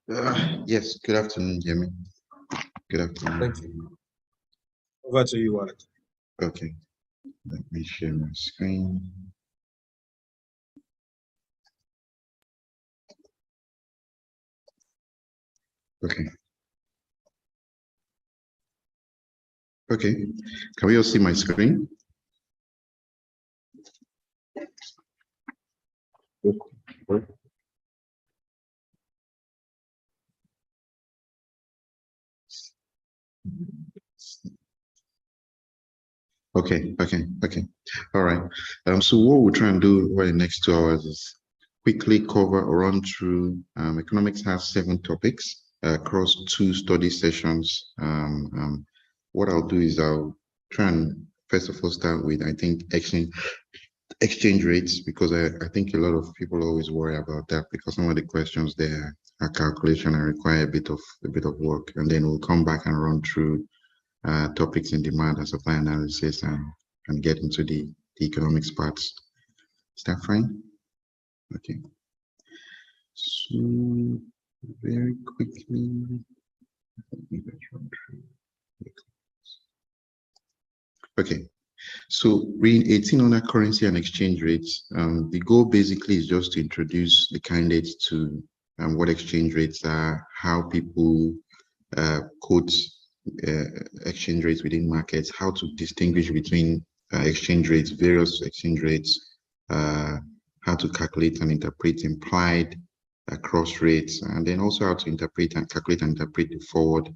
Yes, good afternoon, Jimmy. Good afternoon. Thank you. Over to you, Alex. Okay, let me share my screen. Okay. Okay, can we all see my screen? Okay. All right. So what we'll try and do over the next 2 hours is quickly cover or run through. Economics has 7 topics across 2 study sessions. What I'll do is I'll try and first of all start with, I think, exchange rates, because I think a lot of people always worry about that, because some of the questions there are calculation and require a bit of work, and then we'll come back and run through topics in demand and supply analysis and get into the economics parts. Is that fine? Okay. So very quickly, okay. So reading 18 on currency and exchange rates, the goal basically is just to introduce the candidates to what exchange rates are, how people quote exchange rates within markets, how to distinguish between exchange rates, various exchange rates, how to calculate and interpret implied cross rates, and then also how to interpret and calculate and interpret the forward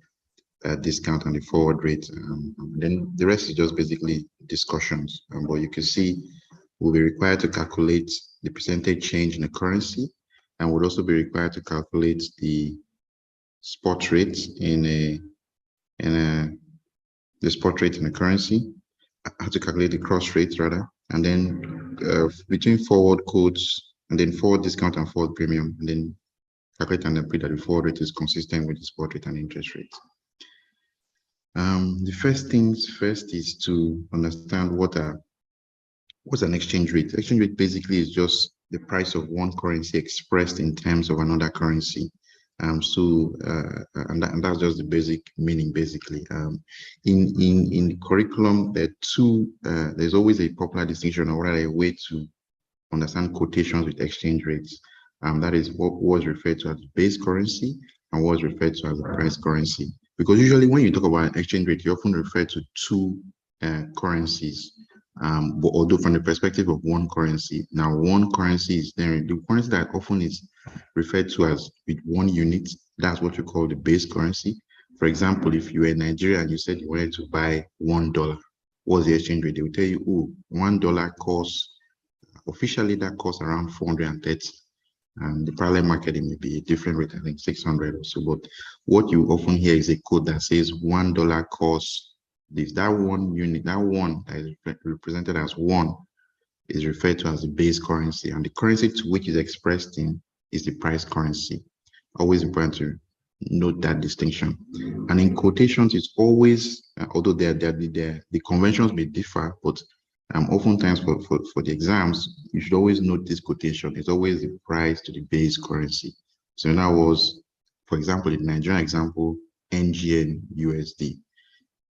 discount and the forward rate. Then the rest is just basically discussions. But you can see we'll be required to calculate the percentage change in the currency, and would also be required to calculate the spot rate the spot rate in the currency, how to calculate the cross rate rather, and then between forward quotes and then forward discount and forward premium, and then calculate and interpret that the forward rate is consistent with the spot rate and interest rate. The first things first is to understand what's an exchange rate. Exchange rate basically is just the price of one currency expressed in terms of another currency. And that's just the basic meaning, basically. In the curriculum, there's always a popular distinction, or rather a way to understand quotations with exchange rates. That is what was referred to as base currency and what was referred to as a price currency. Because usually when you talk about exchange rate, you often refer to 2 currencies, but although from the perspective of one currency. Now, one currency is there. The currency that often is referred to as with one unit, that's what you call the base currency. For example, if you were in Nigeria and you said you wanted to buy $1, what's the exchange rate? They will tell you, oh, $1 costs, officially that costs around 430. And the parallel market, it may be a different rate, I think 600 or so. But what you often hear is a code that says $1 costs this. That one unit, that one that is represented as 1 is referred to as the base currency, and the currency to which is expressed in is the price currency. Always important to note that distinction. And in quotations, it's always, although the conventions may differ, but oftentimes for the exams, you should always note this quotation. It's always the price to the base currency. So in other words, for example, in the Nigerian example, NGN USD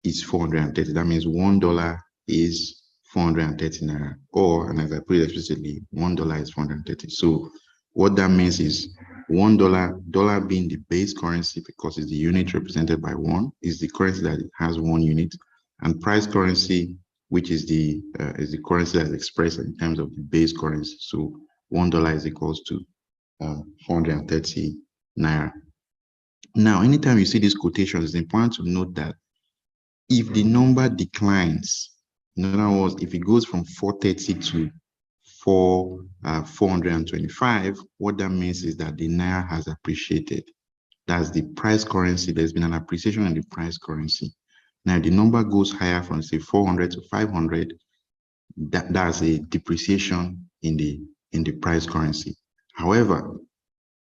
is 430. That means $1 is 430 naira. Or, and as I put it explicitly, $1 is 430. So what that means is dollar being the base currency, because it's the unit represented by 1, is the currency that has 1 unit, and price currency, which is the currency that is expressed in terms of the base currency. So $1 is equals to 430 naira. Now, anytime you see these quotations, it's important to note that if the number declines, in other words, if it goes from 430 to 425, what that means is that the naira has appreciated. That's the price currency. There's been an appreciation in the price currency. Now, the number goes higher from, say, 400 to 500. That's a depreciation in the price currency. However,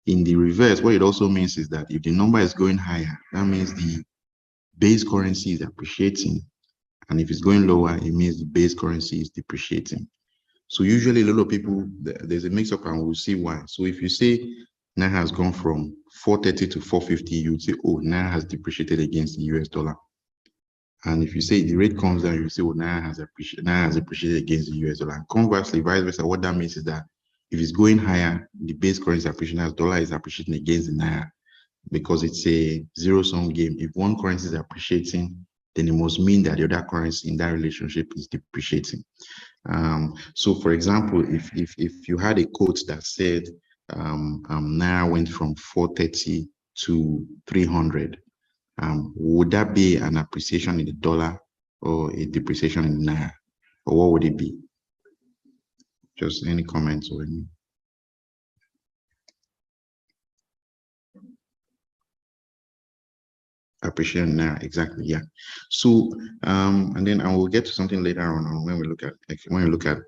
in the reverse, what it also means is that if the number is going higher, that means the base currency is appreciating. And if it's going lower, it means the base currency is depreciating. So usually a lot of people, there's a mix-up, and we'll see why. So if you say Naira has gone from 430 to 450, you would say, oh, Naira has depreciated against the US dollar. And if you say the rate comes down, you say, well, Naira has appreciated against the US dollar. And conversely, vice versa, what that means is that if it's going higher, the base currency appreciation as dollar is appreciating against the Naira, because it's a zero-sum game. If one currency is appreciating, then it must mean that the other currency in that relationship is depreciating. So, for example, if you had a quote that said Naira went from 430 to 300, would that be an appreciation in the dollar or a depreciation in the Naira? Or what would it be? Just any comments or any? Appreciation Naira, exactly, yeah. So, and then I will get to something later on when we look at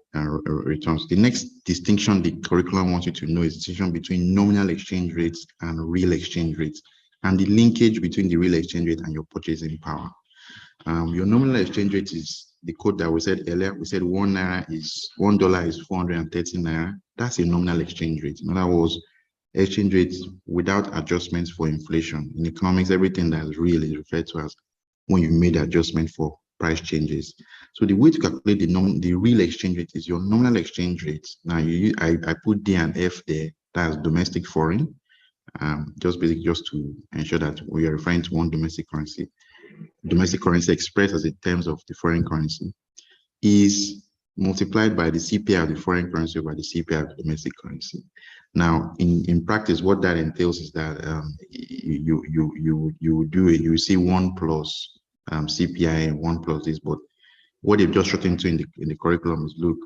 returns. The next distinction the curriculum wants you to know is the distinction between nominal exchange rates and real exchange rates, and the linkage between the real exchange rate and your purchasing power. Your nominal exchange rate is the code that we said earlier. We said $1 is 430 Naira. That's a nominal exchange rate. In other words, exchange rates without adjustments for inflation. In economics, everything that is real is referred to as when you made adjustment for price changes. So the way to calculate the real exchange rate is your nominal exchange rate. Now I put D and F there. That's domestic foreign. Just to ensure that we are referring to one domestic currency. Domestic currency expressed as in terms of the foreign currency is multiplied by the CPI of the foreign currency by the CPI of the domestic currency. Now, in practice, what that entails is that you see 1 plus CPI and 1 plus this, but what they've just shortened to in the curriculum is look,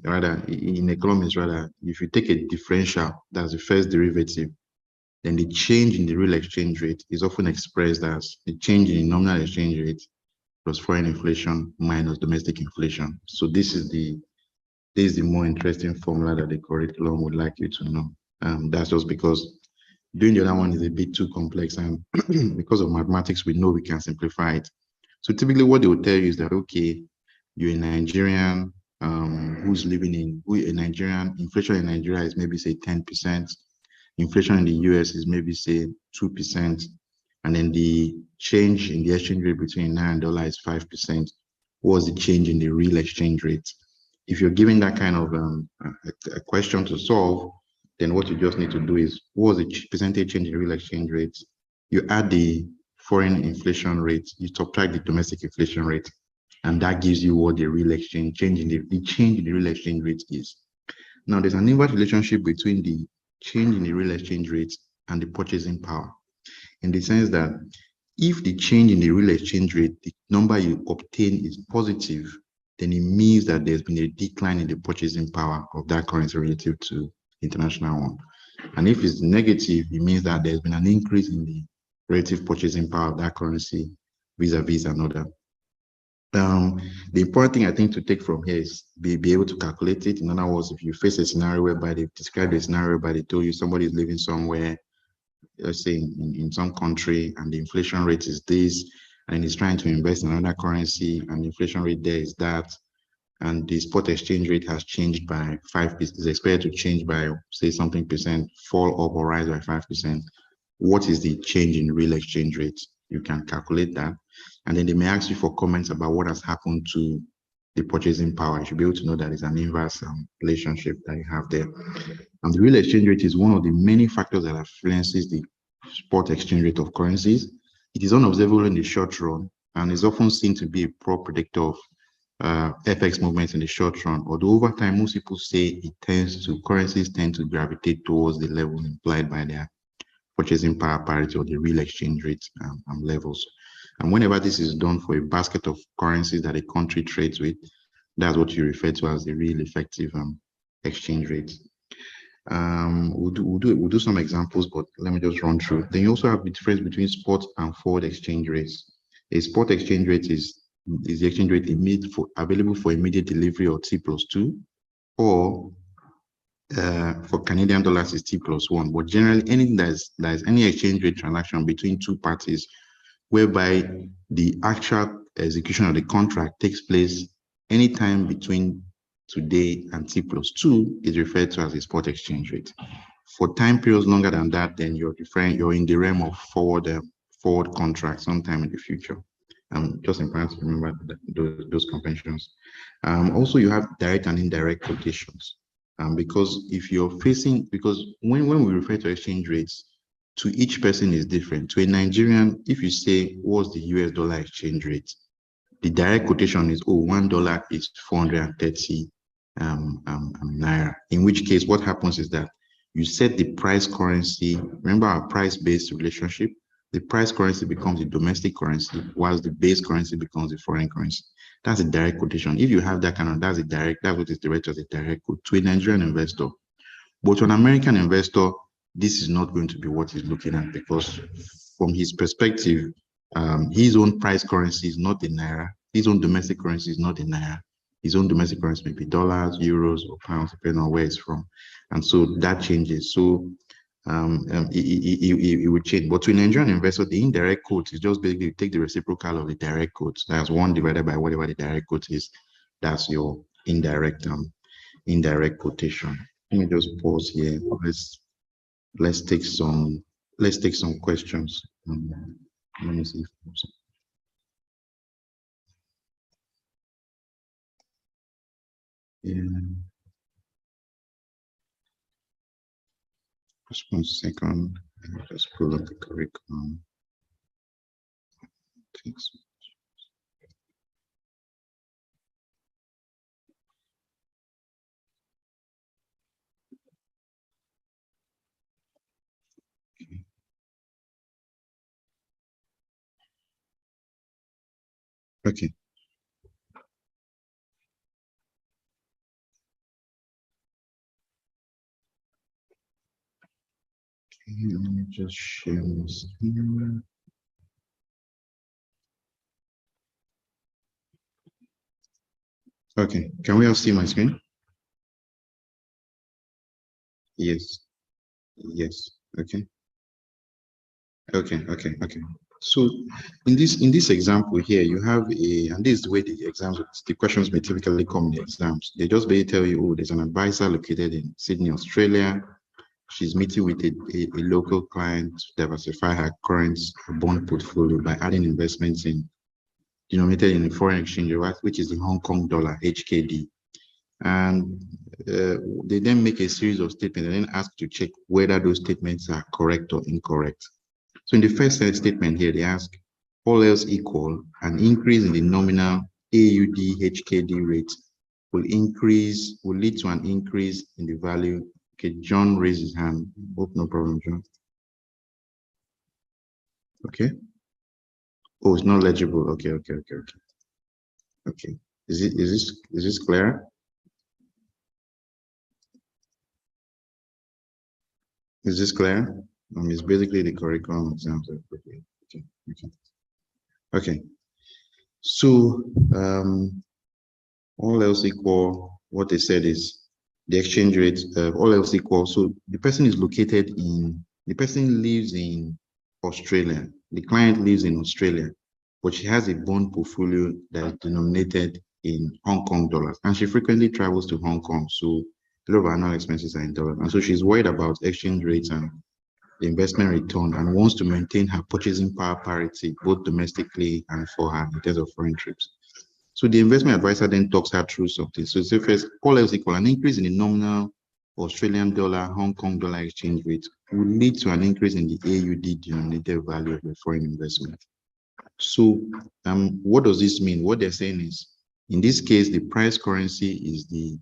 rather in economics, rather if you take a differential, that's the first derivative, then the change in the real exchange rate is often expressed as the change in the nominal exchange rate plus foreign inflation minus domestic inflation. So this is the more interesting formula that the curriculum would like you to know. That's just because doing the other one is a bit too complex, and because of mathematics, we know we can simplify it. So typically what they will tell you is that, okay, you're a Nigerian inflation in Nigeria is maybe say 10%. Inflation in the US is maybe say 2%, and then the change in the exchange rate between Naira and dollar is 5%. What's the change in the real exchange rate? If you're given that kind of a question to solve, then what you just need to do is, what's the percentage change in real exchange rate? You add the foreign inflation rate, you subtract the domestic inflation rate, and that gives you what the real exchange change in the change in the real exchange rate is. Now, there's an inverse relationship between the change in the real exchange rate and the purchasing power, in the sense that if the change in the real exchange rate, the number you obtain is positive, then it means that there's been a decline in the purchasing power of that currency relative to international one. And if it's negative, it means that there's been an increase in the relative purchasing power of that currency vis-a-vis another. The important thing I think to take from here is be able to calculate it. In other words, if you face a scenario whereby they've described a scenario whereby they told you somebody is living somewhere, let's say in some country, and the inflation rate is this, and he's trying to invest in another currency, and the inflation rate there is that, and the spot exchange rate has changed by 5%, is expected to change by say something percent, fall up or rise by 5%. What is the change in real exchange rate? You can calculate that. And then they may ask you for comments about what has happened to the purchasing power. You should be able to know that it's an inverse relationship that you have there. And the real exchange rate is one of the many factors that influences the spot exchange rate of currencies. It is unobservable in the short run and is often seen to be a poor predictor of FX movements in the short run. Although over time, most people say currencies tend to gravitate towards the level implied by their purchasing power parity or the real exchange rate levels. And whenever this is done for a basket of currencies that a country trades with, that's what you refer to as the real effective exchange rate. We'll do some examples, but let me just run through. Then you also have the difference between spot and forward exchange rates. A spot exchange rate is the exchange rate available for immediate delivery or T+2, or for Canadian dollars is T+1. But generally, anything that is any exchange rate transaction between two parties, whereby the actual execution of the contract takes place anytime between today and T+2, is referred to as a spot exchange rate. For time periods longer than that, then you're in the realm of forward contracts sometime in the future. Just important to remember those conventions. Also, you have direct and indirect quotations. Because when we refer to exchange rates, to each person is different. To a Nigerian, if you say, what's the US dollar exchange rate? The direct quotation is, $1 is 430 naira. In which case, what happens is that you set the price currency. Remember our price-based relationship? The price currency becomes the domestic currency, whilst the base currency becomes the foreign currency. That's a direct quotation. If you have that that's what is directed as a direct quote to a Nigerian investor. But to an American investor, this is not going to be what he's looking at, because from his perspective, his own price currency is not in naira. His own domestic currency is not in naira. His own domestic currency may be dollars, euros, or pounds, depending on where it's from. And so that changes. So it will change. But to a Nigerian investor, the indirect quote is just basically take the reciprocal of the direct quote. That's 1 divided by whatever the direct quote is. That's your indirect quotation. Let me just pause here. Let's take some questions. Let me see. Yeah. Just 1 second. I'll just pull up the curriculum. Okay. Let me just share my screen. Okay, can we all see my screen? Yes. Okay. So in this example here, you have and this is the way the questions may typically come in the exams. They just basically tell you, there's an advisor located in Sydney, Australia. She's meeting with a local client to diversify her current bond portfolio by adding investments denominated in foreign exchange, which is the Hong Kong dollar, HKD. And they then make a series of statements and then ask to check whether those statements are correct or incorrect. So in the first statement here, they ask, all else equal, an increase in the nominal AUD HKD rate will lead to an increase in the value. Okay, John raised his hand. Hope no problem, John. Okay. Oh, it's not legible. Okay. Okay. Is this clear? Is this clear? It's basically the curriculum exams. Okay. So all else equal, what they said is the exchange rate, all else equal. So the person lives in Australia. The client lives in Australia, but she has a bond portfolio that is denominated in Hong Kong dollars. And she frequently travels to Hong Kong. So a lot of her annual expenses are in dollars. And so she's worried about exchange rates and the investment return, and wants to maintain her purchasing power parity, both domestically and for her in terms of foreign trips. So the investment advisor then talks her through something. So say first, all else equal, an increase in the nominal Australian dollar, Hong Kong dollar exchange rate will lead to an increase in the AUD denominated value of the foreign investment. So what does this mean? What they're saying is, in this case, the price currency is the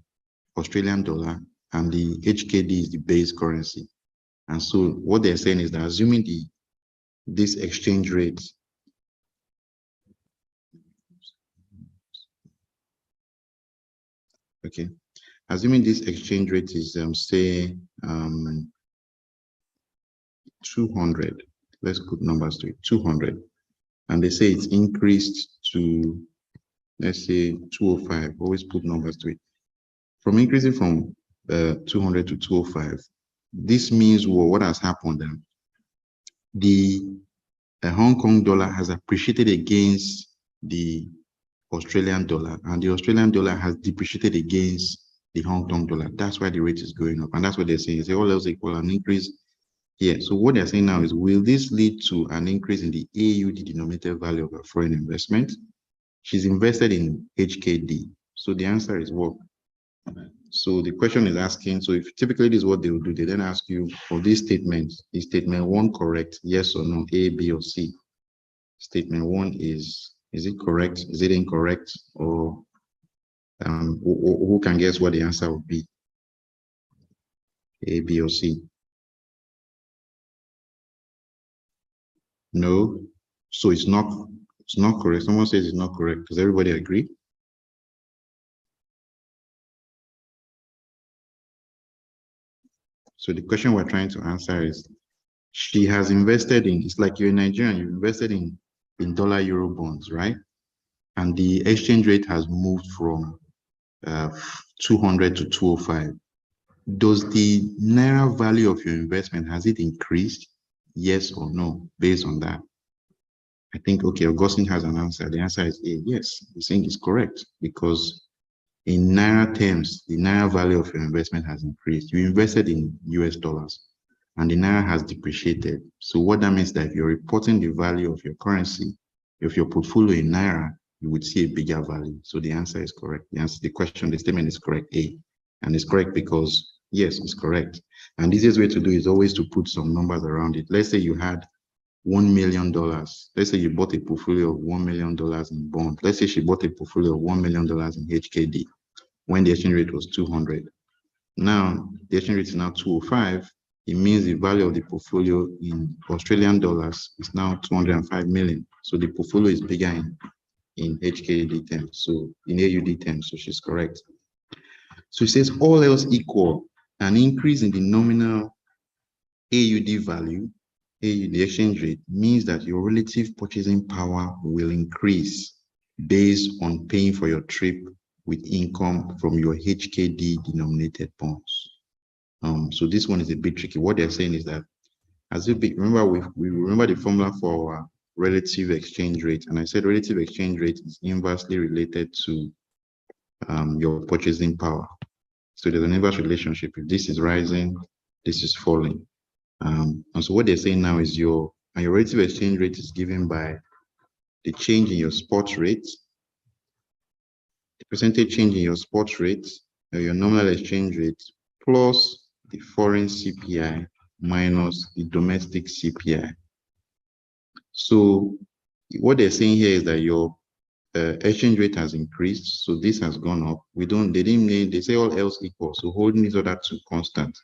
Australian dollar and the HKD is the base currency. And so what they're saying is that assuming this exchange rate assuming this exchange rate is say 200, let's put numbers to it, 200, and they say it's increased to, let's say 205, always put numbers to it. From increasing from 200 to 205, this means what has happened. The Hong Kong dollar has appreciated against the Australian dollar, and the Australian dollar has depreciated against the Hong Kong dollar. That's why the rate is going up. And that's what they're saying. Say all else equal, an increase here. So what they're saying now is, will this lead to an increase in the AUD denominated value of a foreign investment? She's invested in HKD. So the answer is what? So the question is asking, so if typically this is what they will do, they then ask you for these statements, is statement 1 correct? Yes or no, A, B, or C? Statement 1 is it correct? Is it incorrect? Or who can guess what the answer would be? A, B, or C? No. So it's not correct. Someone says it's not correct. Does everybody agree? So the question we're trying to answer is, she has invested in, it's like you're in Nigeria, you've invested in dollar euro bonds, right? And the exchange rate has moved from 200 to 205. Does the Naira value of your investment, has it increased? Yes or no, based on that? I think, okay, Augustine has an answer. The answer is A, yes. The thing is correct, because in Naira terms, the Naira value of your investment has increased. You invested in US dollars and the Naira has depreciated. So what that means that if you're reporting the value of your currency, if your portfolio in Naira, you would see a bigger value. So the answer is correct. The statement is correct, A. And it's correct because, yes, it's correct. And the easiest way to do is always to put some numbers around it. Let's say you had $1 million. Let's say you bought a portfolio of $1 million in bonds. Let's say she bought a portfolio of $1 million in HKD when the exchange rate was 200. Now, the exchange rate is now 205. It means the value of the portfolio in Australian dollars is now 205 million. So the portfolio is bigger in HKD terms, so in AUD terms, so she's correct. So it says all else equal, an increase in the nominal AUD value, the exchange rate, means that your relative purchasing power will increase based on paying for your trip with income from your HKD denominated bonds. So this one is a bit tricky. What they're saying is that, remember we remember the formula for our relative exchange rate, and I said relative exchange rate is inversely related to your purchasing power. So there's an inverse relationship. If this is rising, this is falling. And so what they're saying now is your relative exchange rate is given by the change in your spot rate, the percentage change in your spot rate, your nominal exchange rate, plus the foreign CPI minus the domestic CPI. So what they're saying here is that your exchange rate has increased, so this has gone up. They say all else equal, so holding these other two constant.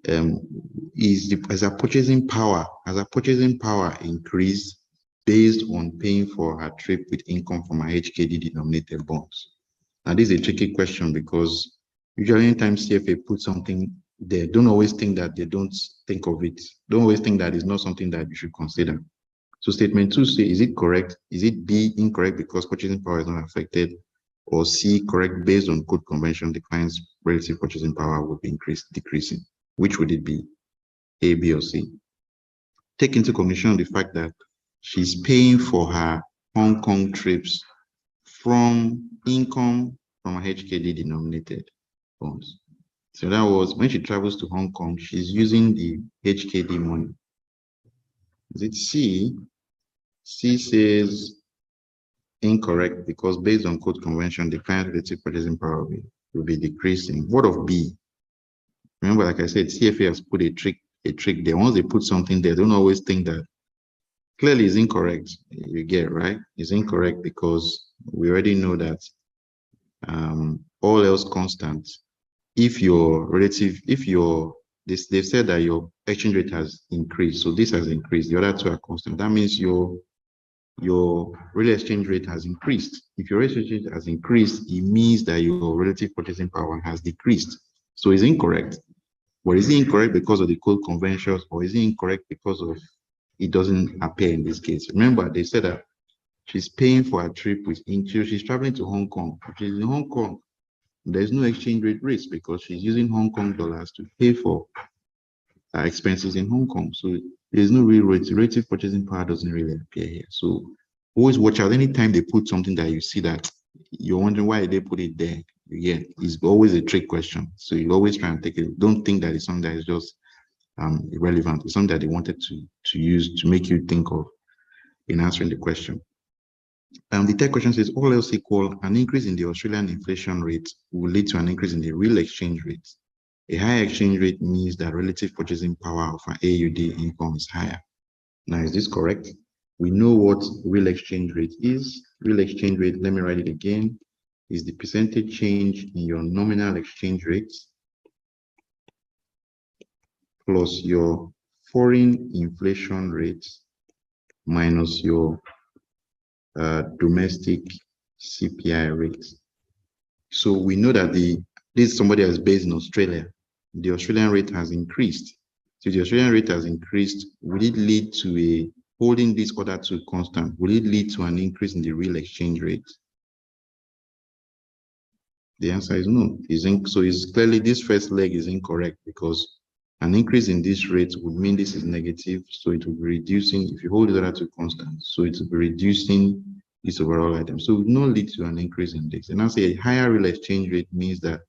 As a purchasing power increased based on paying for her trip with income from her HKD denominated bonds. Now this is a tricky question because usually anytime CFA puts something there, don't always think that they don't think of it. Don't always think that it's not something that you should consider. So statement 2 say, is it correct? Is it B, incorrect because purchasing power is not affected? Or C, correct based on code convention, the client's relative purchasing power will be decreasing? Which would it be? A, B, or C? Take into consideration the fact that she's paying for her Hong Kong trips from income from her HKD denominated bonds. So that was when she travels to Hong Kong, she's using the HKD money. Is it C? C says incorrect because based on code convention, the client relative purchasing power will be decreasing. What of B? Remember, like I said, CFA has put a trick there. Once they put something there, don't always think that clearly is incorrect. You get right? It's incorrect because we already know that all else constant, they've said that your exchange rate has increased, so this has increased, the other two are constant. That means your real exchange rate has increased. If your exchange rate has increased, it means that your relative purchasing power has decreased. So it's incorrect. But is it incorrect because of the code conventions, or is it incorrect because of it doesn't appear in this case? Remember, they said that she's paying for a trip with income. She's traveling to Hong Kong. If she's in Hong Kong, there's no exchange rate risk because she's using Hong Kong dollars to pay for her expenses in Hong Kong. So there's no real relative purchasing power doesn't really appear here. So always watch out. Anytime they put something that you see that you're wondering why they put it there, Yeah, it's always a trick question. So you always try and take it. Don't think that it's something that is just irrelevant. It's something that they wanted to use to make you think of in answering the question. The third question says, all else equal, an increase in the Australian inflation rate will lead to an increase in the real exchange rate. A higher exchange rate means that relative purchasing power of an AUD income is higher. Now, is this correct? We know what real exchange rate is. Real exchange rate, let me write it again, is the percentage change in your nominal exchange rate plus your foreign inflation rate minus your domestic CPI rate. So we know that this is somebody that's based in Australia. The Australian rate has increased. So the Australian rate has increased. Will it lead to a holding this other two constant? Will it lead to an increase in the real exchange rate? The answer is no. So it's clearly this first leg is incorrect because an increase in this rate would mean this is negative. So it will be reducing if you hold the other two constant. So it will be reducing this overall item. So it will not lead to an increase in this. And I say a higher real exchange rate means that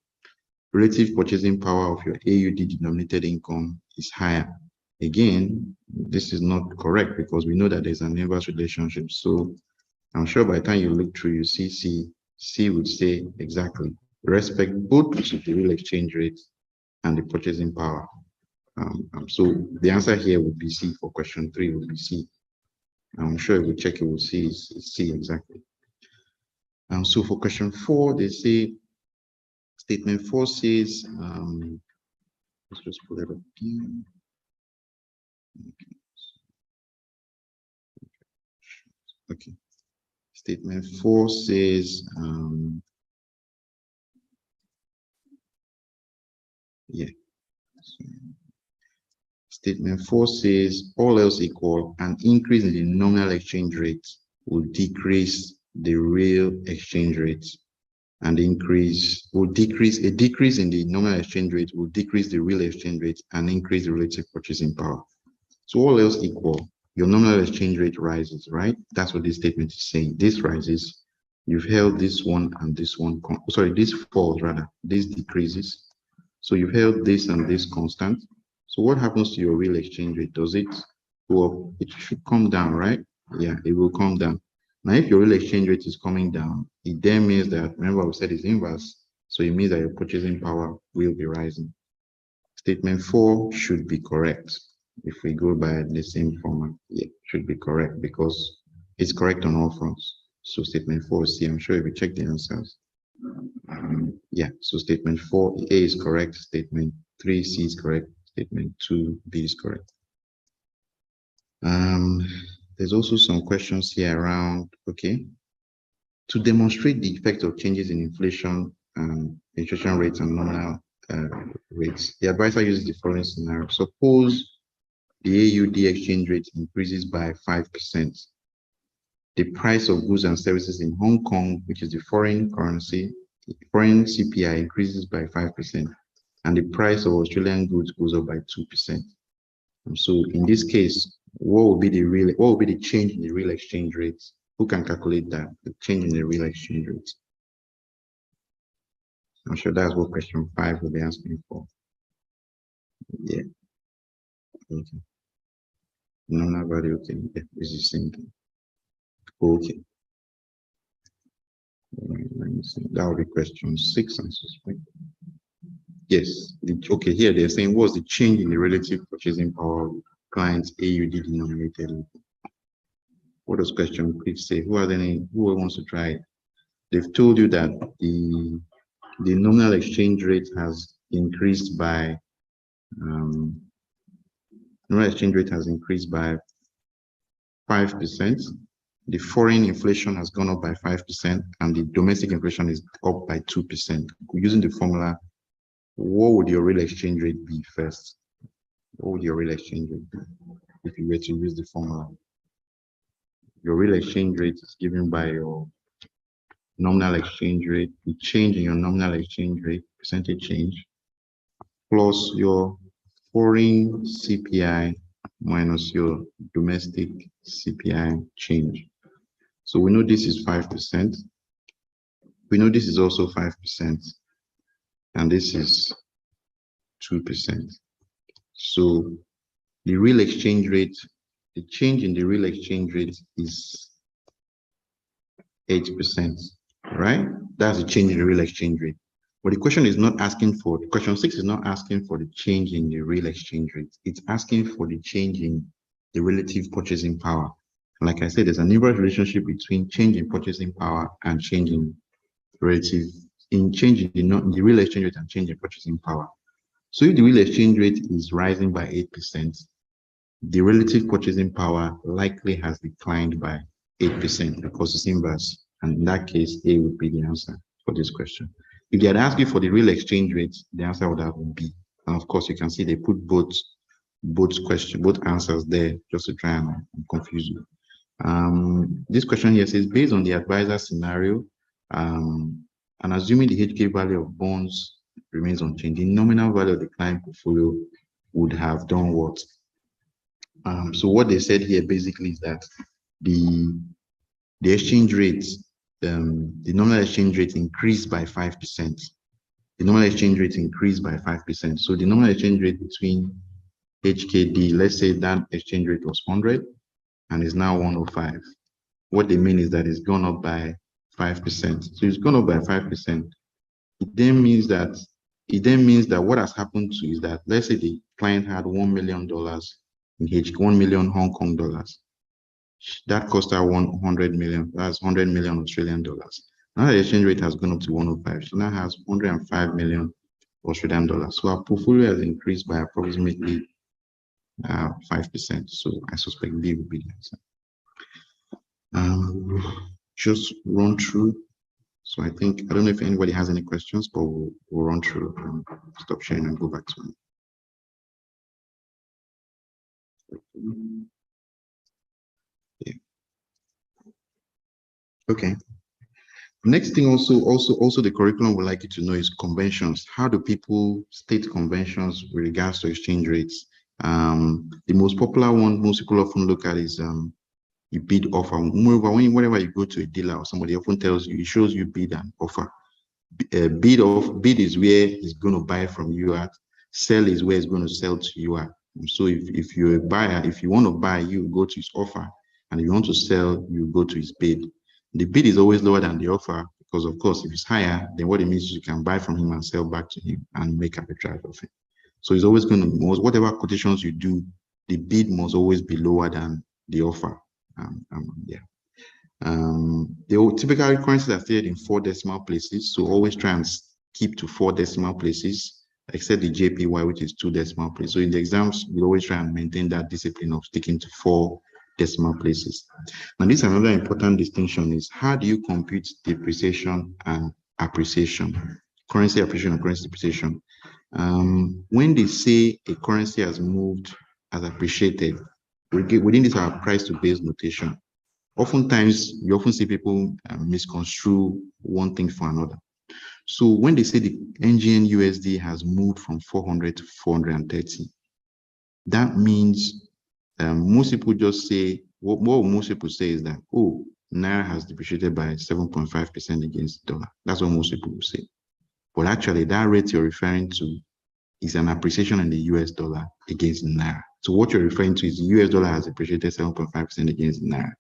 relative purchasing power of your AUD denominated income is higher. Again, this is not correct because we know that there's an inverse relationship. So I'm sure by the time you look through, you see C would say exactly. Respect both to the real exchange rate and the purchasing power. So the answer here would be C for question 3 would be C. I'm sure if we check it, we'll see it's C exactly. So for question 4, they say, statement 4 says, let's just pull it up here. Okay. Statement 4 says, yeah. Statement 4 says, all else equal, an increase in the nominal exchange rate will decrease the real exchange rate, and a decrease in the nominal exchange rate will decrease the real exchange rate and increase the relative purchasing power. So all else equal, your nominal exchange rate rises, right? That's what this statement is saying. This rises. You've held this one and this one, this falls rather, this decreases. So you've held this and this constant. So what happens to your real exchange rate? Does it go up? It should come down, right? Yeah, it will come down. Now, if your real exchange rate is coming down, it then means that, remember we said it's inverse. So it means that your purchasing power will be rising. Statement 4 should be correct. If we go by the same format, yeah, should be correct because it's correct on all fronts. So statement 4 is C. I'm sure if you check the answers. Yeah, so statement 4, A is correct. Statement 3, C is correct. Statement 2, B is correct. There's also some questions here around, okay, to demonstrate the effect of changes in inflation rates and nominal rates. The advisor uses the following scenario. Suppose the AUD exchange rate increases by 5%. The price of goods and services in Hong Kong, which is the foreign currency, foreign CPI increases by 5%, and the price of Australian goods goes up by 2%. So in this case, what will be the change in the real exchange rate? Who can calculate that? The change in the real exchange rate. I'm sure that's what question 5 will be asking for. Yeah. Okay. Nominal value. Okay. Yeah, this is the same thing. Okay. Let me see. That will be question 6, I suspect. Yes. Okay, here they're saying what's the change in the relative purchasing power of clients AUD denominated? What does question 6 say? Who wants to try it? They've told you that the nominal exchange rate has increased by 5%. The foreign inflation has gone up by 5%, and the domestic inflation is up by 2%. Using the formula, what would your real exchange rate be first? What would your real exchange rate be if you were to use the formula? Your real exchange rate is given by your nominal exchange rate, the change in your nominal exchange rate, percentage change, plus your foreign CPI minus your domestic CPI change. So we know this is 5%. We know this is also 5%, and this is 2%. So the real exchange rate, the change in the real exchange rate is 8%, right? That's the change in the real exchange rate. But the question is not asking for, question 6 is not asking for the change in the real exchange rate. It's asking for the change in the relative purchasing power. Like I said, there's an inverse relationship between change in purchasing power and change in relative, change in the real exchange rate and change in purchasing power. So if the real exchange rate is rising by 8%, the relative purchasing power likely has declined by 8% because it's inverse. And in that case, A would be the answer for this question. If they had asked you for the real exchange rate, the answer would have been B. And of course, you can see they put both answers there just to try and confuse you. This question here says, based on the advisor scenario, and assuming the HK value of bonds remains unchanged, the nominal value of the client portfolio would have done what? So what they said here basically is that the exchange rate, the nominal exchange rate increased by 5%. The nominal exchange rate increased by 5%. So the nominal exchange rate between HKD, let's say that exchange rate was 100 and is now 105. What they mean is that it's gone up by 5%. So it's gone up by 5%. It then means that what has happened to is that, let's say the client had $1 million in HK, 1 million Hong Kong dollars. That cost her 100 million. That's 100 million Australian dollars. Now the exchange rate has gone up to 105. She now has 105 million Australian dollars. So our portfolio has increased by approximately 5%. So I suspect B will be the answer. Just run through. So I don't know if anybody has any questions, but we'll run through and stop sharing and go back to me. Yeah. Okay. Next thing also the curriculum would like you to know is conventions. How do people state conventions with regards to exchange rates? The most popular one most people often look at is you bid offer. Moreover, whenever you go to a dealer or somebody often tells you, it shows you bid and offer. Bid is where he's going to buy from you at. Sell is where he's going to sell to you at. So if you're a buyer, if you want to buy, you go to his offer, and if you want to sell, you go to his bid. The bid is always lower than the offer because, of course, if it's higher, then what it means is you can buy from him and sell back to him and make arbitrage of it. So it's always going to, whatever quotations you do, the bid must always be lower than the offer. The typical currencies are stated in 4 decimal places, so always try and keep to 4 decimal places, except the JPY, which is 2 decimal places. So in the exams, we always try and maintain that discipline of sticking to 4 decimal places. Now, this is another important distinction: is how do you compute depreciation and appreciation, currency appreciation and currency depreciation? When they say a currency has moved, has appreciated, within this our price to base notation, oftentimes you often see people misconstrue one thing for another. So when they say the NGN USD has moved from 400 to 430, that means most people just say, what most people say is that, oh, Naira has depreciated by 7.5% against the dollar. That's what most people will say. But actually, that rate you're referring to is an appreciation in the US dollar against Naira. So what you're referring to is the US dollar has appreciated 7.5% against Naira.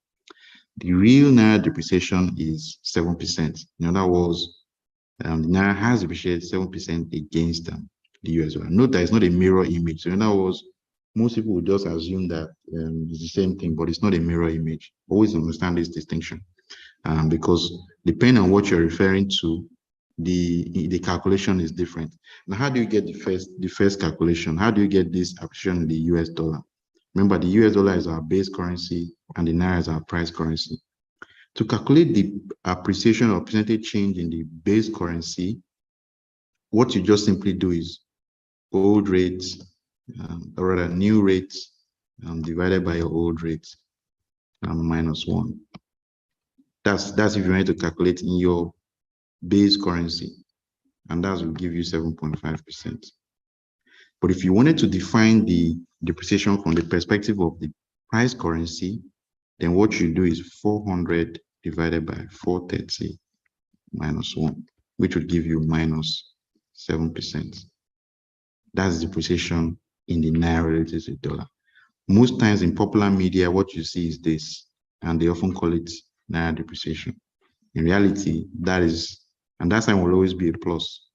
The real Naira depreciation is 7%. In other words, Naira has depreciated 7% against the US dollar. Note that it's not a mirror image. So in other words, most people would just assume that it's the same thing, but it's not a mirror image. Always understand this distinction, because depending on what you're referring to, the calculation is different. Now, how do you get the first calculation? How do you get this appreciation in the US dollar? Remember, the US dollar is our base currency and the Naira is our price currency. To calculate the appreciation or percentage change in the base currency, what you just simply do is old rates, or rather new rates, divided by your old rates, minus 1. That's if you want to calculate in your base currency, and that will give you 7.5%. But if you wanted to define the depreciation from the perspective of the price currency, then what you do is 400 divided by 430 minus 1, which would give you minus 7%. That's depreciation in the naira relative to the dollar. Most times in popular media, what you see is this, and they often call it naira depreciation. In reality, that is, and that sign will always be a plus.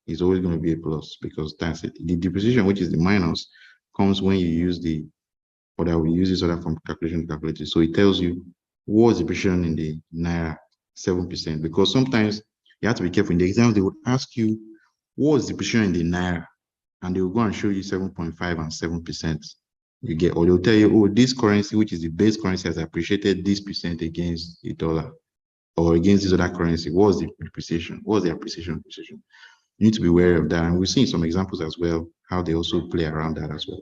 It's always going to be a plus because that's it. The depreciation, which is the minus, comes when you use the, or that we use this other from calculation to calculate it. So it tells you what's the depreciation in the naira, 7%, because sometimes you have to be careful. In the exams, they would ask you what's the depreciation in the naira, and they will go and show you 7.5 and 7%. You get, or they'll tell you, oh, this currency, which is the base currency, has appreciated this percent against the dollar or against this other currency. What's the depreciation? What's the appreciation? You need to be aware of that. And we've seen some examples as well, how they also play around that as well.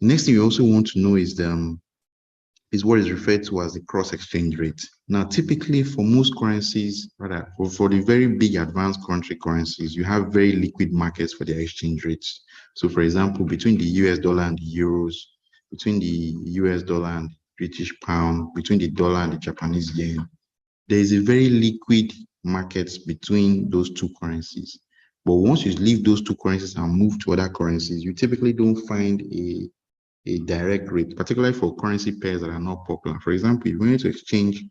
Next thing you also want to know is what is referred to as the cross exchange rate. Now, typically for most currencies, rather for the very big advanced country currencies, you have very liquid markets for their exchange rates. So for example, between the US dollar and the euros, between the US dollar and British pound, between the dollar and the Japanese yen, there is a very liquid market between those two currencies. But once you leave those two currencies and move to other currencies, you typically don't find a direct rate, particularly for currency pairs that are not popular. For example, if you need to exchange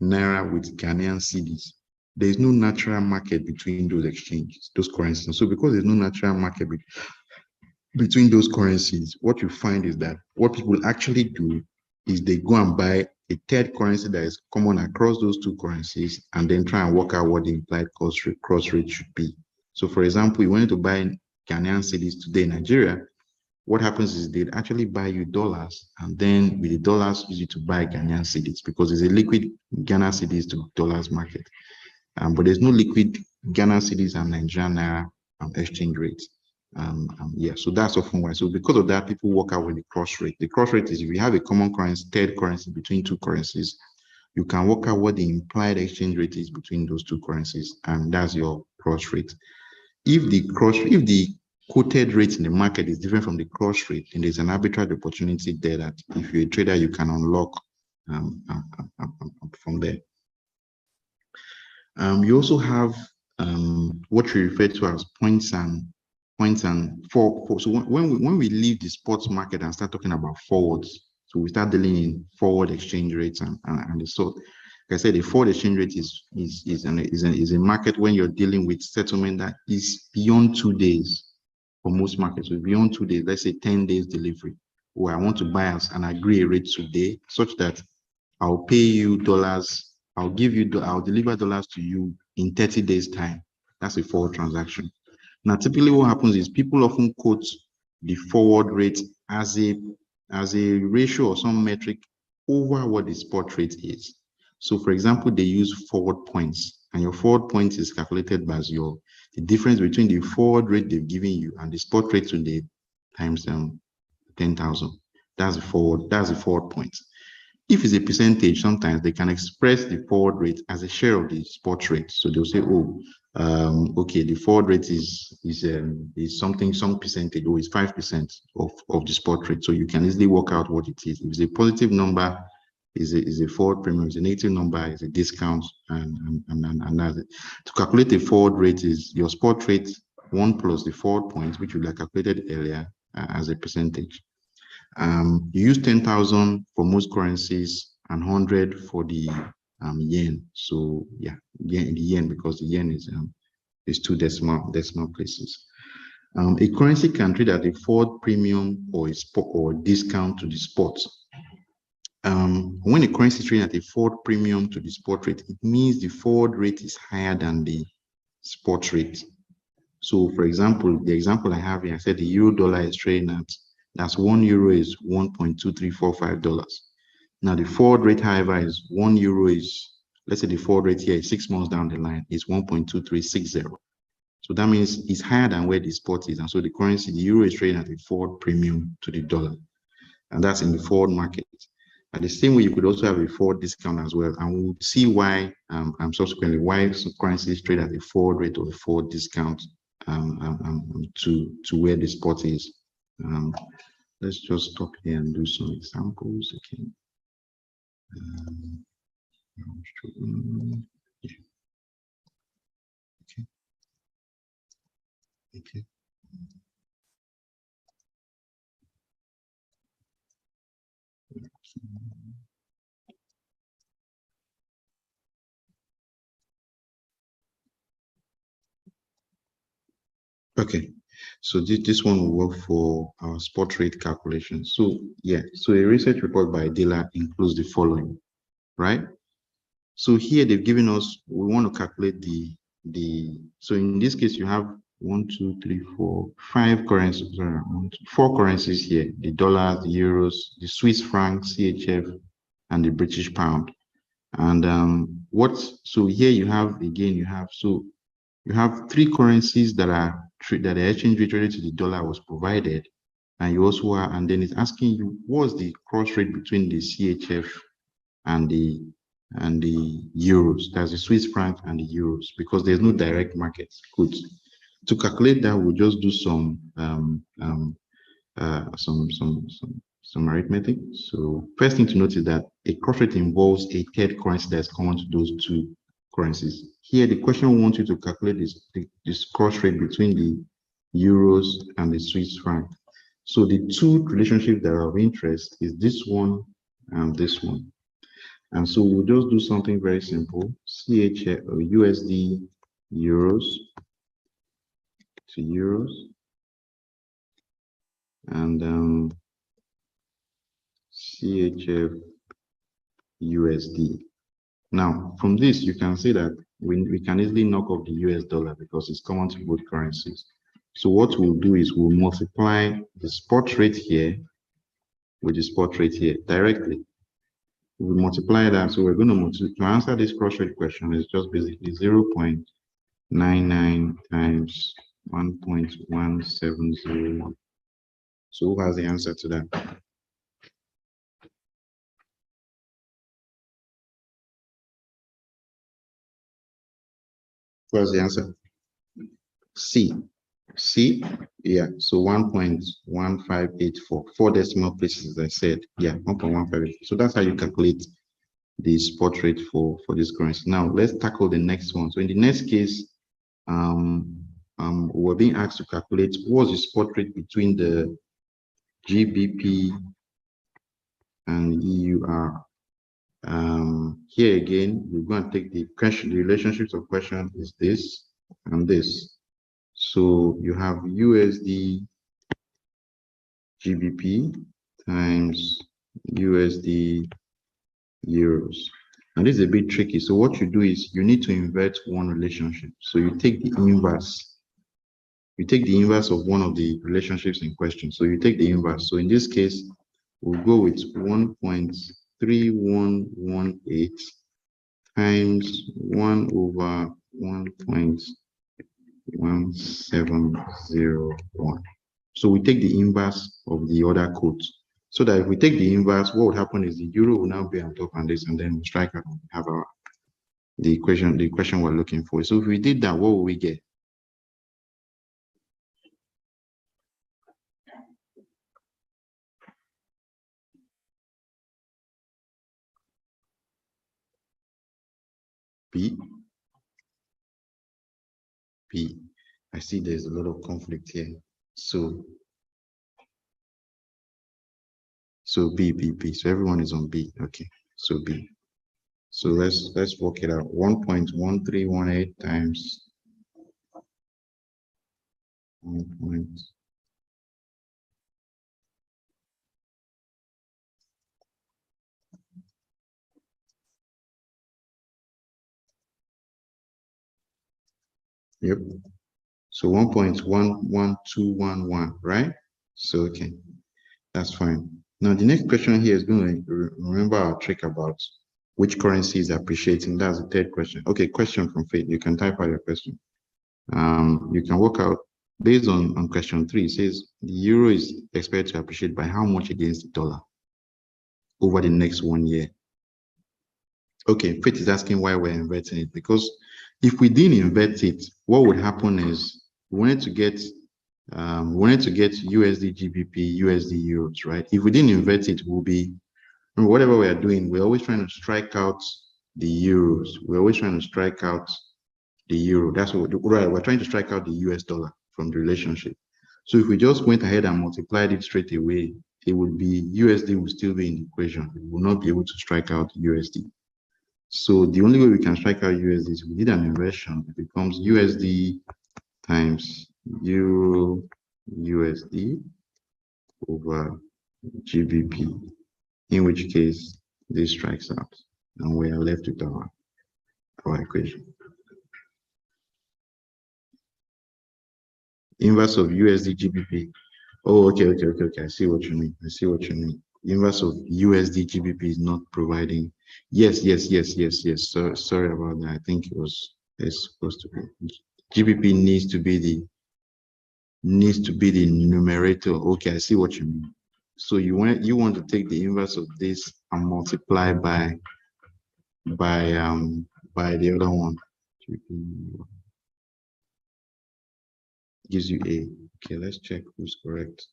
Naira with Ghanaian cedis, there is no natural market between those exchanges, those currencies. So because there's no natural market between those currencies, what you find is that what people actually do is they go and buy a third currency that is common across those two currencies and then try and work out what the implied cross rate should be. So for example, you wanted to buy Ghanaian cedis today in Nigeria, what happens is they'd actually buy you dollars, and then with the dollars, use it to buy Ghanaian cedis because there's a liquid Ghana cedis to dollars market. But there's no liquid Ghana cedis and Nigerian naira exchange rates. Yeah, so that's often why. So because of that, people work out with the cross rate. The cross rate is if you have a common currency, third currency between two currencies, you can work out what the implied exchange rate is between those two currencies, and that's your cross rate. If the quoted rate in the market is different from the cross rate, then there's an arbitrage opportunity there that if you're a trader, you can unlock from there. You also have what we refer to as points and for so when we leave the sports market and start talking about forwards, so we start dealing in forward exchange rates and the sort. Like I said, the forward exchange rate is a market when you're dealing with settlement that is beyond 2 days. For most markets, so beyond 2 days, let's say 10 days delivery, where I want to buy us and agree a rate today, such that I'll pay you dollars, I'll deliver dollars to you in 30 days time. That's a forward transaction. Now, typically what happens is people often quote the forward rate as a ratio or some metric over what the spot rate is. So for example, they use forward points, and your forward point is calculated by the difference between the forward rate they've given you and the spot rate today times 10,000. That's the forward point. If it's a percentage, sometimes they can express the forward rate as a share of the spot rate. So they'll say, oh, okay, the forward rate is something, some percentage, or is 5% of the spot rate. So you can easily work out what it is. If it's a positive number, is a forward premium. Is a negative number, is a discount, and that's it. To calculate the forward rate is your spot rate 1 plus the forward points, which we calculated earlier as a percentage. You use 10,000 for most currencies and 100 for the yen. So yeah, the yen, because the yen is two decimal places. A currency can trade at a forward premium or discount to the spot. When a currency is trading at a forward premium to the spot rate, it means the forward rate is higher than the spot rate. So for example, the example I have here, I said the euro dollar is trading at, that's 1 euro is $1.2345. Now the forward rate, however, is 1 euro is, let's say the forward rate here is 6 months down the line is 1.2360. So that means it's higher than where the spot is. And so the currency, the euro is trading at a forward premium to the dollar. And that's in the forward market. At the same way, you could also have a forward discount as well. And we'll see why, subsequently, why some currencies trade at a forward rate or a forward discount to where the spot is. Let's just stop here and do some examples. Okay. Okay. Okay, so this one will work for our spot rate calculation. So yeah, so a research report by a dealer includes the following, right? So here they've given us, we want to calculate so in this case you have 1, 2, 3, 4, 5 currencies, sorry, 4 currencies here, the dollar, the euros, the Swiss franc, CHF, and the British pound. And so here you have, again, you have 3 currencies that the exchange rate related to the dollar was provided, and you also are, and then it's asking you what's the cross rate between the CHF and the euros. That's the Swiss franc and the euros, because there's no direct market. Good. To calculate that, we'll just do some arithmetic. So first thing to note is that a cross rate involves a third currency that's common to those 2 currencies. Here, the question wants you to calculate this cross rate between the euros and the Swiss franc. So the 2 relationships that are of interest is this one and this one. And so we'll just do something very simple. USD euros to euros, and CHF USD. Now, from this, you can see that we can easily knock off the US dollar because it's common to both currencies. So what we'll do is we'll multiply the spot rate here with the spot rate here directly. We multiply that. So we're going to answer this cross rate question, is just basically 0.99 times 1.1701. So who has the answer to that? Who has the answer? C. C? Yeah, so 1.1584. 4 decimal places, I said. Yeah, 1.158. So that's how you calculate the spot rate for this currency. Now let's tackle the next one. So in the next case, we're being asked to calculate what's the spot rate between the GBP and EUR. Here again, we're going to take the question. The relationships of question is this and this. So you have USD GBP times USD euros. And this is a bit tricky. So what you do is you need to invert one relationship. So you take the inverse. You take the inverse of one of the relationships in question. So you take the inverse. So in this case, we'll go with 1.3118 times 1 over 1.1701. So we take the inverse of the other quote. So that if we take the inverse, what would happen is the euro will now be on top and this, and then we strike out and have the equation we're looking for. So if we did that, what will we get? P. I see there's a lot of conflict here. So B. So everyone is on B. Okay. So B. So let's work it out. 1.1318 times 1. Yep. So 1.11211, right? So okay, that's fine. Now the next question here is going to remember our trick about which currency is appreciating. That's the third question. Okay, question from Faith. You can type out your question. You can work out based on question 3. It says the euro is expected to appreciate by how much against the dollar over the next 1 year. Okay, Faith is asking why we're inverting it, because if we didn't invert it, what would happen is we wanted to get USD GBP, USD euros, right? If we didn't invert it, we'll be, whatever we are doing, we're always trying to strike out the euros. We're always trying to strike out the euro. That's what we're trying to strike out the US dollar from the relationship. So if we just went ahead and multiplied it straight away, it would be USD will still be in the equation. We will not be able to strike out USD. So the only way we can strike out USD is we did an inversion. It becomes USD times Euro USD over GBP, in which case this strikes out, and we are left with our equation. Inverse of USD GBP. Oh, okay. I see what you mean. Inverse of USD GBP is not providing. Yes. So, sorry about that. I think it's supposed to be. GBP needs to be the numerator. Okay, I see what you mean. So you want to take the inverse of this and multiply by the other one. Gives you A. Okay, let's check who's correct.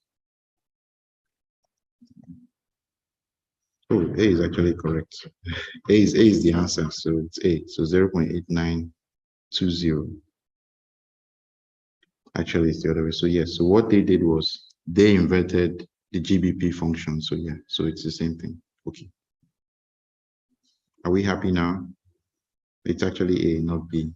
Oh, A is actually correct. A is the answer, so it's A. So 0.8920. Actually, it's the other way. So yes, so what they did was they inverted the GBP function. So yeah, so it's the same thing. Okay. Are we happy now? It's actually A, not B.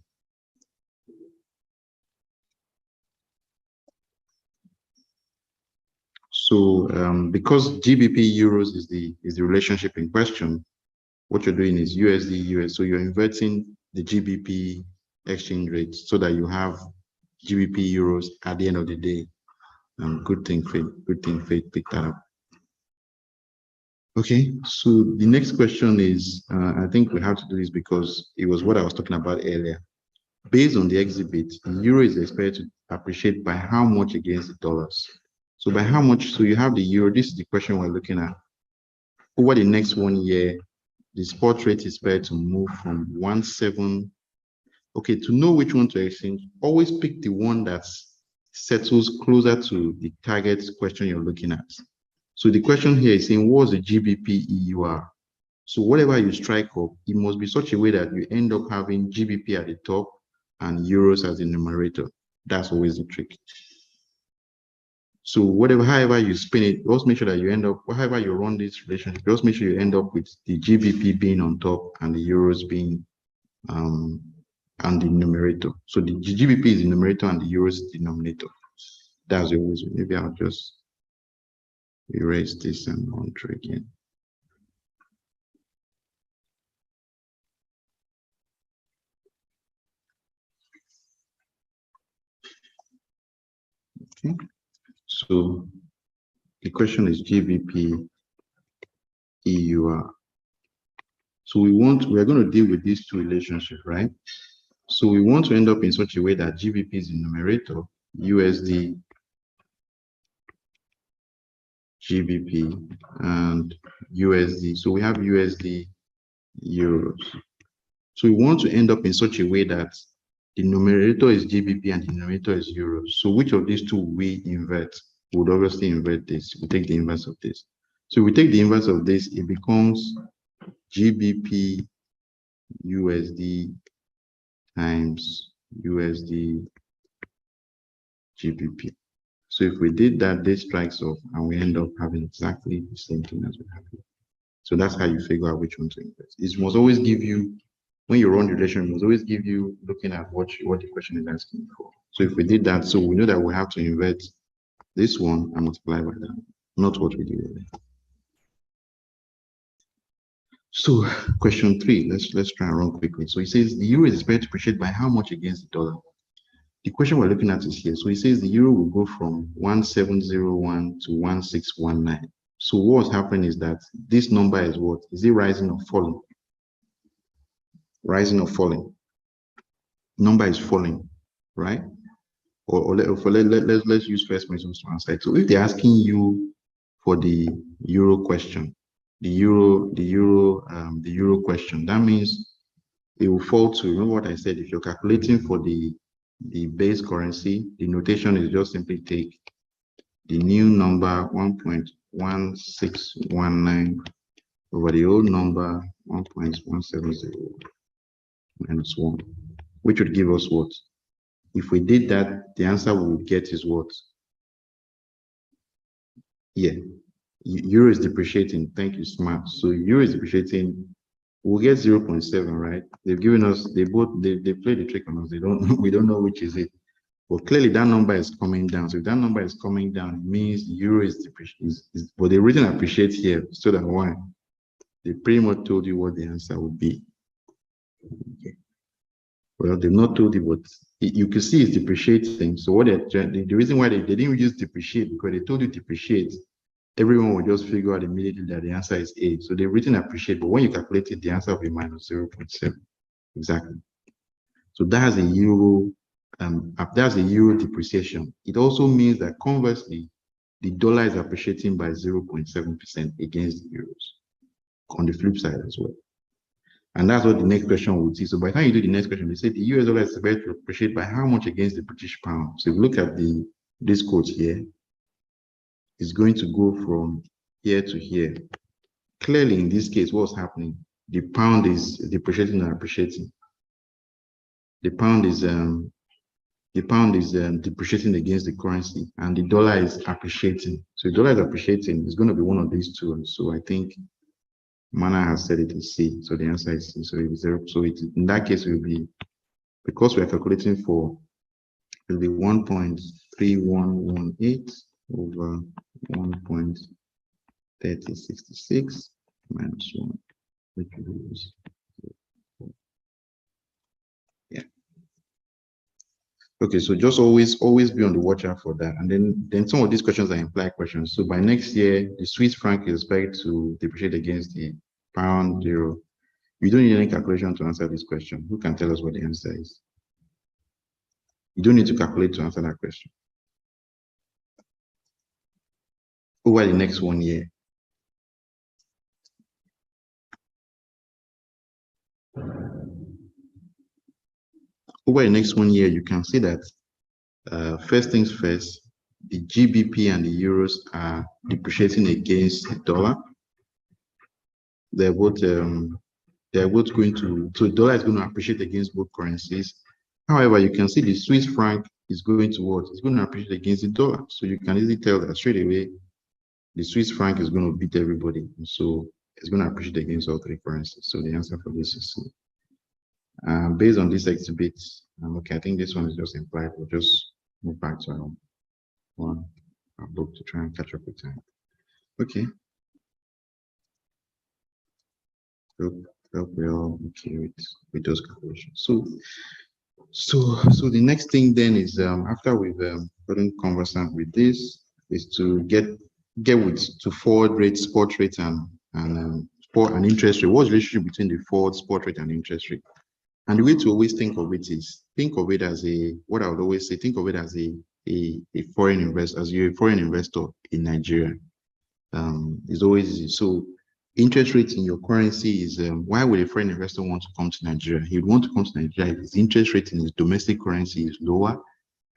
So because GBP euros is the relationship in question, what you're doing is USD US. So you're inverting the GBP exchange rate so that you have GBP euros at the end of the day. Good thing Faith picked that up. Okay, so the next question is, I think we have to do this because it was what I was talking about earlier. Based on the exhibit, the euro is expected to appreciate by how much against the dollars? So by how much? So you have the euro. This is the question we're looking at. Over the next 1 year, the spot rate is expected to move from 1.7. Okay, to know which one to exchange, always pick the one that settles closer to the target question you're looking at. So the question here is saying, what's the GBP EUR? So whatever you strike up, it must be such a way that you end up having GBP at the top and euros as the numerator. That's always the trick. So however you spin it, just make sure that you end up, however you run this relationship, just make sure you end up with the GBP being on top and the euros being and the numerator. So the GBP is the numerator and the euros is the denominator. That's always. Maybe I'll just erase this and run through again. Okay. So the question is GBP EUR. So we are going to deal with these two relationships, right? So we want to end up in such a way that GBP is the numerator, USD GBP and USD. So we have USD euros. So we want to end up in such a way that the numerator is GBP and the denominator is euros. So which of these two we invert? We would obviously invert this. We take the inverse of this. So we take the inverse of this, it becomes GBP USD times USD GBP. So if we did that, this strikes off and we end up having exactly the same thing as we have here. So that's how you figure out which one to invert. It must always give you, when you run the relation, it must always give you looking at what the question is asking for. So if we did that, so we know that we have to invert this one and multiply by that, not what we did earlier. So question 3, let's try and run quickly. So it says the euro is expected to appreciate by how much against the dollar? The question we're looking at is here. So it says the euro will go from 1701 to 1619. So what's happening is that this number is what? Is it rising or falling? Rising or falling? Number is falling, right? Let's use first measures to answer it. So if they're asking you for the euro question, the euro question, that means it will fall to, remember what I said, if you're calculating for the base currency, the notation is just simply take the new number 1.1619 over the old number 1.170 minus 1, which would give us what? If we did that, the answer we would get is what? Yeah, euro is depreciating. Thank you, smart. So euro is depreciating. We'll get 0.7, right? They've given us, they played the trick on us. We don't know which is it. But clearly that number is coming down. So if that number is coming down, it means euro is depreciating. But the reason I appreciate here, so that why? They pretty much told you what the answer would be. Okay. Well, they've not told you, but you can see it's depreciating. So what the reason why they didn't use depreciate, because they told you depreciate, everyone will just figure out immediately that the answer is 8. So they've written appreciate, but when you calculate it, the answer will be minus 0.7. Exactly. So that's a euro depreciation. It also means that conversely, the dollar is appreciating by 0.7% against the euros on the flip side as well. And that's what the next question would see. So by the time you do the next question, they say the US dollar is about to appreciate by how much against the British pound. So if you look at this quote here, it's going to go from here to here. Clearly, in this case, what's happening? The pound is depreciating and appreciating. The pound is depreciating against the currency, and the dollar is appreciating. So the dollar is appreciating. It's going to be one of these two. And so I think Mana has said it is C. So the answer is C. So it is 0. So in that case, it will be, because we are calculating for, it will be 1.3118 over 1.3066 minus 1, which is, yeah. Okay, so just always be on the watch out for that. And then some of these questions are implied questions. So by next year, the Swiss franc is expected to depreciate against the pound, euro. You don't need any calculation to answer this question. Who can tell us what the answer is? You don't need to calculate to answer that question. Over the next 1 year. Over the next 1 year, you can see that first things first, the GBP and the euros are depreciating against the dollar. They're both going to, so the dollar is going to appreciate against both currencies. However, you can see the Swiss franc is going to what? It's going to appreciate against the dollar. So you can easily tell that straight away, the Swiss franc is going to beat everybody. So it's going to appreciate against all three currencies. So the answer for this is C. Based on this exhibit, okay, I think this one is just implied. We'll just move back to our book to try and catch up with time. Okay. Hope we're all okay with those calculations. So the next thing then is after we've gotten conversant with this, is to get to forward rate, spot rate, and spot and interest rate. What's the relationship between the forward, spot rate, and interest rate? And the way to always think of it is think of it as what I would always say, think of it as a foreign investor, as you're a foreign investor in Nigeria. It's always so. Interest rate in your currency is why would a foreign investor want to come to Nigeria? He would want to come to Nigeria if his interest rate in his domestic currency is lower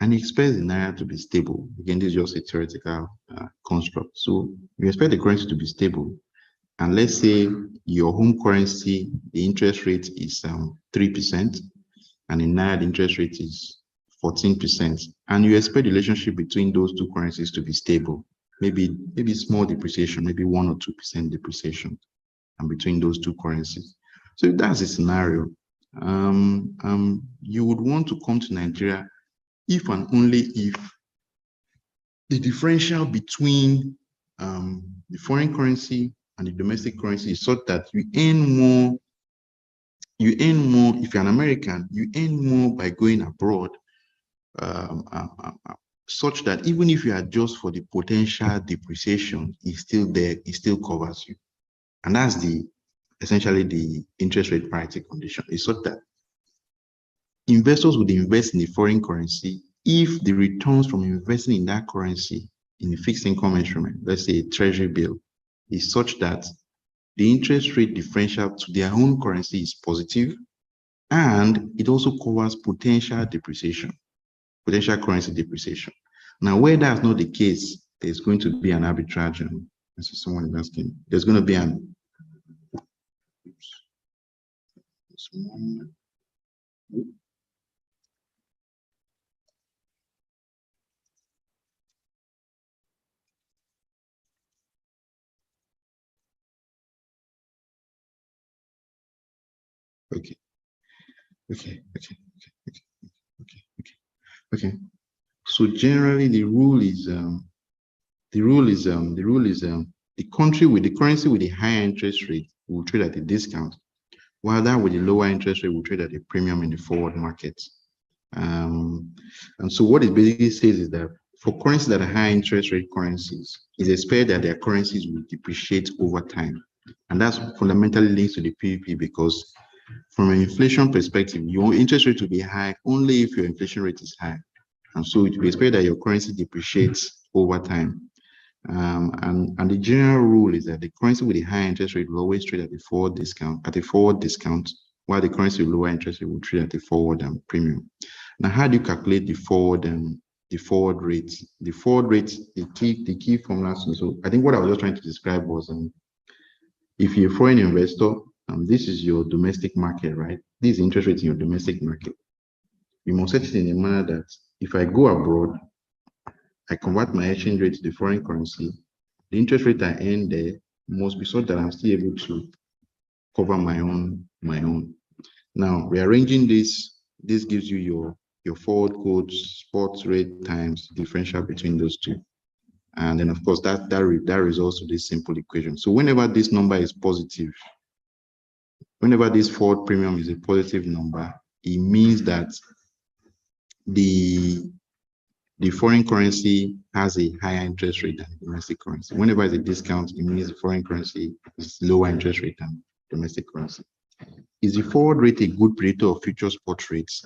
and he expects the naira to be stable. Again, this is just a theoretical construct. So you expect the currency to be stable. And let's say your home currency, the interest rate is 3%, and in naira, the interest rate is 14%. And you expect the relationship between those two currencies to be stable. Maybe small depreciation, maybe 1 or 2% depreciation, and between those two currencies. So if that's a scenario, you would want to come to Nigeria if and only if the differential between the foreign currency and the domestic currency is such that you earn more. If you're an American, you earn more by going abroad. Such that even if you adjust for the potential depreciation, it's still there, it still covers you. And that's essentially the interest rate parity condition. It's such that investors would invest in the foreign currency if the returns from investing in that currency in a fixed income instrument, let's say a treasury bill, is such that the interest rate differential to their own currency is positive, and it also covers potential depreciation, potential currency depreciation. Now, where that's not the case, there's going to be an arbitrage. I see someone is asking. There's going to be an small. Okay. Okay. So generally, the country with the currency with the higher interest rate will trade at a discount, while that with the lower interest rate will trade at a premium in the forward market. And so what it basically says is that for currencies that are high interest rate currencies, it's expected that their currencies will depreciate over time. And that's fundamentally linked to the PVP, because from an inflation perspective, your interest rate will be high only if your inflation rate is high. And so it will be expected that your currency depreciates over time. And the general rule is that the currency with a high interest rate will always trade at a forward discount, while the currency with lower interest rate will trade at a forward premium. Now, how do you calculate the forward rate? The forward rate, the key formulas. So I think what I was just trying to describe was, if you're a foreign investor, this is your domestic market, right? This is interest rate in your domestic market. You must set it in a manner that if I go abroad, I convert my exchange rate to the foreign currency, the interest rate I earn there must be such that I'm still able to cover my own. Now, rearranging this gives you your forward quote, spot rate times differential between those two. And then, of course, that results to this simple equation. So whenever this number is positive, whenever this forward premium is a positive number, it means that the foreign currency has a higher interest rate than the domestic currency. Whenever it's a discount, it means the foreign currency is lower interest rate than domestic currency. Is the forward rate a good predictor of future spot rates?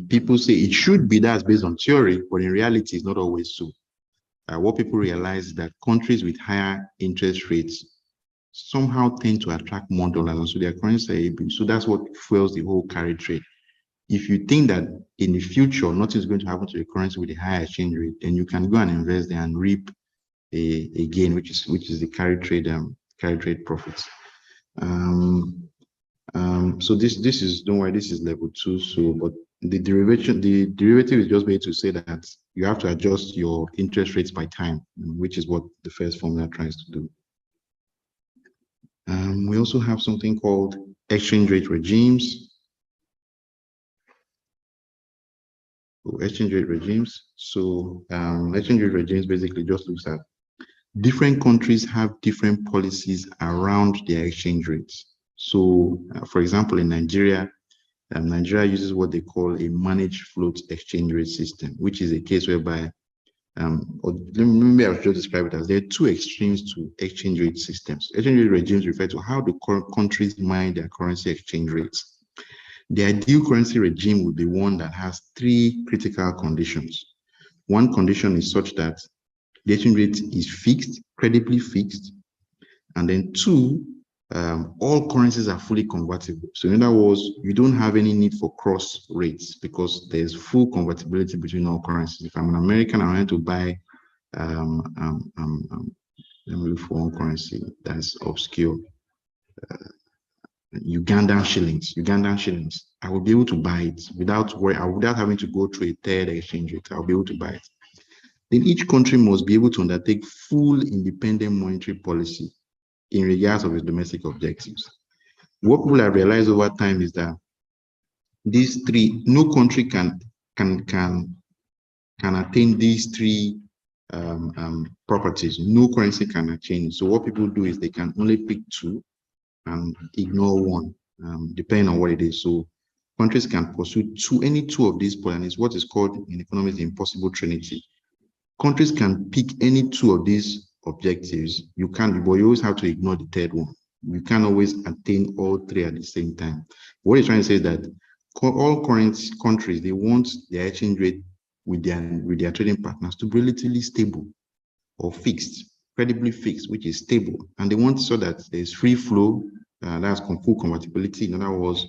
People say it should be. That's based on theory, but in reality, it's not always so. What people realize is that countries with higher interest rates somehow tend to attract more dollars, and so their currency are able. So that's what fuels the whole carry trade. If you think that in the future nothing is going to happen to the currency with a higher exchange rate, then you can go and invest there and reap a gain, which is the carry trade profits. So this is, don't worry, this is level 2. So, but the derivative is just made to say that you have to adjust your interest rates by time, which is what the first formula tries to do. We also have something called exchange rate regimes. Exchange rate regimes. So exchange rate regimes basically just looks at different countries have different policies around their exchange rates. So for example, in Nigeria, Nigeria uses what they call a managed float exchange rate system, which is a case whereby, or maybe I'll just describe it as there are two extremes to exchange rate systems. Exchange rate regimes refer to how the countries manage their currency exchange rates. The ideal currency regime would be one that has 3 critical conditions. One condition is such that the exchange rate is fixed, credibly fixed. And then 2, all currencies are fully convertible. So in other words, you don't have any need for cross rates because there's full convertibility between all currencies. If I'm an American, I want to buy, let me look for one currency that's obscure. Ugandan shillings. I will be able to buy it without having to go through a third exchange rate. I'll be able to buy it. Then each country must be able to undertake full independent monetary policy in regards of its domestic objectives. What people have realized over time is that these 3, no country can attain these 3 properties. No currency can attain it. So what people do is they can only pick 2 and ignore 1, depending on what it is. So countries can pursue any two of these points, and it's what is called in economics the impossible trinity. Countries can pick any 2 of these objectives. You can't, but you always have to ignore the 3rd one. You can't always attain all 3 at the same time. What he's trying to say is that all current countries, they want their exchange rate with their trading partners to be relatively stable or fixed, credibly fixed, which is stable. And they want so that there's free flow, that's full convertibility. In other words,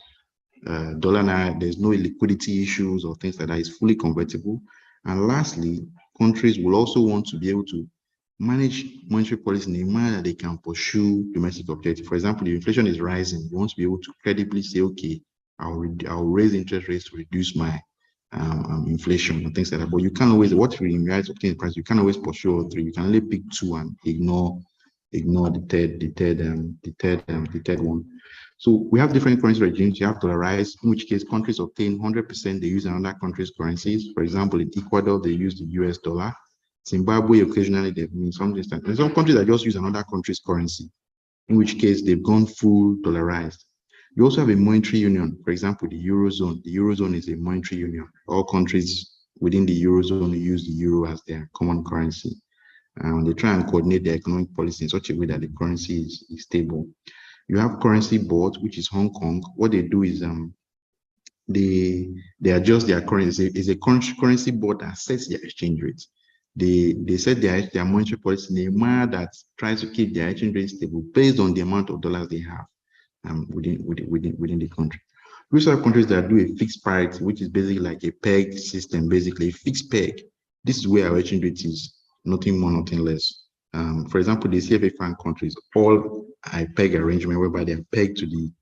dollar naira, there's no liquidity issues or things like that. It's fully convertible. And lastly, countries will also want to be able to manage monetary policy in a manner that they can pursue domestic objectives. For example, if inflation is rising, you want to be able to credibly say, okay, I'll raise interest rates to reduce my inflation and things like that. But you can't always, what in reality obtain price, you can't always pursue all three. You can only pick two and ignore the third one. So we have different currency regimes. You have dollarized, in which case countries obtain 100%, they use another country's currencies. For example, in Ecuador, they use the US dollar. Zimbabwe, occasionally they mean something. And some countries that just use another country's currency, in which case they've gone full dollarized. You also have a monetary union. For example, the Eurozone. The Eurozone is a monetary union. All countries within the Eurozone use the euro as their common currency. They try and coordinate their economic policy in such a way that the currency is stable. You have currency board, which is Hong Kong. What they do is they adjust their currency. It's a currency board that sets their exchange rates. They set their monetary policy in a manner that tries to keep their exchange rate stable based on the amount of dollars they have within the country. We also have countries that do a fixed parity, which is basically like a peg system, basically a fixed peg. This is where our exchange rate is, nothing more, nothing less. For example, the CFA franc countries, all a peg arrangement whereby they're pegged to the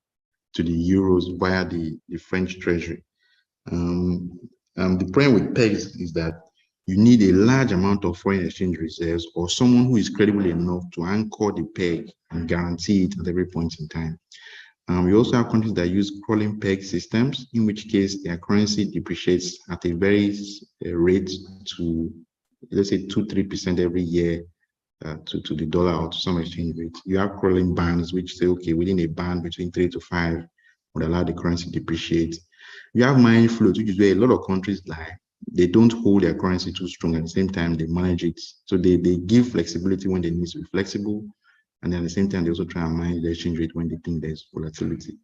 euros via the French treasury. The problem with pegs is that you need a large amount of foreign exchange reserves or someone who is credible enough to anchor the peg and guarantee it at every point in time. We also have countries that use crawling peg systems, in which case their currency depreciates at a very rate to, let's say, 2-3% every year to the dollar or to some exchange rate. You have crawling bands, which say, okay, within a band between 3 to 5 would allow the currency to depreciate. You have money float, which is where a lot of countries lie. They don't hold their currency too strong. At the same time, they manage it. So they give flexibility when they need to be flexible. And then at the same time, they also try and manage the exchange rate when they think there's volatility.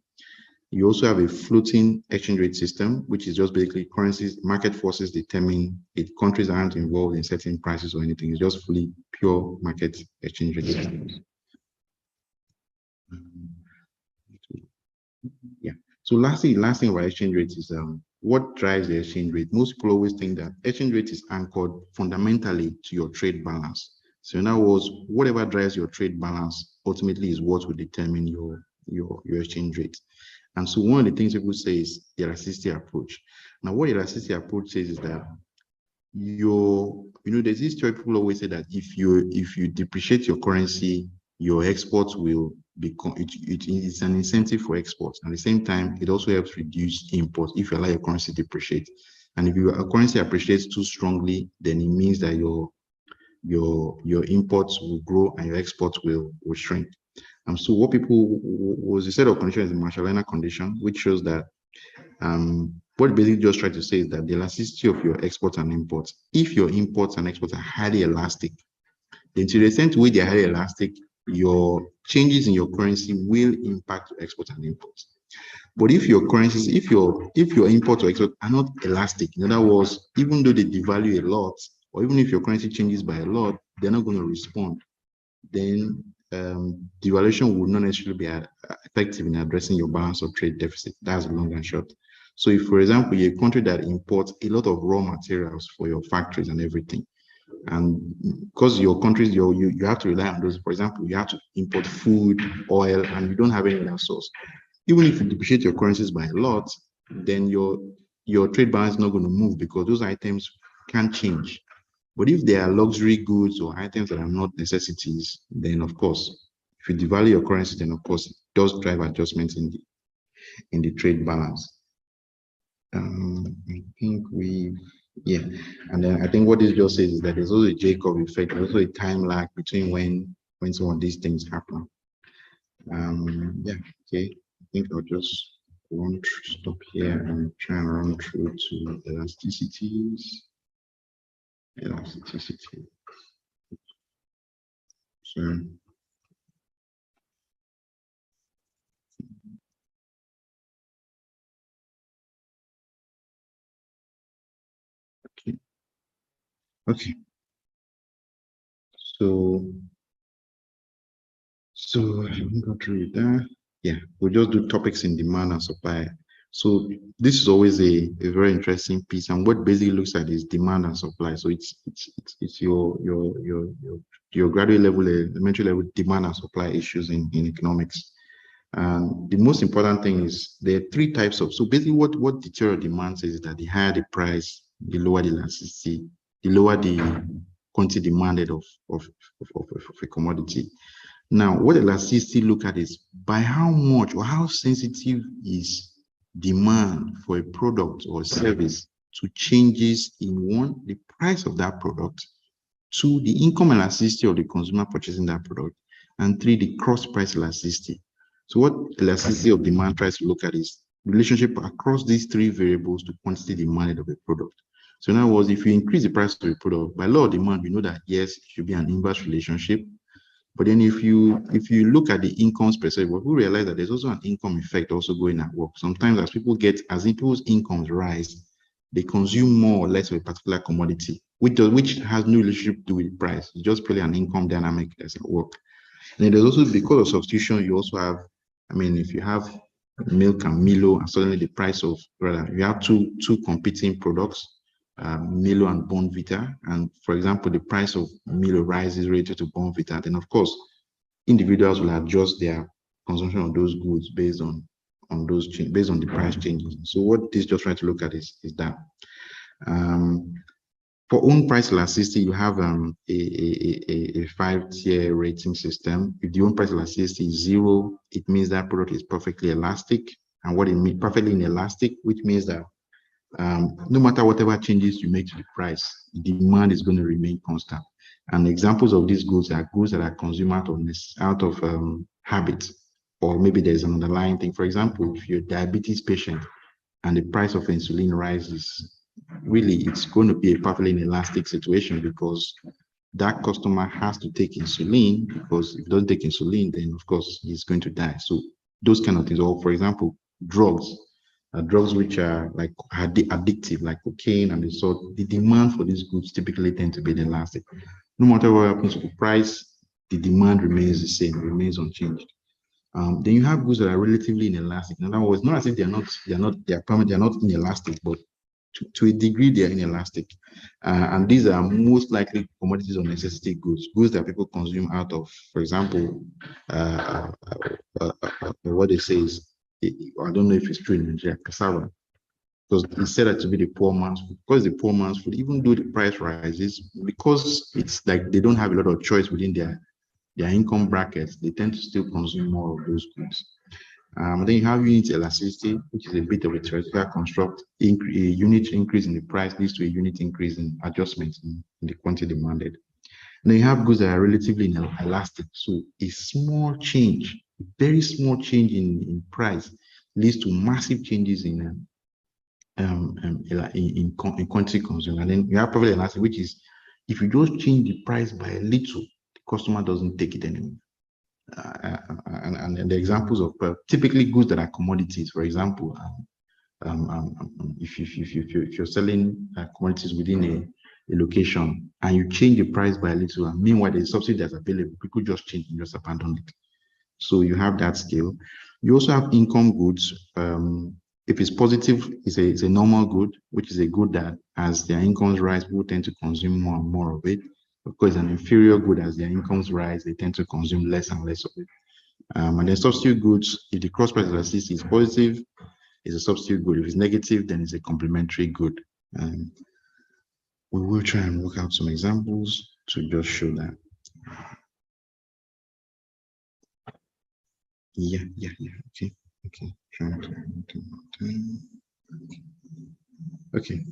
You also have a floating exchange rate system, which is just basically currencies, market forces determine if countries aren't involved in setting prices or anything. It's just fully pure market exchange rate systems. Yeah. So last thing about exchange rate is what drives the exchange rate. Most people always think that exchange rate is anchored fundamentally to your trade balance. So in other words, whatever drives your trade balance ultimately is what will determine your exchange rate. And so one of the things people say is the elasticity approach. Now, what the elasticity approach says is that there's this story people always say that if you depreciate your currency, your exports will become, it's an incentive for exports. At the same time, it also helps reduce imports if you allow your currency to depreciate. And if your currency appreciates too strongly, then it means that your imports will grow and your exports will shrink. So what people was the set of condition is the Marshallina condition, which shows that what basically just try to say is that the elasticity of your exports and imports, if your imports and exports are highly elastic, then to the extent to which they're highly elastic, your changes in your currency will impact your exports and imports. But if your currencies, if your imports or exports are not elastic, in other words, even though they devalue a lot, or even if your currency changes by a lot, they're not going to respond. Then devaluation would not necessarily be effective in addressing your balance of trade deficit. That's long and short. So if, for example, you're a country that imports a lot of raw materials for your factories and everything, and because your countries, you have to rely on those. For example, you have to import food, oil, and you don't have any other source. Even if you depreciate your currencies by a lot, then your trade balance is not going to move because those items can't change. But if they are luxury goods or items that are not necessities, then of course, if you devalue your currency, then of course it does drive adjustments in the trade balance. I think and then I think what this just says is that there's also a Jacob effect, there's also a time lag between when some of these things happen. Okay. I think I'll just stop here and try and run through to elasticities. Elasticity. So okay. So I haven't got through that. Yeah, we'll just do topics in demand and supply. So this is always a very interesting piece, and what basically looks at is demand and supply. So it's your graduate level, elementary level demand and supply issues in economics. And the most important thing is there are three types of, so basically what deterrent demands is that the higher the price, the lower the elasticity, the lower the quantity demanded of a commodity. Now, what elasticity look at is by how much or how sensitive is demand for a product or service to changes in one, the price of that product, two, the income elasticity of the consumer purchasing that product, and three, the cross price elasticity. So what elasticity of demand tries to look at is relationship across these three variables to quantity demanded of a product. So in other words, if you increase the price of a product, by law of demand, we know that yes, it should be an inverse relationship. But then if you look at the incomes per se, we realize that there's also an income effect also going at work. Sometimes as people's incomes rise, they consume more or less of a particular commodity, which has no relationship to do with price. It's just purely an income dynamic that's at work. And then there's also, because of substitution, you also have, I mean, if you have milk and Milo, and suddenly the price of, rather, you have two competing products, Milo and Bonvita, and for example, the price of Milo rises related to Bonvita, then of course, individuals will adjust their consumption of those goods based on those based on the price changes. So what this just trying to look at is that for own price elasticity, you have a 5-tier rating system. If the own price elasticity is 0, it means that product is perfectly elastic. And what it means, perfectly inelastic, which means that no matter whatever changes you make to the price, the demand is going to remain constant. And examples of these goods are goods that are consumed out of habit, or maybe there's an underlying thing. For example, if you're a diabetes patient and the price of insulin rises, really it's going to be a perfectly inelastic situation because that customer has to take insulin, because if he doesn't take insulin, then of course he's going to die. So those kind of things. Or for example, drugs which are like addictive, like cocaine and so the demand for these goods typically tend to be inelastic. No matter what happens to the price, the demand remains the same, remains unchanged. Then you have goods that are relatively inelastic. In other words, not as if they're permanent, they're not inelastic, but to a degree they're inelastic. And these are most likely commodities or necessity goods, goods that people consume out of, for example, what they say is, I don't know if it's true in Nigeria, cassava, because it's said that to be the poor man's food. Because the poor man's food, even though the price rises, because it's like they don't have a lot of choice within their income brackets, they tend to still consume more of those goods. Then you have unit elasticity, which is a bit of a theoretical construct. A unit increase in the price leads to a unit increase in adjustments in the quantity demanded. And then you have goods that are relatively inelastic. So a small change, very small change in price leads to massive changes in quantity consumed. And then you have probably elastic, which is if you just change the price by a little, the customer doesn't take it anymore. And the examples of typically goods that are commodities, for example, if you're selling commodities within a location and you change the price by a little, and meanwhile there's a subsidy that's available, people just change and just abandon it. So you have that scale. You also have income goods. If it's positive, it's a normal good, which is a good that as their incomes rise, people tend to consume more and more of it. Of course, an inferior good, as their incomes rise, they tend to consume less and less of it. And then substitute goods, if the cross price elasticity is positive, it's a substitute good. If it's negative, then it's a complementary good. We will try and work out some examples to just show that. Yeah. Okay.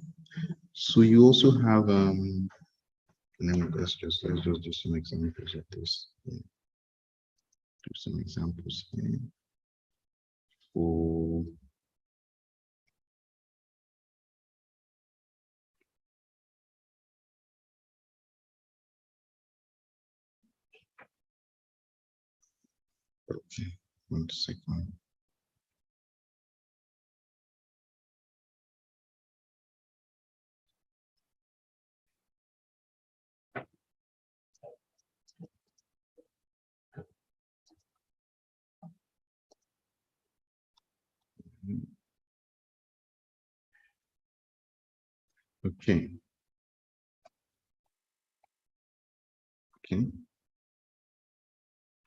So you also have let's just do some examples of this. Yeah. Do some examples here. For okay, 1 second. Okay. Okay.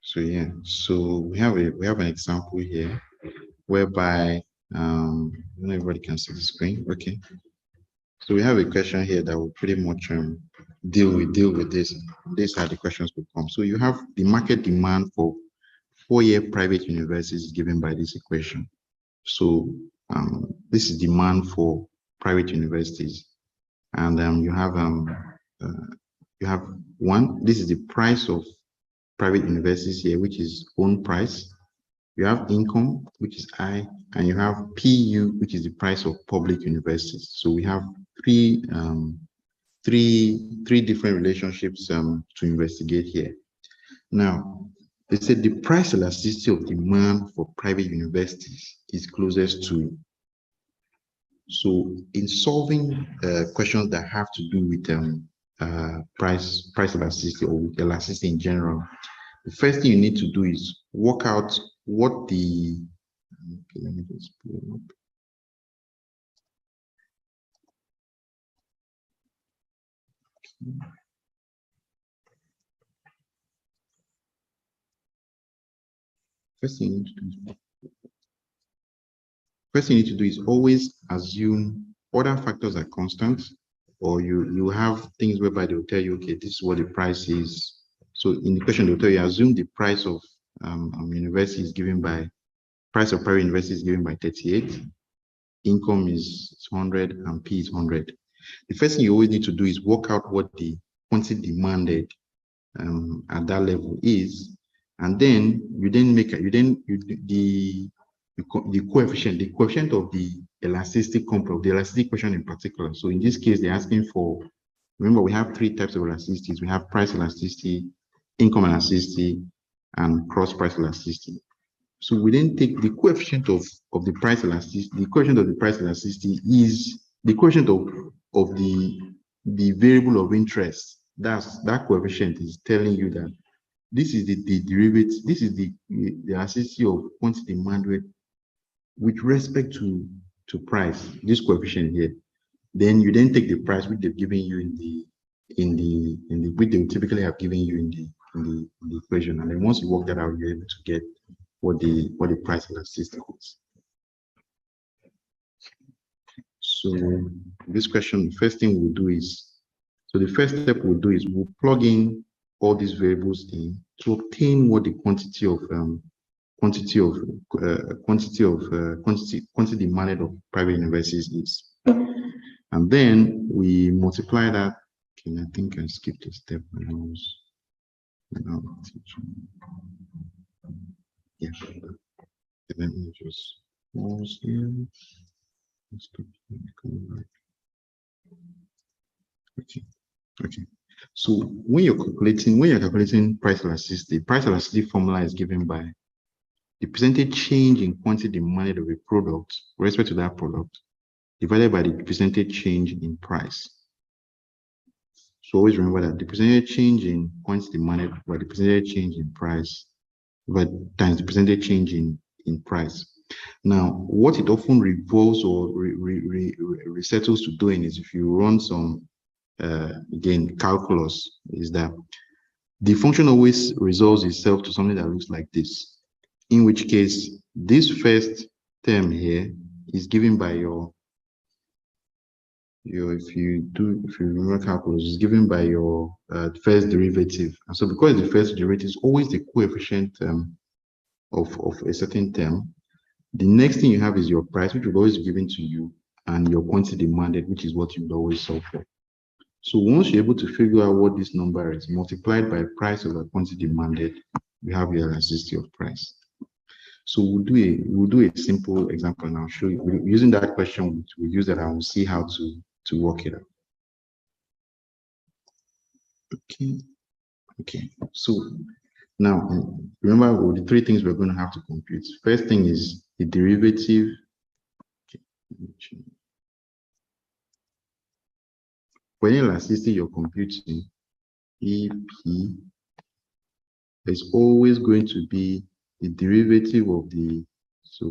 So yeah, so we have an example here whereby not everybody can see the screen. Okay. So we have a question here that will pretty much deal with this. These are the questions will come. So you have the market demand for 4-year private universities given by this equation. So this is demand for private universities, and you have one. This is the price of private universities here, which is own price. You have income, which is I, and you have PU, which is the price of public universities. So we have three different relationships to investigate here. Now, they said the price elasticity of demand for private universities is closest to. So in solving questions that have to do with price elasticity or with elasticity in general, the first thing you need to do is work out what the, okay, let me just pull it up. First thing you need to do is always assume other factors are constant, or you have things whereby they will tell you, okay, this is what the price is. So in the question, they'll tell you, assume the price of university is given by, price of private university is given by 38, income is 100, and P is 100. The first thing you always need to do is work out what the quantity demanded at that level is, and then you then make the coefficient of the elasticity component, the elasticity quotient in particular. So in this case, they're asking for, remember, we have three types of elasticities. We have price elasticity, income elasticity, and cross price elasticity. So we then take the coefficient of the price elasticity. The coefficient of the price elasticity is the coefficient of the variable of interest. That coefficient is telling you that this is the derivative. This is the elasticity of quantity demanded with respect to price. This coefficient here. Then you then take the price which they've given you in the which they typically have given you in the equation, and then once you work that out, you're able to get what the price elasticity is. So this question, the first thing we'll do is, so the first step we'll do is we'll plug in all these variables in to obtain what the quantity demanded of private universities is, and then we multiply that. Okay, I think I skipped a step when I was teaching. Yeah, let me just pause here. Okay. So when you're calculating price elasticity formula is given by the percentage change in quantity demanded of a product with respect to that product divided by the percentage change in price. So always remember that the percentage change in quantity demanded by the percentage change in price times the percentage change in price. Now, what it often revolves or resettles to doing is, if you run some again calculus, is that the function always resolves itself to something that looks like this, in which case this first term here is given by your if you remember calculus, is given by your first derivative. And so because the first derivative is always the coefficient of a certain term, the next thing you have is your price, which will always be given to you, and your quantity demanded, which is what you will always solve for. So once you're able to figure out what this number is, multiplied by price over quantity demanded, you have your elasticity of price. So we'll do a simple example, and I'll show you using that question. We'll use that, and we'll see how to work it out. Okay. So now remember the three things we're going to have to compute. First thing is the derivative. For elasticity you're computing, EP is always going to be the derivative of the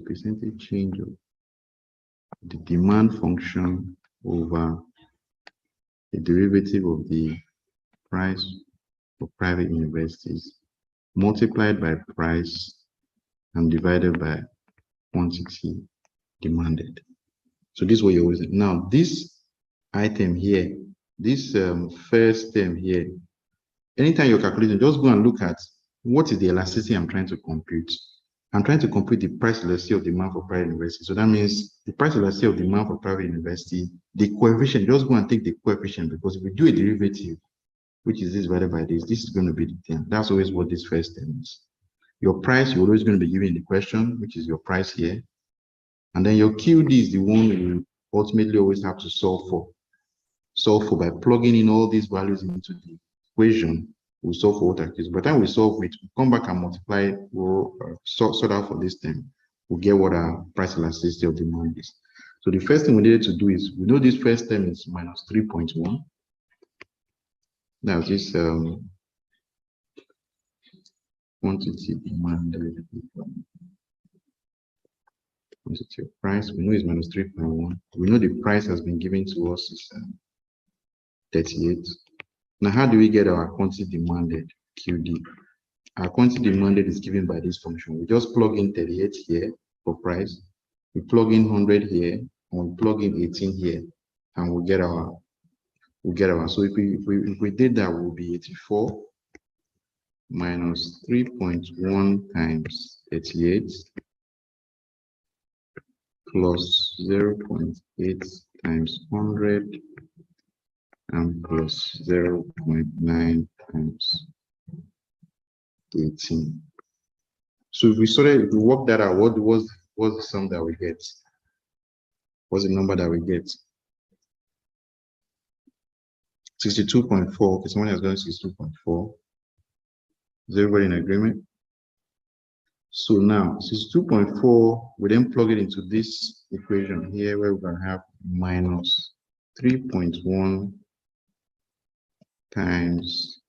percentage change of the demand function over the derivative of the price for private universities multiplied by price and divided by quantity demanded. So this is what you always do. Now this item here, this first term here, anytime you're calculating, just go and look at what is the elasticity I'm trying to compute. I'm trying to compute the price elasticity of demand for private university. So that means the price elasticity of demand for private university, the coefficient, just go and take the coefficient, because if we do a derivative, which is this divided by this is going to be the term. That's always what this first term is. Your price, you're always going to be given the question, which is your price here. And then your QD is the one you ultimately always have to solve for. Solve for by plugging in all these values into the equation. We'll solve for what that is. By the time we solve it, we'll come back and multiply, we'll sort out for this term. We'll get what our price elasticity of demand is. So the first thing we needed to do is, we know this first term is minus 3.1. Now this quantity demanded, quantity of price, we know is minus 3.1. We know the price has been given to us is 38. Now, how do we get our quantity demanded, QD? Our quantity demanded is given by this function. We just plug in 38 here for price. We plug in 100 here, and we plug in 18 here, and we get our. So if we did that, will be 84 minus 3.1 times 38 plus 0.8 times 100 and plus 0.9 times 18. So if we work that out, what's the sum that we get? What's the number that we get? 62.4. Okay, someone has done 62.4. Is everybody in agreement? So now 62.4, we then plug it into this equation here, where we're going to have minus 3.1 times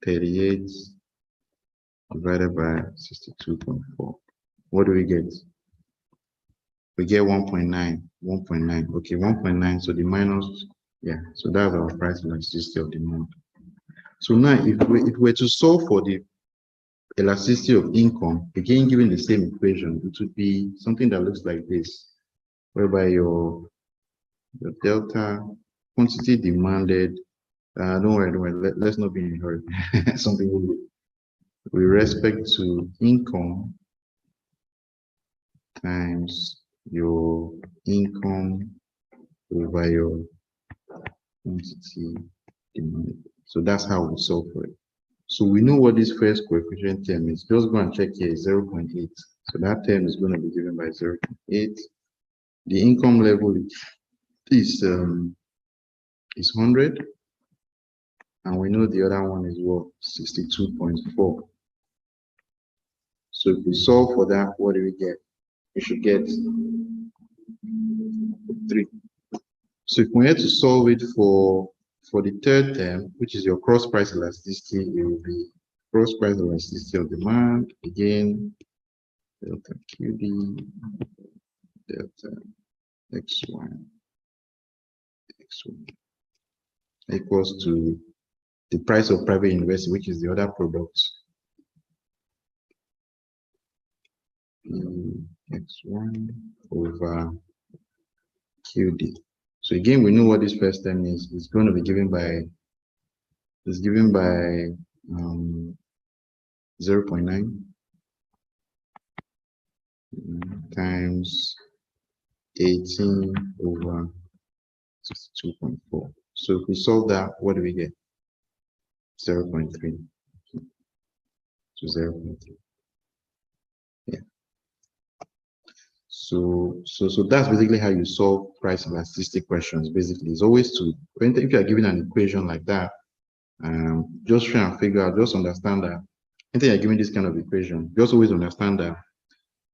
38 divided by 62.4. What do we get? We get 1.9. 1.9. Okay, 1.9. So the minus, yeah. So that's our price elasticity of demand. So now, if we were to solve for the elasticity of income, again given the same equation, it would be something that looks like this, whereby your delta quantity demanded. Don't worry. Let's not be in a hurry. Something with respect to income times your income over your quantity demanded. So that's how we solve for it. So we know what this first coefficient term is. Just go and check here, 0.8. So that term is going to be given by 0.8. The income level is 100. And we know the other one is what? 62.4. So if we solve for that, what do we get? We should get 3. So if we had to solve it for the third term, which is your cross price elasticity, it will be cross price elasticity of demand, again, delta QD, delta X1 equals to the price of private university, which is the other product, X1 over QD. So again, we know what this first term is. It's going to be given by 0.9 times 18 over 62.4. So if we solve that, what do we get? 0.3. So 0.3. Yeah. So that's basically how you solve price elasticity questions. Basically, it's always to, if you are given an equation like that, just try and figure out, just understand that anything you're given this kind of equation, just always understand that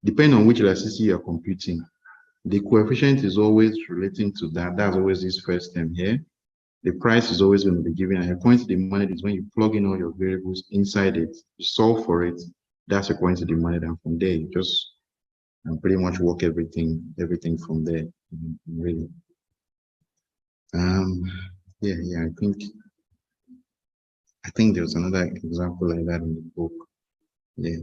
depending on which elasticity you're computing, the coefficient is always relating to that. That's always this first term here. The price is always going to be given, and your quantity demanded is when you plug in all your variables inside it, you solve for it, that's your quantity demanded, and from there you just pretty much work everything from there. Really. I think there's another example like that in the book. Yeah.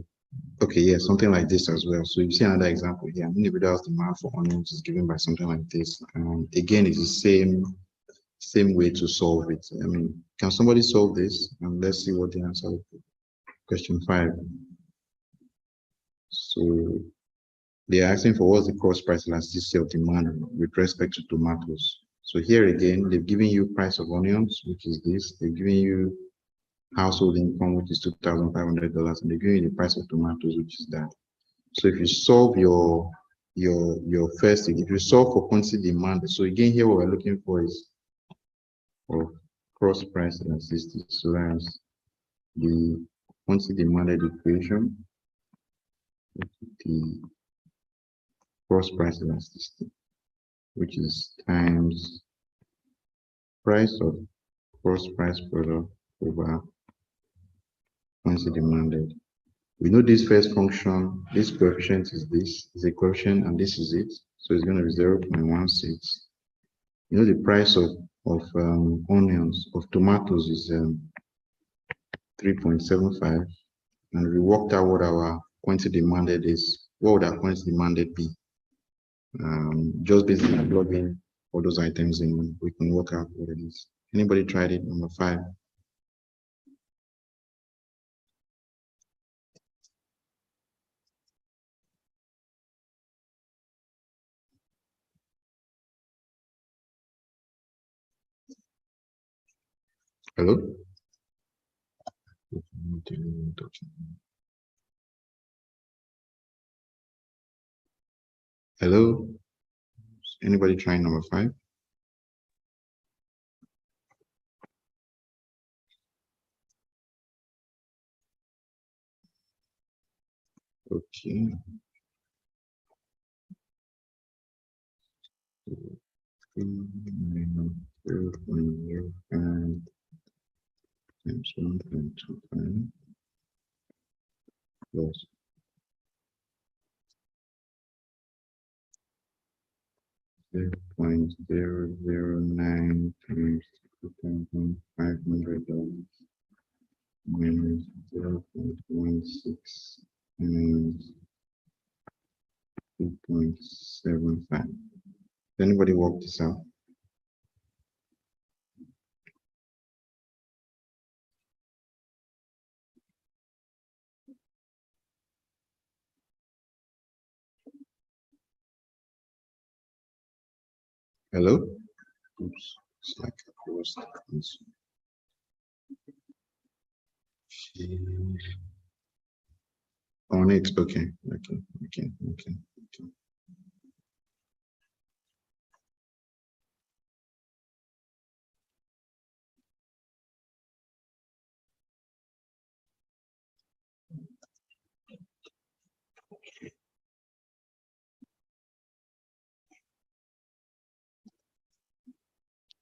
Okay, yeah, something like this as well. So you see another example here. Individual demand for onions is given by something like this. Again, it's the same way to solve it. I mean, can somebody solve this? And let's see what the answer is. Question 5. So they're asking for what's the cross price elasticity of demand with respect to tomatoes. So here again, they've given you price of onions, which is this. They've given you household income, which is $2,500, and they're giving you the price of tomatoes, which is that. So if you solve your first, if you solve for quantity demand, so again here what we're looking for is for cross price elasticity. So that's the quantity demanded equation, the cross price elasticity, which is times price of cross price product over quantity demanded. We know this first function, this coefficient is this, is a coefficient, and this is it. So it's going to be 0.16. You know the price of onions, of tomatoes is 3.75, and we worked out what our quantity demanded is. What would our quantity demanded be? Just basically plug in all those items in, we can work out what it is. Anybody tried it? Number 5. Hello? Hello? Anybody trying number 5? Okay. 0.05 times 1.25 plus 0.009 times $2,500 minus 0.16 times 2.75. Anybody work this out? Hello? Oops, it's like I closed this. On it, okay.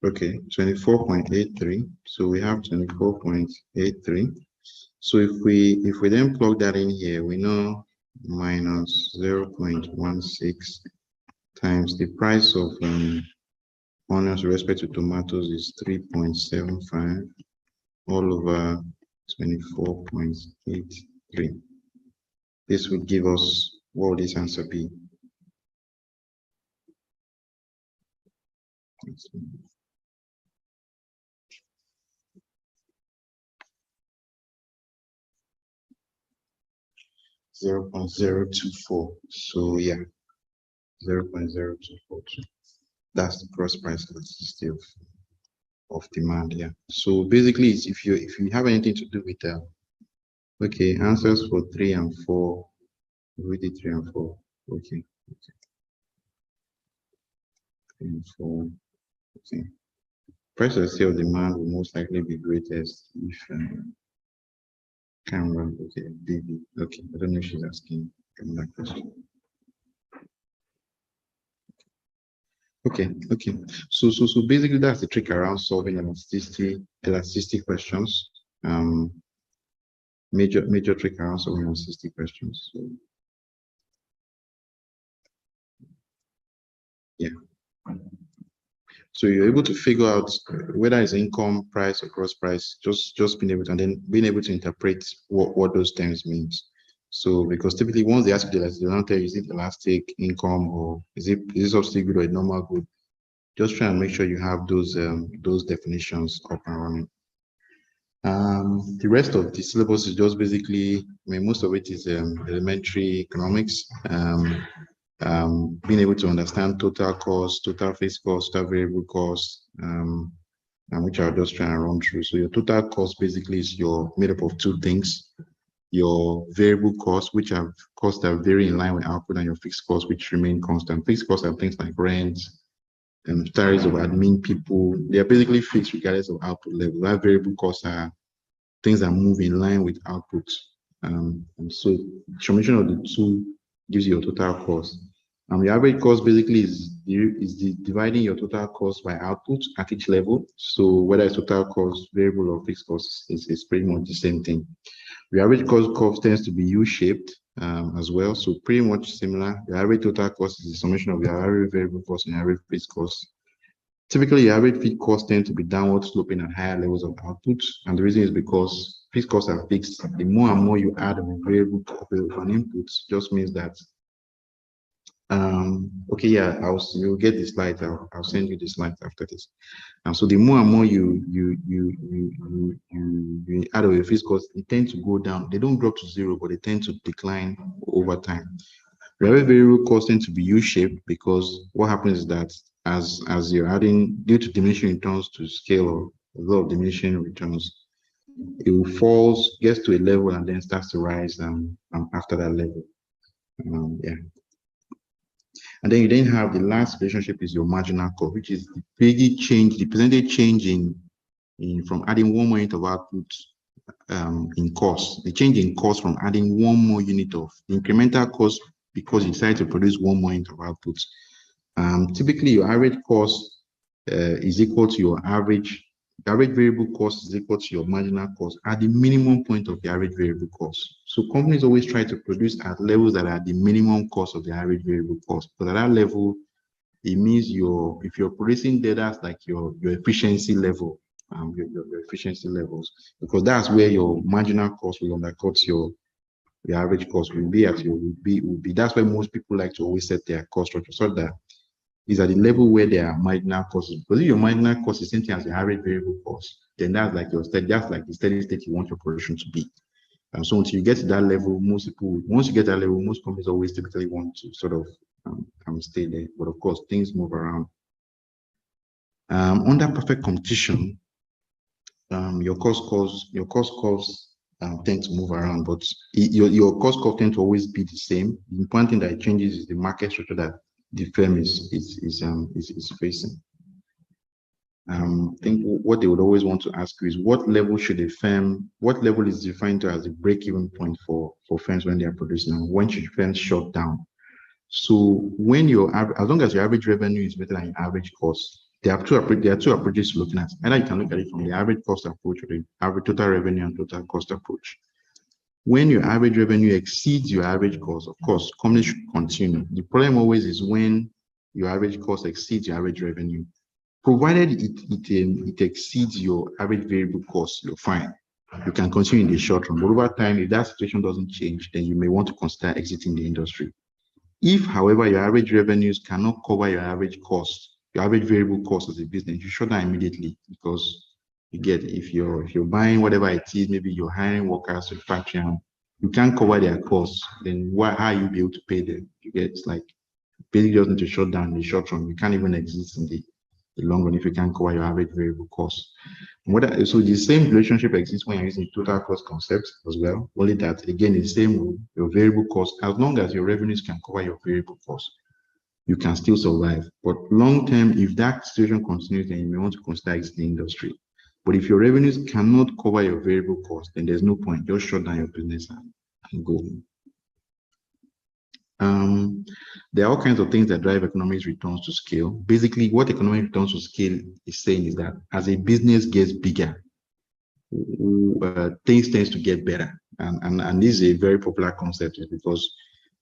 Okay, 24.83. So we have 24.83. So if we then plug that in here, we know minus 0.16 times the price of onions with respect to tomatoes is 3.75 all over 24.83. This would give us, what would this answer be? 0.024. So yeah, 0.0242. That's the cross price elasticity of demand. Yeah. So basically, it's if you have anything to do with okay, answers for 3 and 4. We did 3 and 4. Okay. 3 and 4. Okay. Price elasticity of demand will most likely be greatest if camera. Okay, BB. Okay, I don't know if she's asking that question. Okay. So basically that's the trick around solving elasticity questions. Major trick around solving elasticity questions. So, yeah. So you're able to figure out whether it's income, price, or cross price, just being able to, and then being able to interpret what those terms means. So because typically once they ask you, they don't tell you, is it elastic income or is it subsidy good or a normal good? Just try and make sure you have those definitions up and running. The rest of the syllabus is just basically, I mean, most of it is elementary economics. Being able to understand total cost, total fixed cost, total variable cost, and which I'll just try and run through. So your total cost basically is made up of two things: your variable cost, which are costs that vary in line with output, and your fixed costs, which remain constant. Fixed costs are things like rent and salaries of admin people. They are basically fixed regardless of output level. That variable costs are things that move in line with output. And so the summation of the two gives you your total cost. The average cost basically is dividing your total cost by output at each level. So whether it's total cost, variable, or fixed cost, is pretty much the same thing. The average cost curve tends to be U-shaped as well, so pretty much similar. The average total cost is the summation of your average variable cost and average fixed cost. Typically, your average fixed costs tend to be downward sloping at higher levels of output, and the reason is because fixed costs are fixed. The more and more you add of a variable of an input, just means that okay, yeah, you'll get the slides. I'll send you the slides after this. So the more and more you add of a fixed cost, they tend to go down. They don't drop to zero, but they tend to decline over time. The average variable cost tend to be U-shaped because what happens is that as you're adding, due to diminishing returns to scale or a lot of diminishing returns, it will falls, gets to a level, and then starts to rise after that level. Yeah. And then you then have the last relationship is your marginal cost, which is the big change, the percentage change in from adding 1 more unit of output in cost. The change in cost from adding 1 more unit of incremental cost because you decide to produce 1 more unit of output. Typically, your average cost is equal to your average. The average variable cost is equal to your marginal cost at the minimum point of the average variable cost. So companies always try to produce at levels that are the minimum cost of the average variable cost. But at that level, it means if you're producing data like your efficiency level, your efficiency levels, because that's where your marginal cost will undercut your average cost will be at that's where most people like to always set their cost structure, so that is at the level where their marginal cost is. Because if your marginal cost is the same thing as the average variable cost, then that's like the steady state you want your production to be. And so until you get to that level, once you get to that level, most companies always typically want to sort of stay there. But of course, things move around. Under perfect competition, your cost curves tend to move around, but your cost curve tend to always be the same. The important thing that changes is the market structure that the firm is facing. I think what they would always want to ask you is what level is defined as the break-even point for firms when they are producing, and when should firms shut down? So when as long as your average revenue is better than your average cost, there are two approaches to looking at. Either you can look at it from the average cost approach or the average total revenue and total cost approach. When your average revenue exceeds your average cost, of course, companies should continue. The problem always is when your average cost exceeds your average revenue. Provided it exceeds your average variable cost, you're fine. You can continue in the short run. But over time, if that situation doesn't change, then you may want to consider exiting the industry. If, however, your average revenues cannot cover your average cost, your average variable cost as a business, you shut down immediately, because you get, if you're buying whatever it is, maybe you're hiring workers to factory and you can't cover their costs, then how are you be able to pay them? You get, it's like basically just need to shut down in the short run. You can't even exist in the long run if you can't cover your average variable cost. So the same relationship exists when you're using total cost concepts as well, only that again the same rule, your variable cost, as long as your revenues can cover your variable cost, you can still survive. But long term, if that situation continues, then you may want to consider exiting the industry. But if your revenues cannot cover your variable cost, then there's no point. Just shut down your business and go. There are all kinds of things that drive economic returns to scale. Basically, what economic returns to scale is saying is that as a business gets bigger, things tend to get better. And this is a very popular concept, because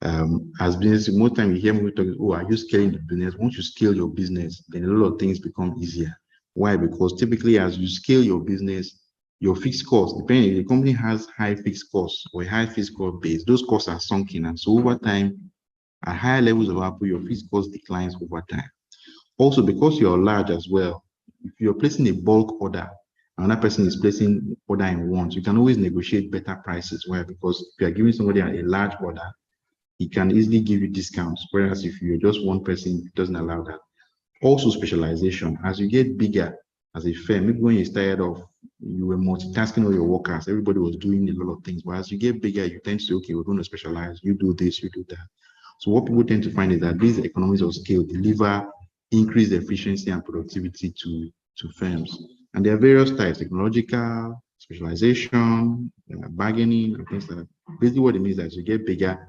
As business, most time you hear me talking, oh, are you scaling the business? Once you scale your business, then a lot of things become easier. Why? Because typically as you scale your business, your fixed costs, depending if the company has high fixed costs or a high fixed cost base, those costs are sunken. And so over time, at higher levels of output, your fixed cost declines over time. Also, because you're large as well, if you're placing a bulk order, another person is placing order in once, you can always negotiate better prices. Why? Because if you're giving somebody a large order, he can easily give you discounts. Whereas if you're just one person, it doesn't allow that. Also, specialization. As you get bigger as a firm, maybe when you started off, you were multitasking all your workers, everybody was doing a lot of things. But as you get bigger, you tend to say, okay, we're going to specialize. You do this, you do that. So what people tend to find is that these economies of scale deliver increased efficiency and productivity to firms. And there are various types: technological, specialization, bargaining, and things like that. Basically, what it means is that as you get bigger,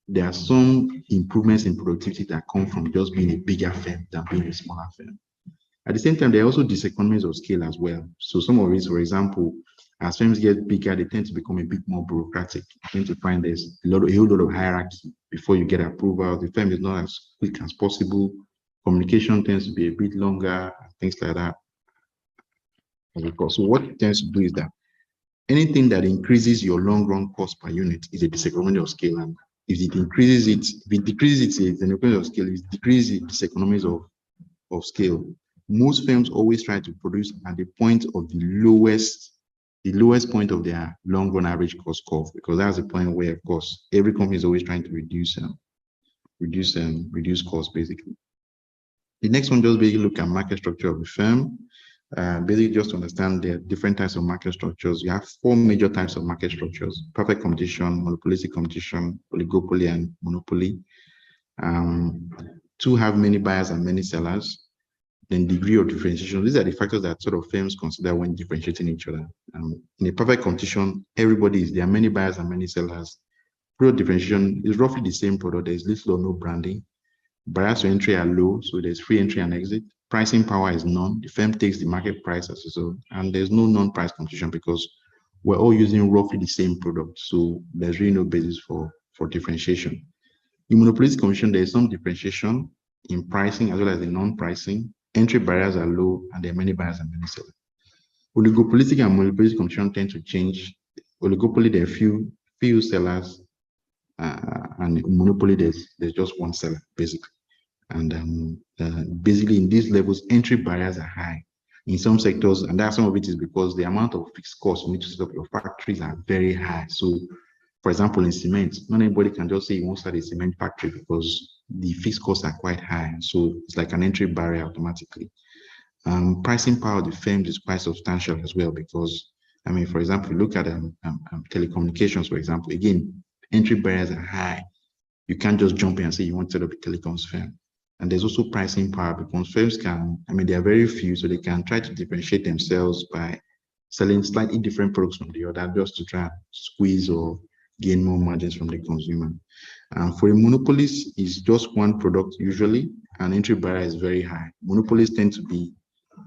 there are some improvements in productivity that come from just being a bigger firm than being a smaller firm. At the same time, there are also diseconomies of scale as well. So some of it, for example, as firms get bigger, they tend to become a bit more bureaucratic. You tend to find there's a whole lot of hierarchy before you get approval. The firm is not as quick as possible. Communication tends to be a bit longer, things like that. So what it tends to do is that anything that increases your long run cost per unit is a diseconomy of scale. And if it increases it, if it decreases it, it's an economy of scale. If it decreases it, it's economies of scale. Most firms always try to produce at the point of the lowest point of their long run average cost curve, because that's the point where, of course, every company is always trying to reduce costs, basically. The next one, just basically look at market structure of the firm. Basically, just to understand the different types of market structures. You have 4 major types of market structures: perfect competition, monopolistic competition, oligopoly, and monopoly. 2 have many buyers and many sellers. Then degree of differentiation. These are the factors that sort of firms consider when differentiating each other. In a perfect competition, there are many buyers and many sellers. Product differentiation is roughly the same product. There's little or no branding. Barriers to entry are low, so there's free entry and exit. Pricing power is none. The firm takes the market price as well, and there's no non-price competition because we're all using roughly the same product. So there's really no basis for differentiation. In monopolistic competition, there is some differentiation in pricing as well as in non-pricing. Entry barriers are low, and there are many buyers and many sellers. Oligopolistic and monopolistic competition tend to change. Oligopoly, there are few sellers, and in monopoly, there's just one seller, basically. And basically, in these levels, entry barriers are high in some sectors, and that some of it is because the amount of fixed costs you need to set up your factories are very high. So, for example, in cement, not anybody can just say you won't start a cement factory because the fixed costs are quite high. So it's like an entry barrier automatically. Pricing power of the firms is quite substantial as well because, I mean, for example, look at telecommunications, for example. Again, entry barriers are high. You can't just jump in and say you want to set up a telecoms firm. And there's also pricing power because firms there are very few, so they can try to differentiate themselves by selling slightly different products from the other just to try and squeeze or gain more margins from the consumer. For a monopolist, it's just one product usually, and entry barrier is very high. Monopolists tend to be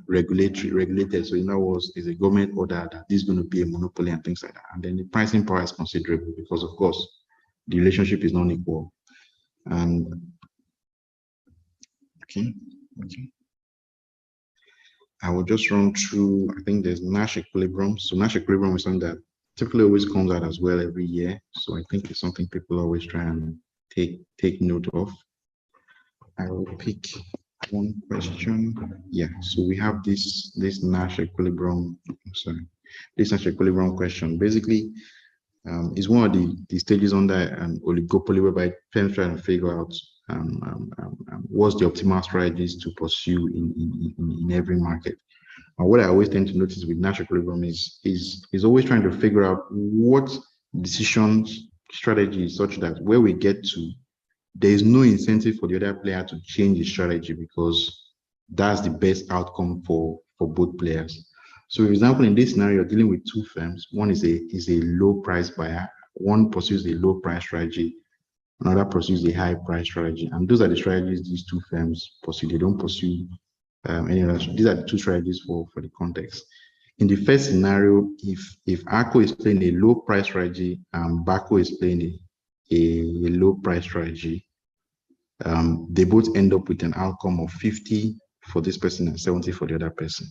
regulated. So in other words, there's a government order that this is going to be a monopoly and things like that. And then the pricing power is considerable because, of course, the relationship is not equal. And okay. I will just run through, I think there's Nash Equilibrium. So Nash Equilibrium is something that typically always comes out as well every year. So I think it's something people always try and take note of. I will pick one question. Yeah, so we have this Nash Equilibrium, this Nash Equilibrium question. Basically, is one of the stages under an oligopoly whereby firms try to figure out what's the optimal strategies to pursue in every market. And what I always tend to notice with Nash Equilibrium is always trying to figure out what decisions strategy is such that where we get to, there is no incentive for the other player to change the strategy because that's the best outcome for both players. So, for example, in this scenario, you're dealing with 2 firms. One is a low price buyer. One pursues a low price strategy. Another pursues a high price strategy. And those are the strategies these 2 firms pursue. They don't pursue any other. These are the 2 strategies for the context. In the first scenario, if ARCO is playing a low price strategy and BACO is playing a a low price strategy, they both end up with an outcome of 50 for this person and 70 for the other person.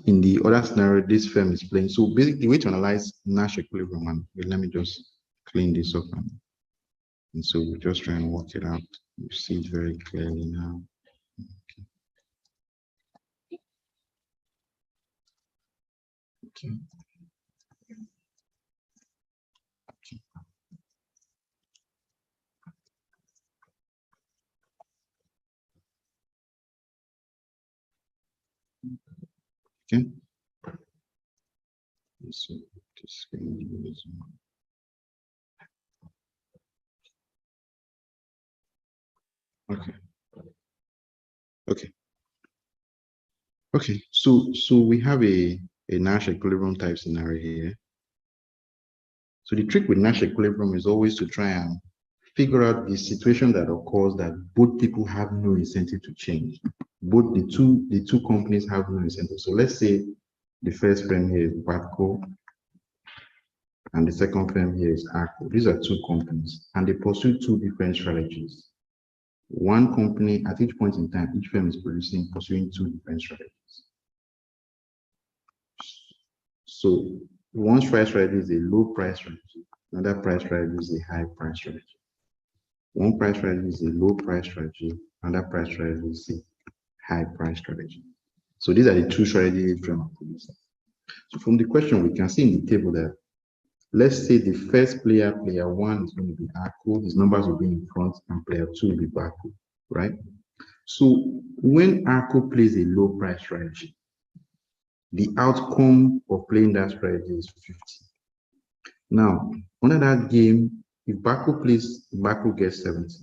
In the other scenario, this firm is playing. So basically, the way to analyze Nash equilibrium, and let me just clean this up. And so we just try and work it out. You see it very clearly now. Okay. Okay. So this is okay. Okay. Okay. So we have a Nash equilibrium type scenario here. So the trick with Nash equilibrium is always to try and figure out the situation that occurs that both people have no incentive to change. Both the two companies have no incentive. So let's say the first firm here is Batco and the second firm here is Arco. These are two companies and they pursue two different strategies. One company at each point in time, each firm is pursuing two different strategies. So one price strategy is a low price strategy, another price strategy is a high price strategy. One price strategy is a low price strategy, another price strategy is a high price strategy. So these are the two strategies from our producer. So from the question, we can see in the table that let's say the first player one is going to be Arco, his numbers will be in front, and player two will be Baco, right? So when Arco plays a low price strategy, the outcome of playing that strategy is 50. Now, under that game, if Baco plays, Baco gets 70,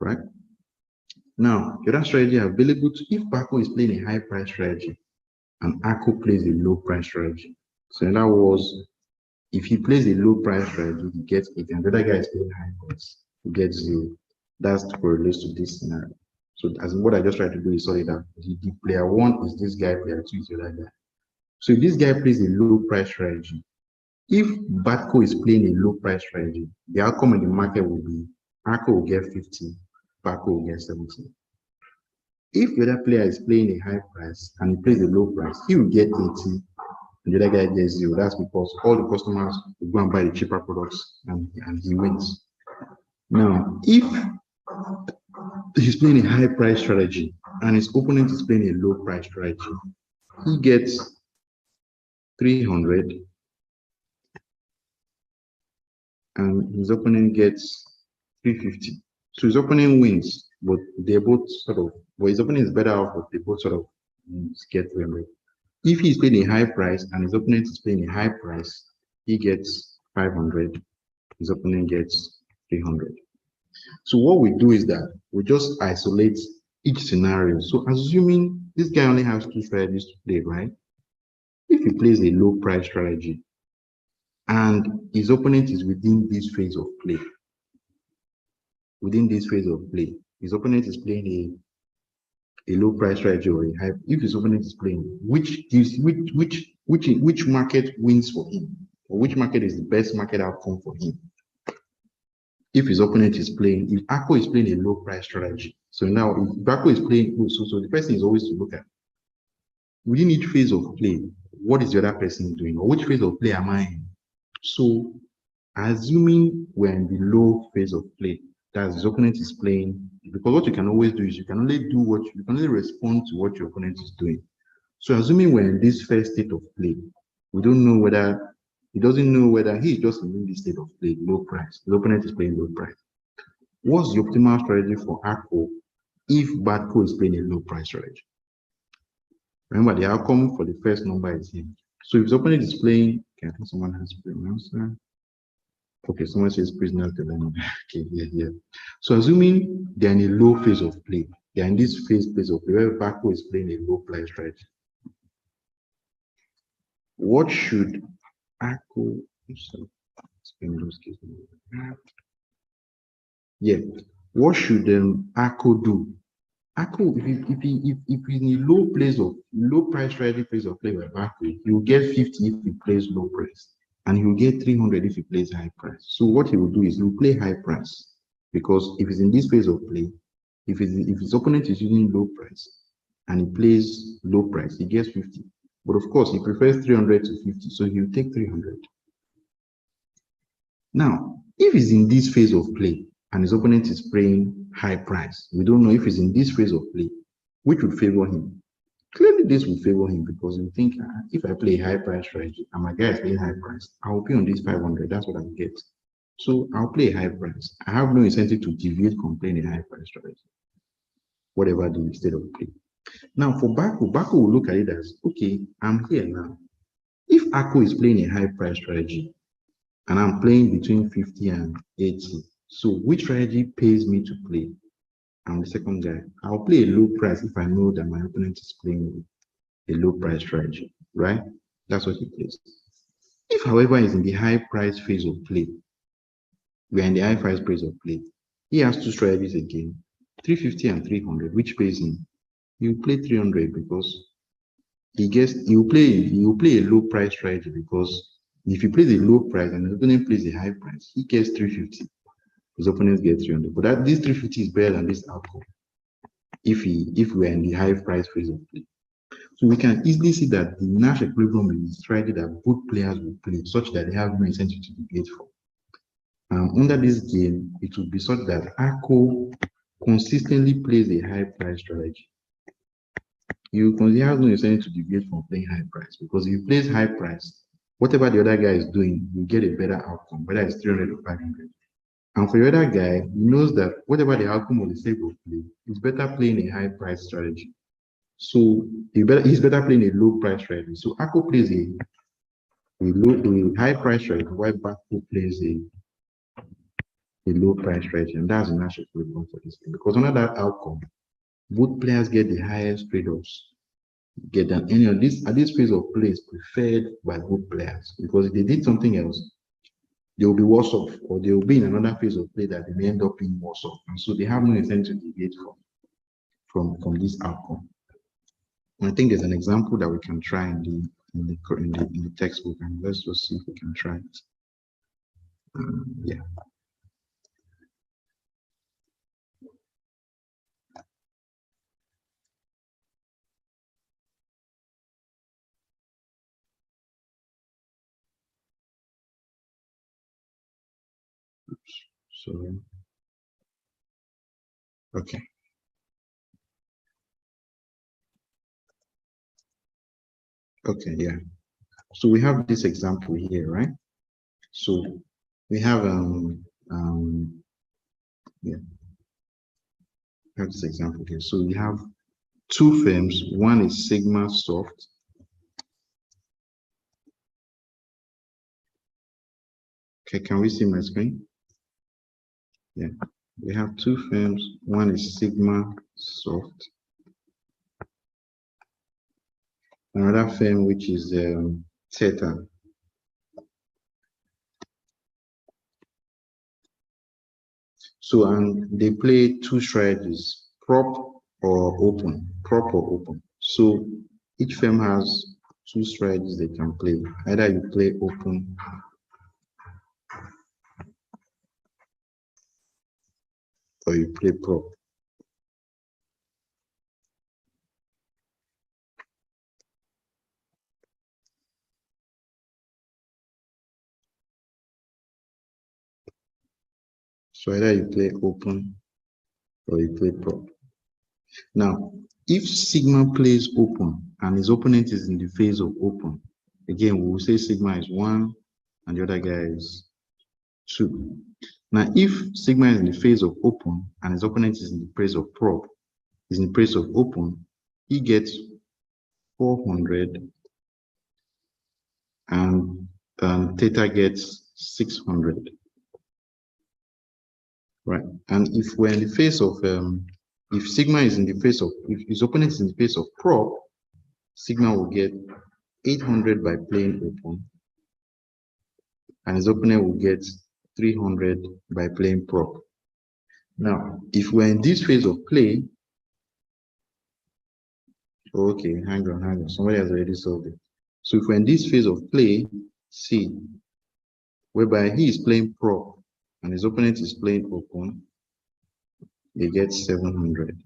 right? Now, the other strategy available to, if Baco is playing a high price strategy and Arco plays a low price strategy. So in other words, if he plays a low price strategy, he gets 80, and the other guy is playing high price, he gets 0. That's correlates to this scenario. So as what I just tried to do is sorry that the player one is this guy, player two is the other guy. So if this guy plays a low price strategy, if Batco is playing a low price strategy, the outcome in the market will be Arco will get 50, Baco will get 70. If the other player is playing a high price and he plays a low price, he will get 80 and the other guy gets 0. That's because all the customers will go and buy the cheaper products and he wins. Now, if he's playing a high price strategy and his opponent is playing a low price strategy, he gets 300 and his opponent gets 350. So his opponent wins, but they both sort of, well, his opponent is better off, but they both sort of get 300. If he's playing a high price and his opponent is playing a high price, he gets 500, his opponent gets 300. So what we do is that we just isolate each scenario. So assuming this guy only has two strategies to play, right? If he plays a low price strategy and his opponent is within this phase of play, his opponent is playing a low price strategy or a high, if his opponent is playing, which market wins for him, or which market is the best market outcome for him? If his opponent is playing, if Arco is playing a low price strategy, so now if Arco is playing, so the person is always to look at within each phase of play, what is the other person doing, or which phase of play am I in? So assuming we're in the low phase of play, that his opponent is playing, because what you can always do is you can only respond to what your opponent is doing. So assuming we're in this first state of play, we don't know whether he doesn't know whether he's just in this state of play, low price. The opponent is playing low price. What's the optimal strategy for Arco if Batco is playing a low price strategy? Remember, the outcome for the first number is him. So if his opponent is playing, okay, I think someone has to answer. Okay, someone says prisoners dilemma. Okay, yeah. So assuming they're in a low phase of play, they're in this phase of play where Batco is playing a low price strategy. What should Arco? Yeah. What should Arco do? Arco, if he's in a low price strategy phase of play with Arco, he will get 50 if he plays low price. and he will get 300 if he plays high price. So what he will do is he will play high price, because if he's in this phase of play, if his opponent is using low price and he plays low price, he gets 50. But of course, he prefers 300 to 50, so he will take 300. Now, if he's in this phase of play and his opponent is playing high price, we don't know if he's in this phase of play, which would favor him. Clearly, this will favor him, because you think, if I play high price strategy and my guy is playing high price, I will pay on this 500. That's what I get. So I'll play high price. I have no incentive to deviate from playing a high price strategy, whatever the state of play. Now, for Bako will look at it as, okay, I'm here now. If Ako is playing a high price strategy and I'm playing between 50 and 80, so which strategy pays me to play? I'm the second guy. I'll play a low price if I know that my opponent is playing a low price strategy, right? That's what he plays. If, however, he's in the high price phase of play, we're in the high price phase of play, he has two strategies again, 350 and 300, which pays him. You play 300 because he will play a low price strategy, because if he plays a low price and his opponent plays a high price, he gets 350. His opponents get 300. But this 350 is better than this outcome if we're in the high price phase of play. So we can easily see that the Nash equilibrium is a strategy that both players will play, such that they have no incentive to deviate from. Under this game, it will be such that Ako consistently plays a high price strategy. You have no incentive to deviate from playing high price, because if he plays high price, whatever the other guy is doing, you get a better outcome, whether it's 300 or 500. And for the other guy, he knows that whatever the outcome of the state of play, it's better playing a high price strategy. So he's better playing a low price strategy. So Ako plays a high price strategy, while Bako plays a low price strategy, and that's a Nash equilibrium for this game. Because under that outcome, both players get the highest trade-offs. Get that any of this at this phase of play is preferred by both players, because if they did something else, they will be worse off, or they will be in another phase of play that they may end up being worse off, and so they have no incentive to deviate from this outcome. And I think there's an example that we can try in the textbook, and let's just see if we can try it. Yeah. Oops. So, okay. Okay, yeah. So we have this example here, right? So we have yeah, we have this example here. So we have two firms. One is Sigma Soft. Okay, can we see my screen? Yeah, we have two firms. One is Sigma Soft. Another firm which is Theta. So, and they play two strategies, prop or open, prop or open. So each firm has two strategies they can play. Either you play open or you play prop. So either you play open or you play prop. Now, if Sigma plays open and his opponent is in the phase of open, again, we will say Sigma is 1 and the other guy is 2. Now, if Sigma is in the phase of open and his opponent is in the phase of prop, is in the phase of open, he gets 400 and Theta gets 600. Right. And if we're in the phase of if Sigma is in the phase of, if his opponent is in the phase of prop, Sigma will get 800 by playing open, and his opponent will get 300 by playing prop. Now, if we're in this phase of play, okay, hang on, somebody has already solved it. So if we're in this phase of play, see, whereby he is playing prop and his opponent is playing open, he gets 700.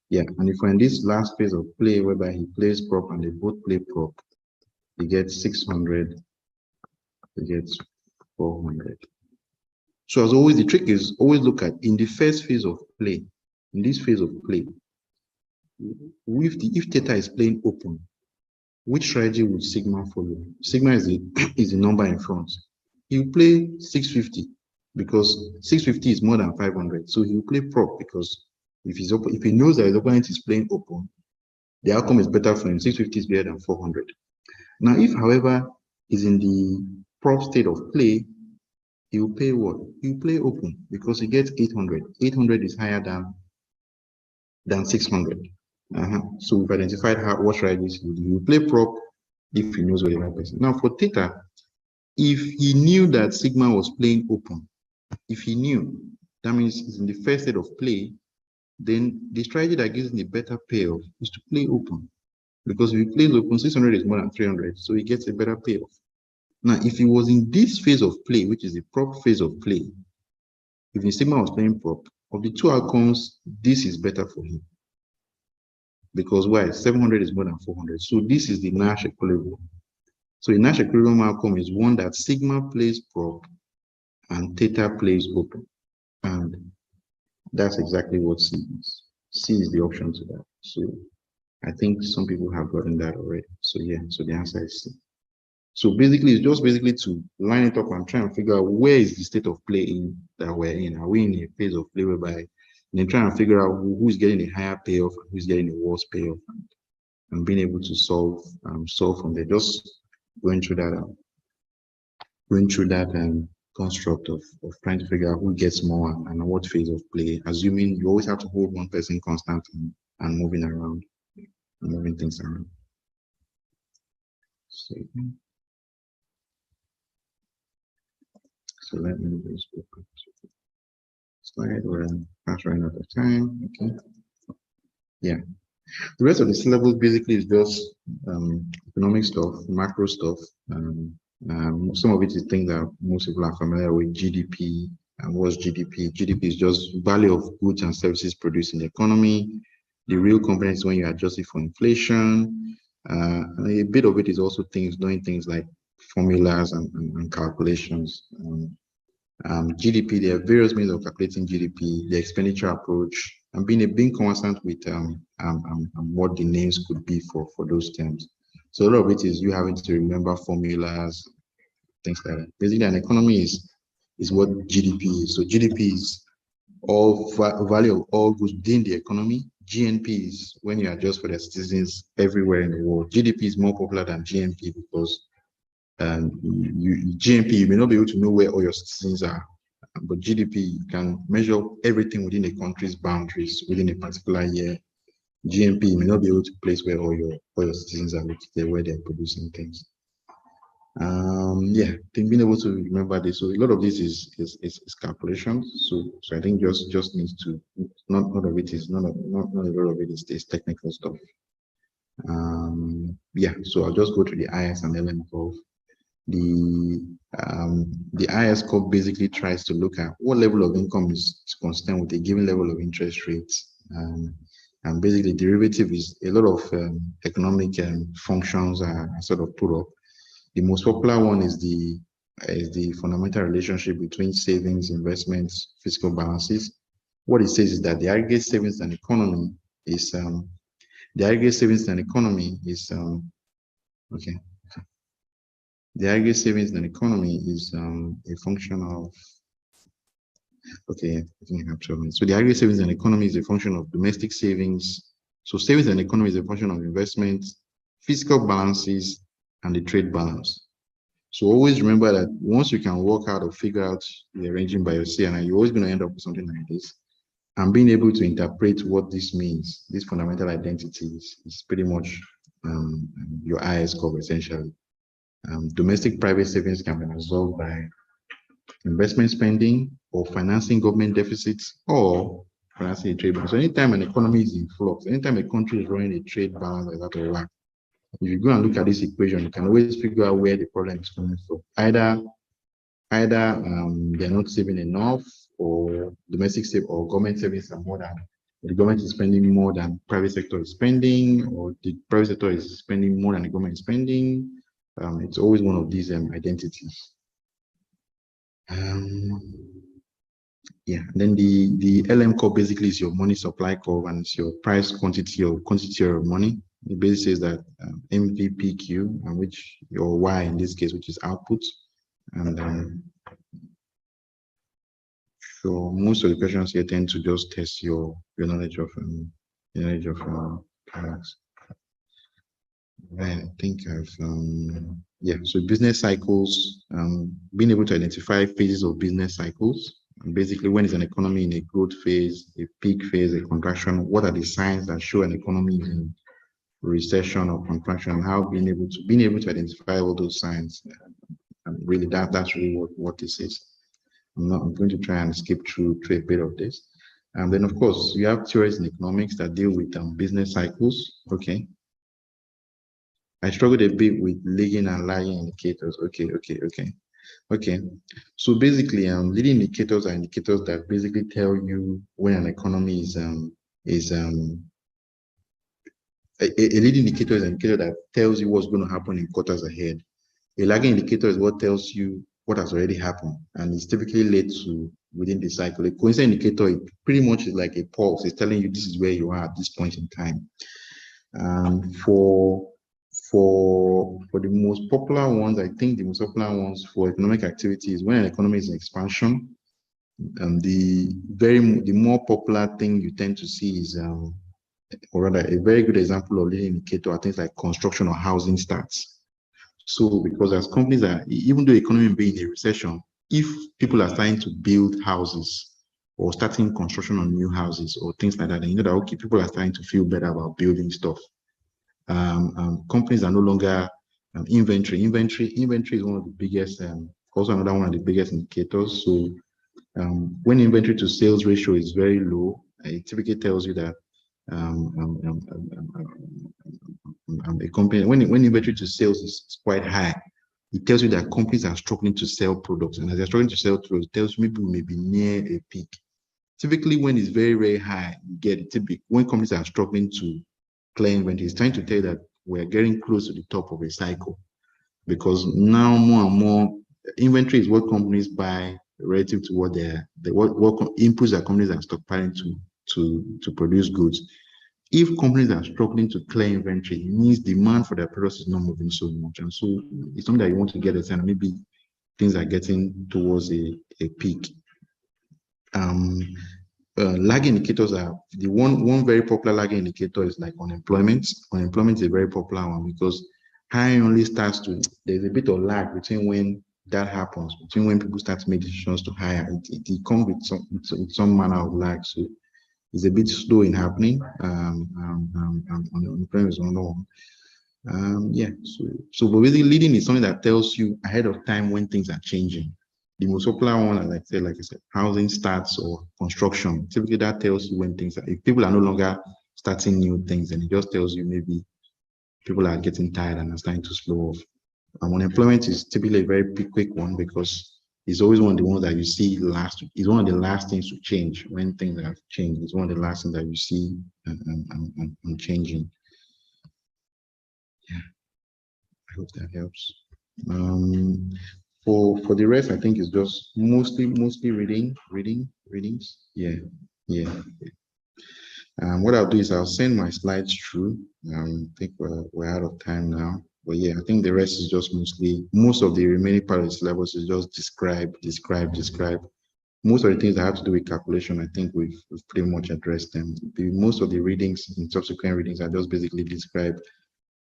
Yeah, and if we're in this last phase of play whereby he plays prop and they both play prop, he gets 600, he gets 400. So as always, the trick is always look at in the first phase of play, in this phase of play, if theta is playing open, which strategy would sigma follow? Sigma is the is the number in front. He will play 650 because 650 is more than 500. So he will play prop because if he knows that his opponent is playing open, the outcome is better for him. 650 is better than 400. Now, if, however, is in the prop state of play, he will play what? He will play open because he gets 800. 800 is higher than 600. So we've identified what strategies he will do. He will play prop if he knows what the right person. Now, for theta, if he knew that sigma was playing open, if he knew, that means he's in the first state of play, then the strategy that gives him a better payoff is to play open. Because if he plays open, 600 is more than 300, so he gets a better payoff. Now, if he was in this phase of play, which is the prop phase of play, if the sigma was playing prop, of the two outcomes, this is better for him. Because why? 700 is more than 400. So this is the Nash Equilibrium. So the Nash Equilibrium outcome is one that sigma plays prop and theta plays open. And that's exactly what C is. C is the option to that. So I think some people have gotten that already. So yeah, so the answer is C. So basically, it's just basically to line it up and try and figure out where is the state of play in that we're in. Are we in a phase of play whereby then trying to figure out who's getting a higher payoff and who's getting a worse payoff, and being able to solve from there. Just going through that construct of trying to figure out who gets more and what phase of play, assuming you always have to hold one person constant and moving around and moving things around. So let me just go back to the slide. We're fast running out of time. Okay. Yeah. The rest of the syllabus basically is just economic stuff, macro stuff. Some of it is things that most people are familiar with. GDP. And what's GDP? GDP is just value of goods and services produced in the economy. The real component is when you adjust it for inflation. A bit of it is also doing things like formulas and calculations. GDP, there are various means of calculating GDP, the expenditure approach, and being constant with what the names could be for those terms. So a lot of it is you having to remember formulas, things like that. Basically, an economy is what GDP is. So GDP is all value of all goods within the economy. GNP is when you adjust for the citizens everywhere in the world. GDP is more popular than GNP because GNP, you may not be able to know where all your citizens are, but GDP, you can measure everything within a country's boundaries within a particular year. GNP, you may not be able to place where all your citizens are located, where they're producing things. Yeah, I think being able to remember this. So a lot of this is calculations. So I think just needs to not all of it is not a lot of it is technical stuff. Yeah, so I'll just go to the IS and LM curve. The IS curve basically tries to look at what level of income is constant with a given level of interest rates. And basically, derivative is a lot of economic functions are sort of put up. The most popular one is the fundamental relationship between savings, investments, fiscal balances. What it says is that the aggregate savings and economy is The aggregate savings in an economy is okay. The aggregate savings in an economy is a function of I think I have 12 minutes. So the aggregate savings in an economy is a function of domestic savings. So savings in an economy is a function of investment, fiscal balances, and the trade balance. So always remember that once you can work out or figure out the arranging by your CNI, you're always going to end up with something like this. And being able to interpret what this means, this fundamental identity is pretty much your IS curve essentially. Domestic private savings can be resolved by investment spending or financing government deficits or financing a trade balance. So anytime an economy is in flux, anytime a country is running a trade balance like that or what, If you go and look at this equation, you can always figure out where the problem is coming from. Either they're not saving enough, or domestic save or government savings are more than the government is spending more than private sector is spending, or the private sector is spending more than the government is spending. It's always one of these identities. Yeah, then the LM curve basically is your money supply curve, and it's your price quantity or quantity of money. It basically says that MVPQ, and which your Y in this case, which is output, and so most of the questions here tend to just test your knowledge of products. I think I've yeah. So business cycles, being able to identify phases of business cycles. And basically, when is an economy in a growth phase, a peak phase, a contraction? What are the signs that show an economy is in recession or contraction? And how being able to identify all those signs, and really that's really what this is. I'm going to try and skip through a bit of this. And then, of course, you have theories in economics that deal with business cycles. Okay. I struggled a bit with leading and lagging indicators. Okay. So basically, leading indicators are indicators that basically tell you when an economy is a leading indicator is an indicator that tells you what's going to happen in quarters ahead. A lagging indicator is what tells you what has already happened, and it's typically led to within the cycle. A coincident indicator, it pretty much is like a pulse. It's telling you this is where you are at this point in time. For the most popular ones, I think the most popular ones for economic activity is when an economy is in expansion. The more popular thing you tend to see is, or rather, a very good example of leading indicator are things like construction or housing starts. So, because as companies are, even though the economy may be in a recession, if people are starting to build houses or starting construction on new houses or things like that, then you know that, okay, people are starting to feel better about building stuff. Companies are no longer inventory. Inventory is one of the biggest, also another one of the biggest indicators. So when inventory to sales ratio is very low, it typically tells you that a company, when inventory to sales is quite high, it tells you that companies are struggling to sell products. And as they're struggling to sell products, it tells you maybe we may be near a peak. Typically, when it's very, very high, you get it. Typically, when companies are struggling to clear inventory, it's trying to tell you that we're getting close to the top of a cycle. Because now more and more inventory is what companies buy relative to what what inputs that companies are stockpiling to produce goods. If companies are struggling to clear inventory, it means demand for their products is not moving so much. And so it's something that you want to get a sense, maybe things are getting towards a peak. Lagging indicators are the one very popular lagging indicator is like unemployment. Unemployment is a very popular one because hiring only starts to, there's a bit of lag between when that happens, between when people start to make decisions to hire. It comes with some manner of lag. So it's a bit slow in happening. Unemployment is another one. Yeah, so but basically leading is something that tells you ahead of time when things are changing. The most popular one, as I said, housing starts or construction. Typically that tells you when things are, if people are no longer starting new things, then it just tells you maybe people are getting tired and are starting to slow off. Unemployment is typically a very quick one because it's always one of the ones that you see last. It's one of the last things to change when things have changed. It's one of the last things that you see and changing. Yeah, I hope that helps. For the rest, I think it's just mostly readings. Yeah. What I'll do is I'll send my slides through. I think we're out of time now. But yeah, I think the rest is just most of the remaining part of the syllabus is just describe. Most of the things that have to do with calculation, I think we've pretty much addressed them. Most of the readings in subsequent readings are just basically described.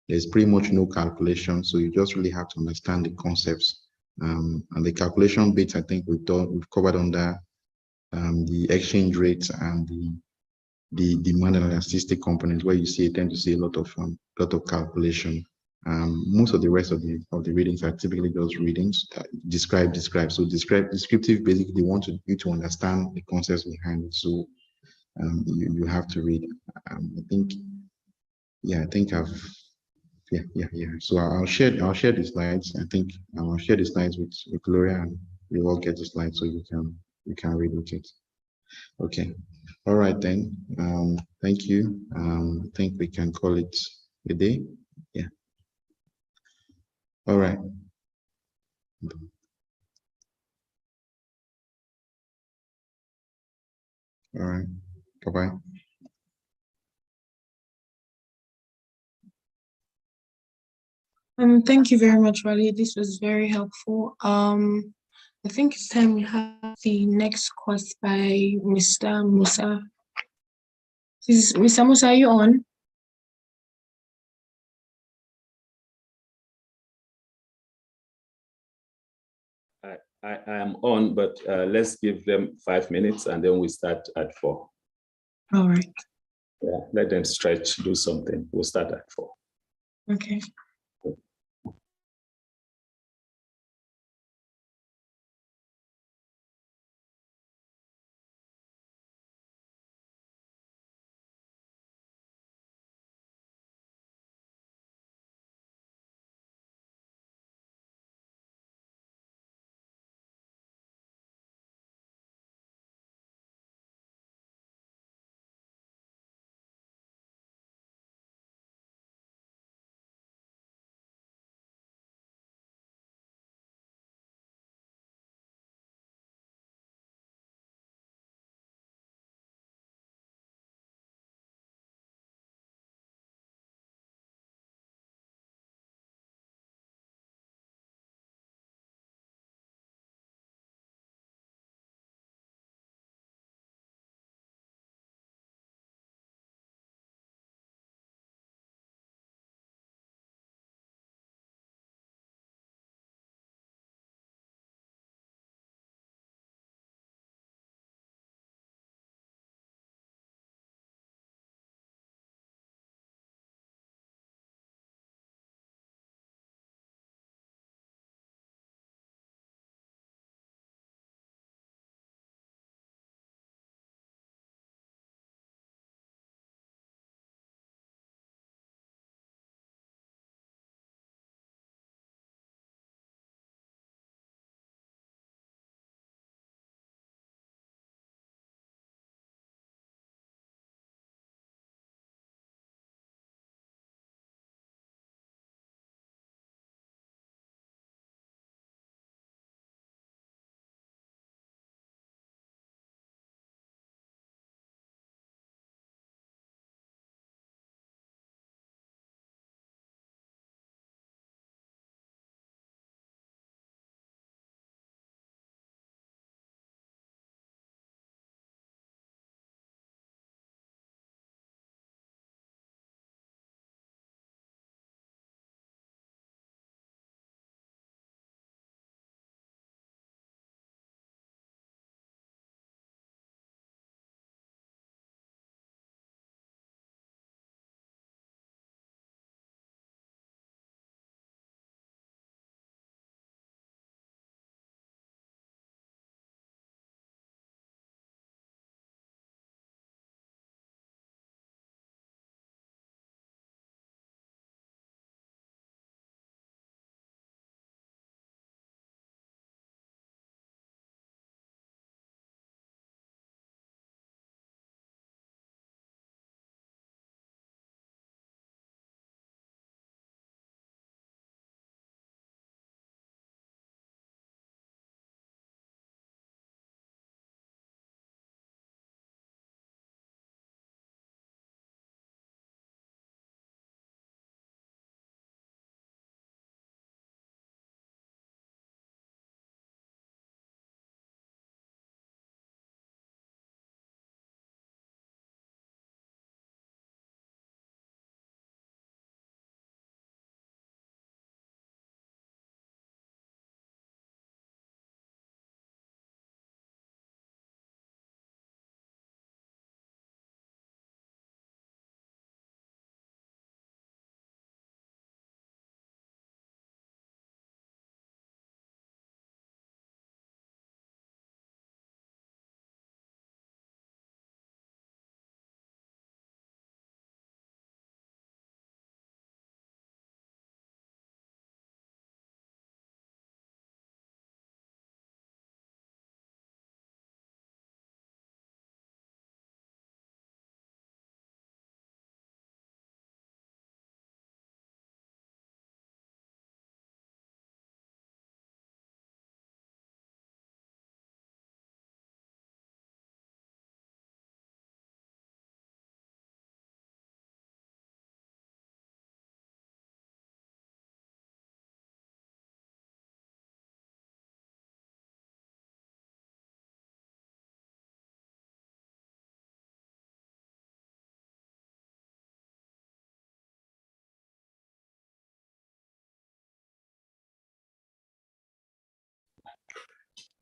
There's pretty much no calculation, so you just really have to understand the concepts. And the calculation bits, I think we've covered under the exchange rates and the demand and elasticity components, where you tend to see a lot of calculation. Most of the rest of the readings are typically just readings. Describe. So descriptive basically they want you to understand the concepts behind it. So you have to read. I think I've Yeah. So I'll share the slides. I think I'll share the slides with Gloria, and you all get the slides so you can read with it. Okay. All right then. Thank you. I think we can call it a day. Yeah. All right. All right. Bye-bye. Thank you very much, Wally. This was very helpful. I think it's time we have the next course by Mr. Musa. Mr. Musa, are you on? I am on, but let's give them 5 minutes and then we start at 4. All right. Yeah, let them stretch, do something. We'll start at 4. Okay.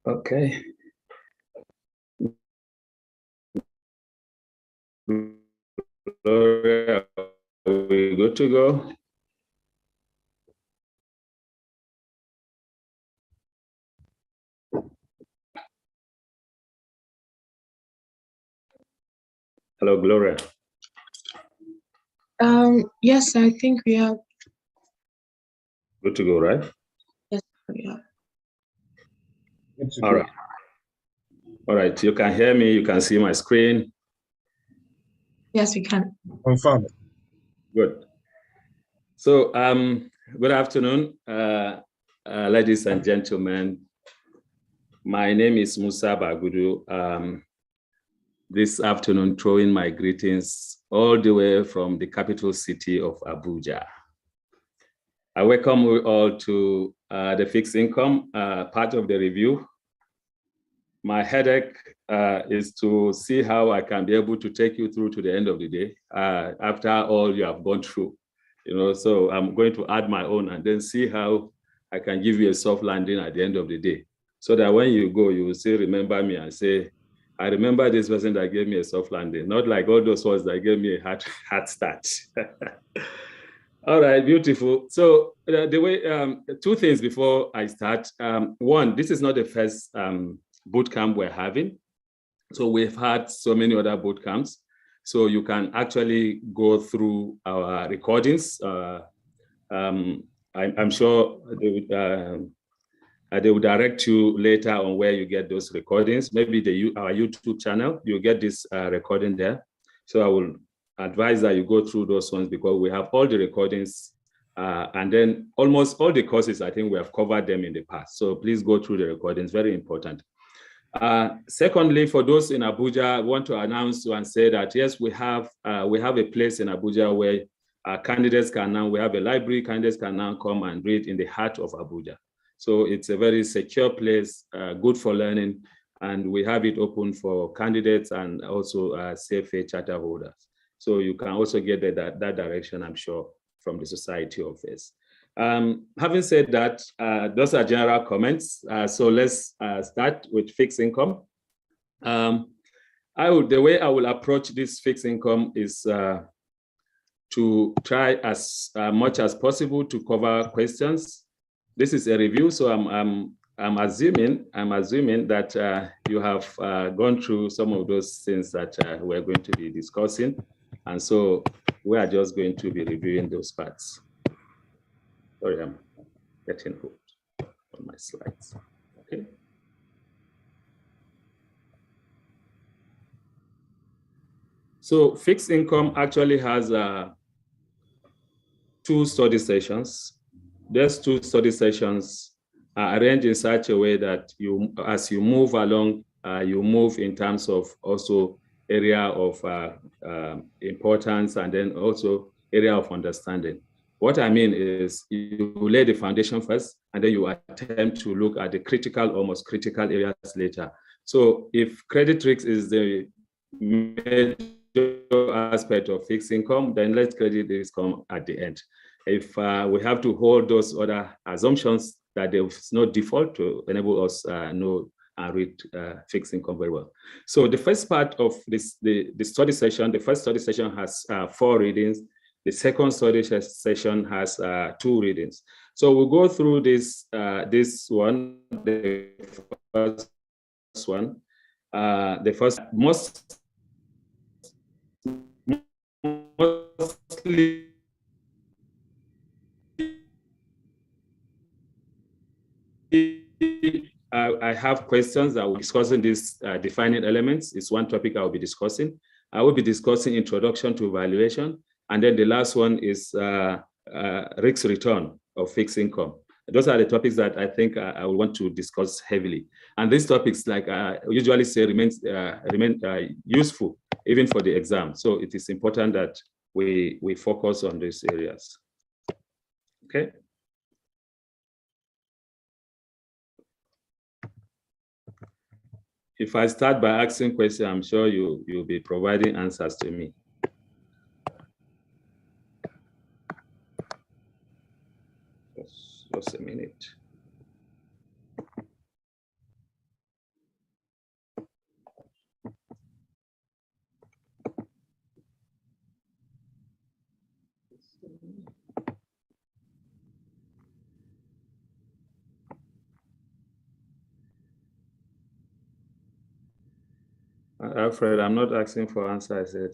Okay. Gloria, are we good to go? Hello, Gloria. Yes, I think we are. Good to go, right? Yes, we are. All right. All right. You can hear me. You can see my screen. Yes, we can. Confirm. Good. So, good afternoon, ladies and gentlemen. My name is Musa Bagudu. This afternoon, throwing my greetings all the way from the capital city of Abuja. I welcome you all to the fixed income part of the review. My headache is to see how I can be able to take you through to the end of the day after all you have gone through. So I'm going to add my own and then see how I can give you a soft landing at the end of the day, so that when you go, you will still remember me and say, I remember this person that gave me a soft landing, not like all those ones that gave me a hard start. All right, beautiful. So the way, two things before I start. One, this is not the first bootcamp we're having. So we've had so many other bootcamps. So you can actually go through our recordings. I'm sure they will direct you later on where you get those recordings. Maybe our YouTube channel, you'll get this recording there. So I will advise that you go through those ones, because we have all the recordings and then almost all the courses, I think we have covered them in the past. So please go through the recordings, very important. Secondly, for those in Abuja, I want to announce and say that, yes, we have a place in Abuja where candidates can now, we have a library, candidates can now come and read in the heart of Abuja. So it's a very secure place, good for learning, and we have it open for candidates and also CFA charter holders. So you can also get that direction, I'm sure, from the Society office. Having said that, those are general comments. So let's start with fixed income. The way I will approach this fixed income is to try as much as possible to cover questions. This is a review, so I'm assuming that you have gone through some of those things that we're going to be discussing, and so we are just going to be reviewing those parts. Sorry, I'm getting hooked on my slides. Okay. So fixed income actually has two study sessions. Those two study sessions are arranged in such a way that as you move along, you move in terms of also area of importance and then also area of understanding. What I mean is you lay the foundation first, and then you attempt to look at the critical, almost critical areas later. So if credit risk is the major aspect of fixed income, then let credit risk come at the end. If we have to hold those other assumptions that there is no default to enable us know and read fixed income very well. So the first part of this, the study session, the first study session has 4 readings. The second study session has 2 readings. So we'll go through this one, the first one. The first, mostly I have questions that we're discussing. These defining elements is one topic I will be discussing. I will be discussing introduction to valuation. And then the last one is risk return of fixed income. Those are the topics that I think I will want to discuss heavily. And these topics, like I usually say, remain useful even for the exam. So it is important that we focus on these areas. Okay. If I start by asking questions, I'm sure you'll be providing answers to me. Just a minute. Alfred, I'm not asking for answer, I said.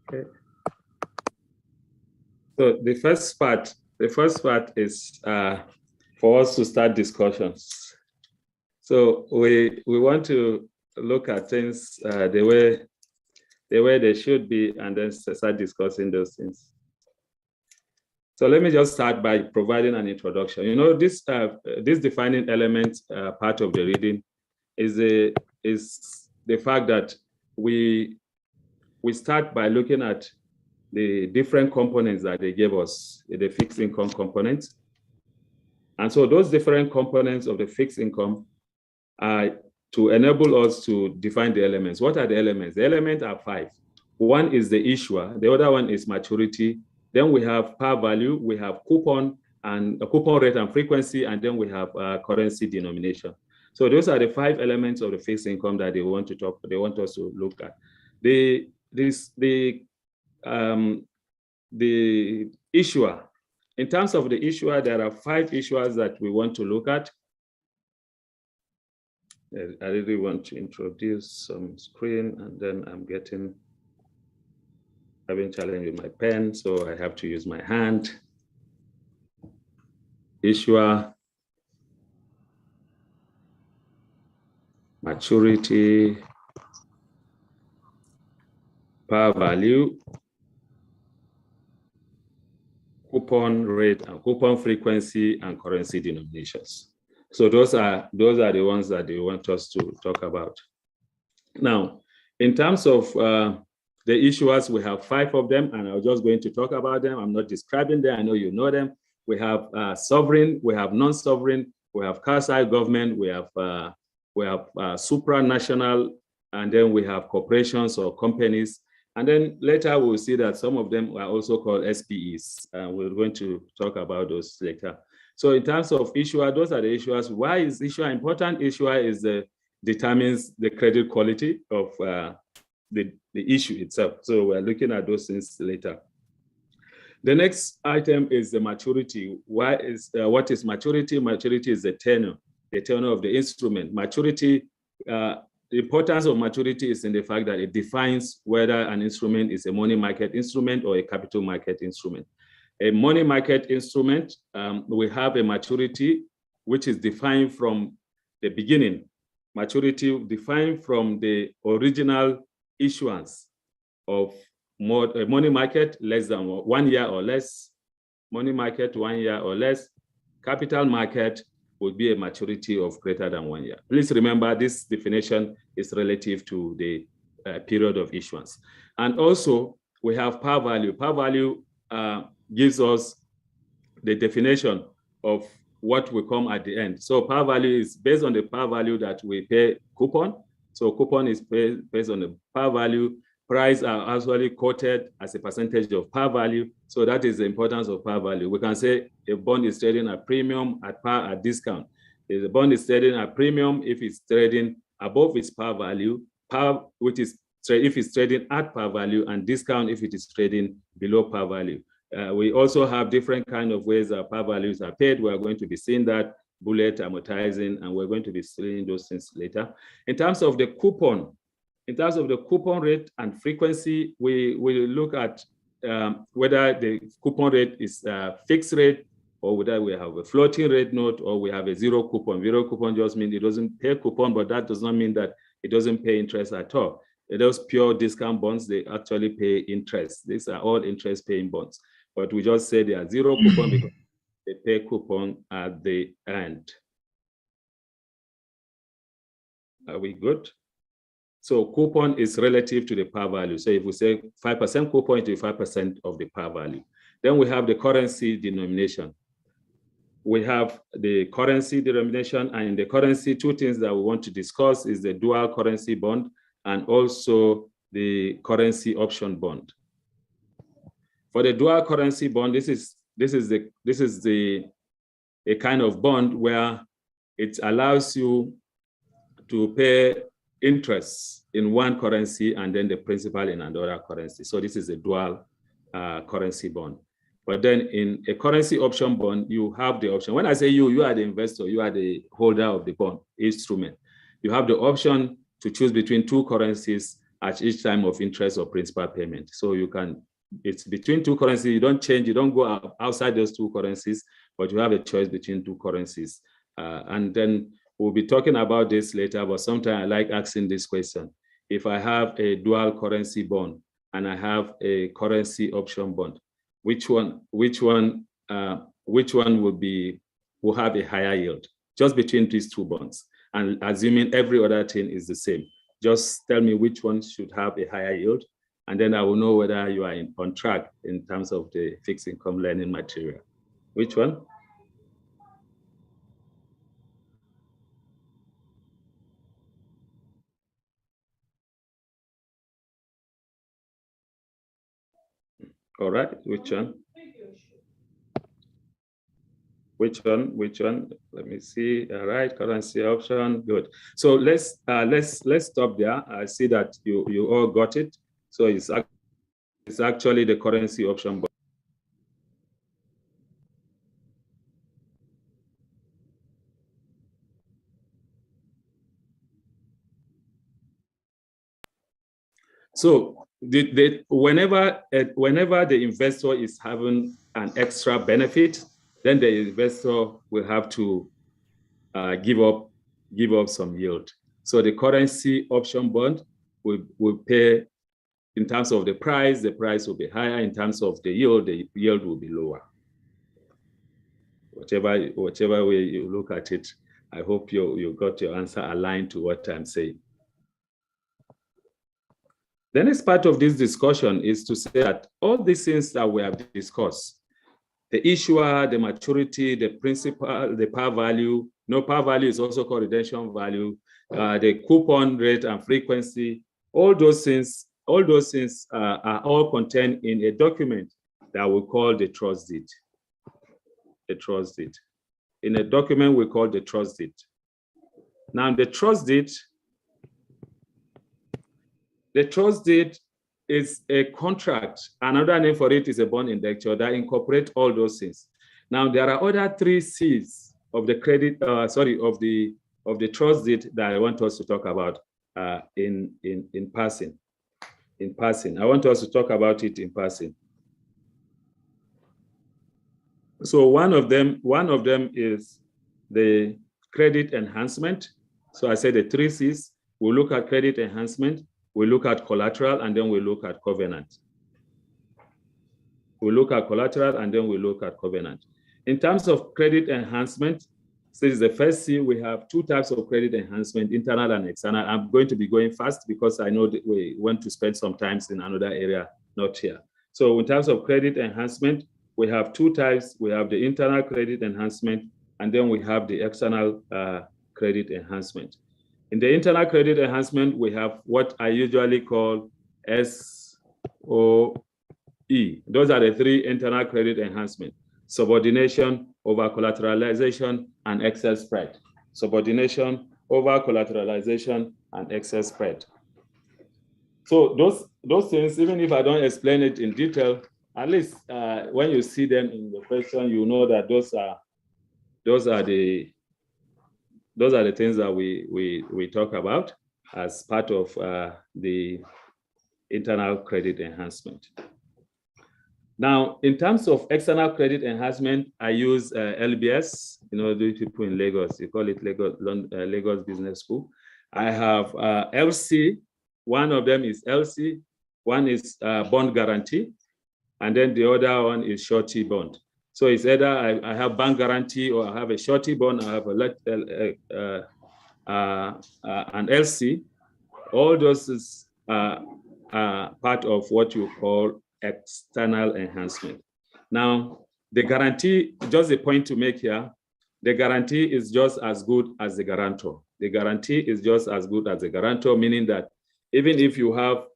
Okay. So the first part is for us to start discussions. So we want to look at things the way they should be, and then start discussing those things. So let me just start by providing an introduction. You know, this defining element part of the reading is the fact that we start by looking at the different components that they gave us, the fixed income components. And so those different components of the fixed income are to enable us to define the elements. What are the elements? The elements are 5. One is the issuer, the other one is maturity. Then we have par value, we have coupon and a coupon rate and frequency, and then we have currency denomination. So those are the 5 elements of the fixed income that they want us to look at. The issuer, in terms of the issuer, there are 5 issuers that we want to look at. I really want to introduce some screen, and then I'm having challenge with my pen, so I have to use my hand. Issuer, maturity, par value, coupon rate and coupon frequency, and currency denominations. So those are the ones that they want us to talk about. Now, in terms of the issuers, we have 5 of them, and I'm just going to talk about them. I'm not describing them. I know you know them. We have sovereign, we have non-sovereign, we have quasi-government, we have supranational, and then we have corporations or companies. And then later we'll see that some of them are also called SPEs. We're going to talk about those later. So in terms of issuer, those are the issuers. Why is issuer important? Issuer determines the credit quality of the issue itself. So we're looking at those things later. The next item is the maturity. What is maturity? Maturity is the tenor of the instrument. Maturity, the importance of maturity is in the fact that it defines whether an instrument is a money market instrument or a capital market instrument. A money market instrument, we have a maturity which is defined from the beginning. Maturity defined from the original issuance of money market less than 1 year or less, money market 1 year or less, capital market would be a maturity of greater than 1 year. Please remember this definition is relative to the period of issuance. And also we have par value. Par value gives us the definition of what will come at the end. So par value is based on the par value that we pay coupon. So coupon is based on the par value. Price are actually quoted as a percentage of par value. So that is the importance of par value. We can say a bond is trading at premium, at par, at discount. If the bond is trading at premium, if it's trading above its par value, which is if it's trading at par value, and discount if it is trading below par value. We also have different kind of ways that par values are paid. We're going to be seeing that, bullet, amortizing, and we're going to be seeing those things later. In terms of the coupon rate and frequency, we will look at whether the coupon rate is a fixed rate, or whether we have a floating rate note, or we have a zero coupon. Zero coupon just means it doesn't pay coupon, but that does not mean that it doesn't pay interest at all. Those pure discount bonds, they actually pay interest. These are all interest-paying bonds. But we just say they are zero coupon because they pay coupon at the end. Are we good? So coupon is relative to the par value. So if we say 5% coupon, it is 5% of the par value. Then we have the currency denomination. We have the currency denomination, and in the currency, 2 things that we want to discuss is the dual currency bond and also the currency option bond. For the dual currency bond, this is a kind of bond where it allows you to pay interest in one currency and then the principal in another currency. So this is a dual currency bond. But then in a currency option bond, you have the option. When I say you are the investor, you are the holder of the bond instrument. You have the option to choose between two currencies at each time of interest or principal payment. So you can, it's between two currencies, you don't change, you don't go outside those two currencies, but you have a choice between two currencies. And then we'll be talking about this later, but sometimes I like asking this question. If I have a dual currency bond and I have a currency option bond, which one will have a higher yield just between these two bonds? And assuming every other thing is the same, just tell me which one should have a higher yield, and then I will know whether you are on track in terms of the fixed income learning material. Which one? All right, which one? Which one? Let me see. All right, currency option, good. So let's stop there. I see that you all got it. So it's actually the currency option. So whenever the investor is having an extra benefit, then the investor will have to give up some yield. So the currency option bond will pay in terms of the price will be higher. In terms of the yield will be lower. Whichever way you look at it, I hope you got your answer aligned to what I'm saying. The next part of this discussion is to say that all these things that we have discussed, the issuer, the maturity, the principal, the par value, par value is also called redemption value, the coupon rate and frequency, all those things are all contained in a document that we call the trust deed. The trust deed. In a document we call the trust deed. Now the trust deed is a contract. Another name for it is a bond indenture that incorporates all those things. Now there are other 3 C's of the credit, of the trust deed that I want us to talk about in passing. I want us to talk about it in passing. So one of them is the credit enhancement. So I said the 3 C's. We'll look at credit enhancement, we look at collateral, and then we look at covenant. We look at collateral, and then we look at covenant. In terms of credit enhancement, this is the first C. We have 2 types of credit enhancement, internal and external. I'm going to be going fast because I know that we want to spend some time in another area, not here. So in terms of credit enhancement, we have 2 types. We have the internal credit enhancement, and then we have the external credit enhancement. In the internal credit enhancement, we have what I usually call SOE. Those are the 3 internal credit enhancement: subordination, over collateralization, and excess spread. Subordination, over collateralization, and excess spread. So those things, even if I don't explain it in detail, at least when you see them in the question, you know that those are the things that we talk about as part of the internal credit enhancement. Now, in terms of external credit enhancement, I use LBS. You know, the people in Lagos, you call it Lagos Business School. I have LC. One of them is LC. One is bond guarantee, and then the other one is surety bond. So it's either I have bank guarantee or I have a surety bond. I have an LC. All those is part of what you call external enhancement. Now, the guarantee, just a point to make here, the guarantee is just as good as the guarantor. The guarantee is just as good as the guarantor, meaning that even if you are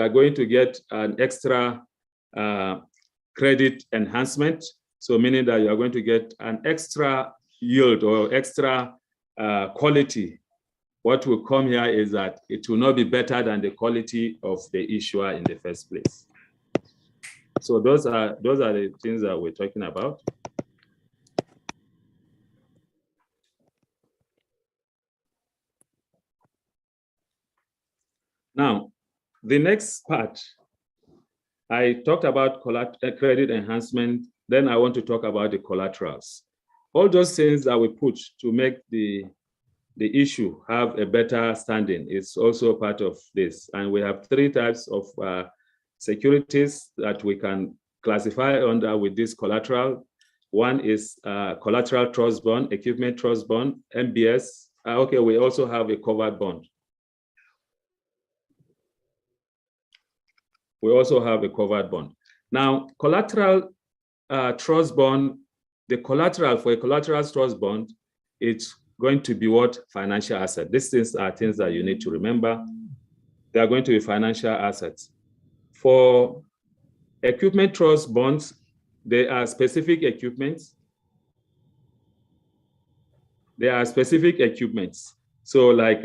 going to get an extra credit enhancement, so meaning that you are going to get an extra yield or extra quality, what will come here is that it will not be better than the quality of the issuer in the first place. So those are the things that we're talking about. Now, the next part, I talked about credit enhancement. Then I want to talk about the collaterals. All those things that we put to make the issue have a better standing is also part of this. And we have 3 types of securities that we can classify under with this collateral. One is collateral trust bond, equipment trust bond, MBS. Okay, we also have a covered bond. We also have a covered bond. Now, collateral trust bond, the collateral for a collateral trust bond, it's going to be what? Financial asset. These things are things that you need to remember. They are going to be financial assets. For equipment trust bonds, there are specific equipments. There are specific equipments. So like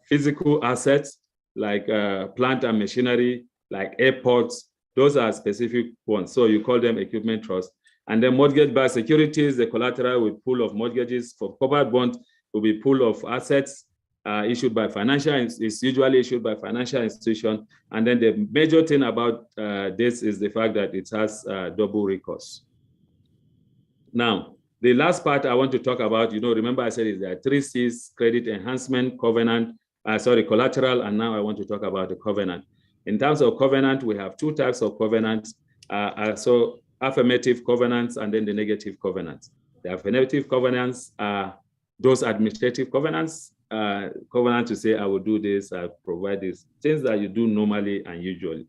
physical assets, like plant and machinery, like airports, those are specific ones. So you call them equipment trust. And then mortgage-backed securities, the collateral with pool of mortgages. For covered bond will be pool of assets issued by is usually issued by financial institution. And then the major thing about this is the fact that it has double recourse. Now, the last part I want to talk about, remember I said there are 3 C's: credit enhancement, covenant, collateral, and now I want to talk about the covenant. In terms of covenant, we have 2 types of covenants. So affirmative covenants and then the negative covenants. The affirmative covenants are those administrative covenants, covenant to say, I will do this, I provide this, things that you do normally and usually.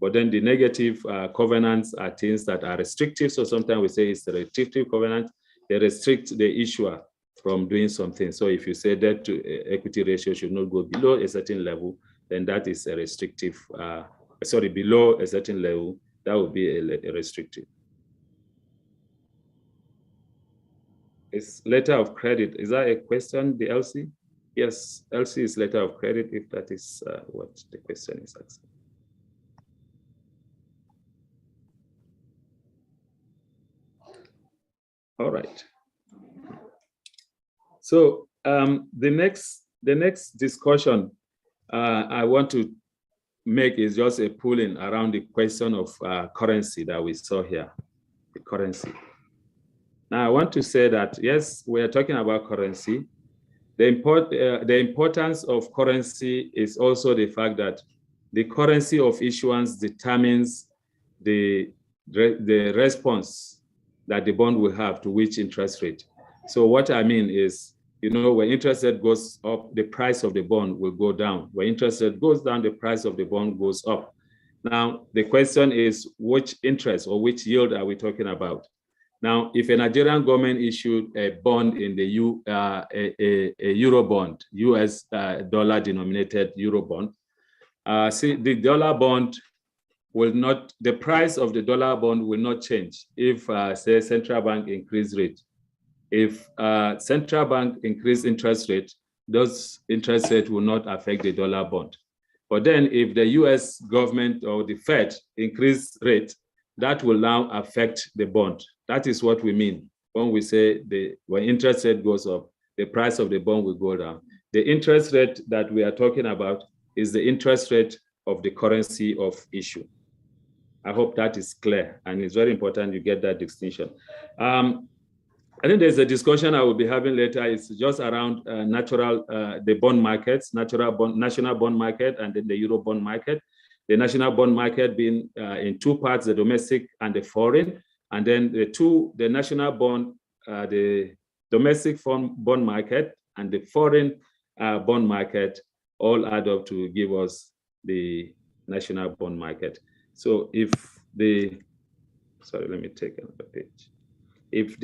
But then the negative covenants are things that are restrictive. So sometimes we say it's a restrictive covenant. They restrict the issuer from doing something. So if you say debt to equity ratio should not go below a certain level, then that is a restrictive, below a certain level, that would be a restrictive. Is letter of credit, is that a question, the LC? Yes, LC is letter of credit, if that is what the question is asking. All right. So the next discussion I want to make is just a pulling around the question of currency that we saw here, the currency. Now I want to say that, yes, we are talking about currency. The importance of currency is also the fact that the currency of issuance determines the response that the bond will have to which interest rate. So what I mean is, when interest rate goes up, the price of the bond will go down. When interest rate goes down, the price of the bond goes up. Now, the question is, which interest or which yield are we talking about? Now, if a Nigerian government issued a bond in the a euro bond, US dollar denominated euro bond, the dollar bond will not, the price of the dollar bond will not change if, say, central bank increase rate. If central bank increase interest rate, those interest rate will not affect the dollar bond. But then if the US government or the Fed increase rate, that will now affect the bond. That is what we mean when we say when interest rate goes up, the price of the bond will go down. The interest rate that we are talking about is the interest rate of the currency of issue. I hope that is clear, and it's very important you get that distinction. I think there's a discussion I will be having later. It's just around the bond markets, national bond market, and then the euro bond market. The national bond market being in 2 parts, the domestic and the foreign, and then the national bond, the domestic bond market and the foreign bond market all add up to give us the national bond market. So if sorry, let me take another page. If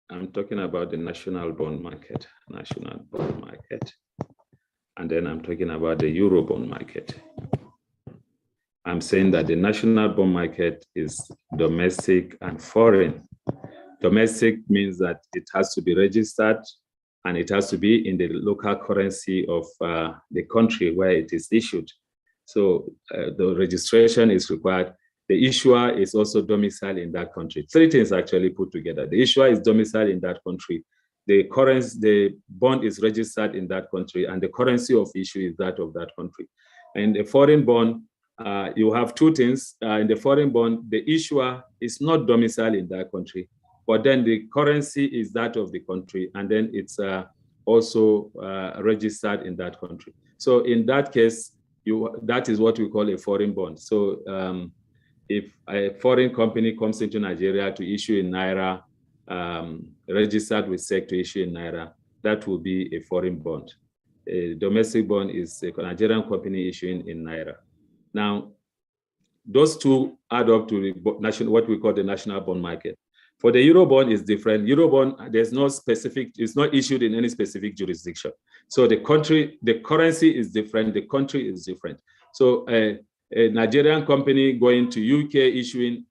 I'm talking about the national bond market, and then I'm talking about the euro bond market. I'm saying that the national bond market is domestic and foreign. Domestic means that it has to be registered and it has to be in the local currency of the country where it is issued. So the registration is required. The issuer is also domiciled in that country. Three things actually put together. The issuer is domiciled in that country. The bond is registered in that country, and the currency of issue is that of that country. And the foreign bond, you have two things. In the foreign bond, the issuer is not domiciled in that country, but then the currency is that of the country, and then it's also registered in that country. So in that case, that is what we call a foreign bond. So if a foreign company comes into Nigeria to issue in Naira, registered with SEC to issue in Naira, that will be a foreign bond. A domestic bond is a Nigerian company issuing in Naira. Now, those two add up to what we call the national bond market. For the Euro bond, is different. Euro bond, there's no specific, it's not issued in any specific jurisdiction. So the currency is different, the country is different. So a Nigerian company going to UK issuing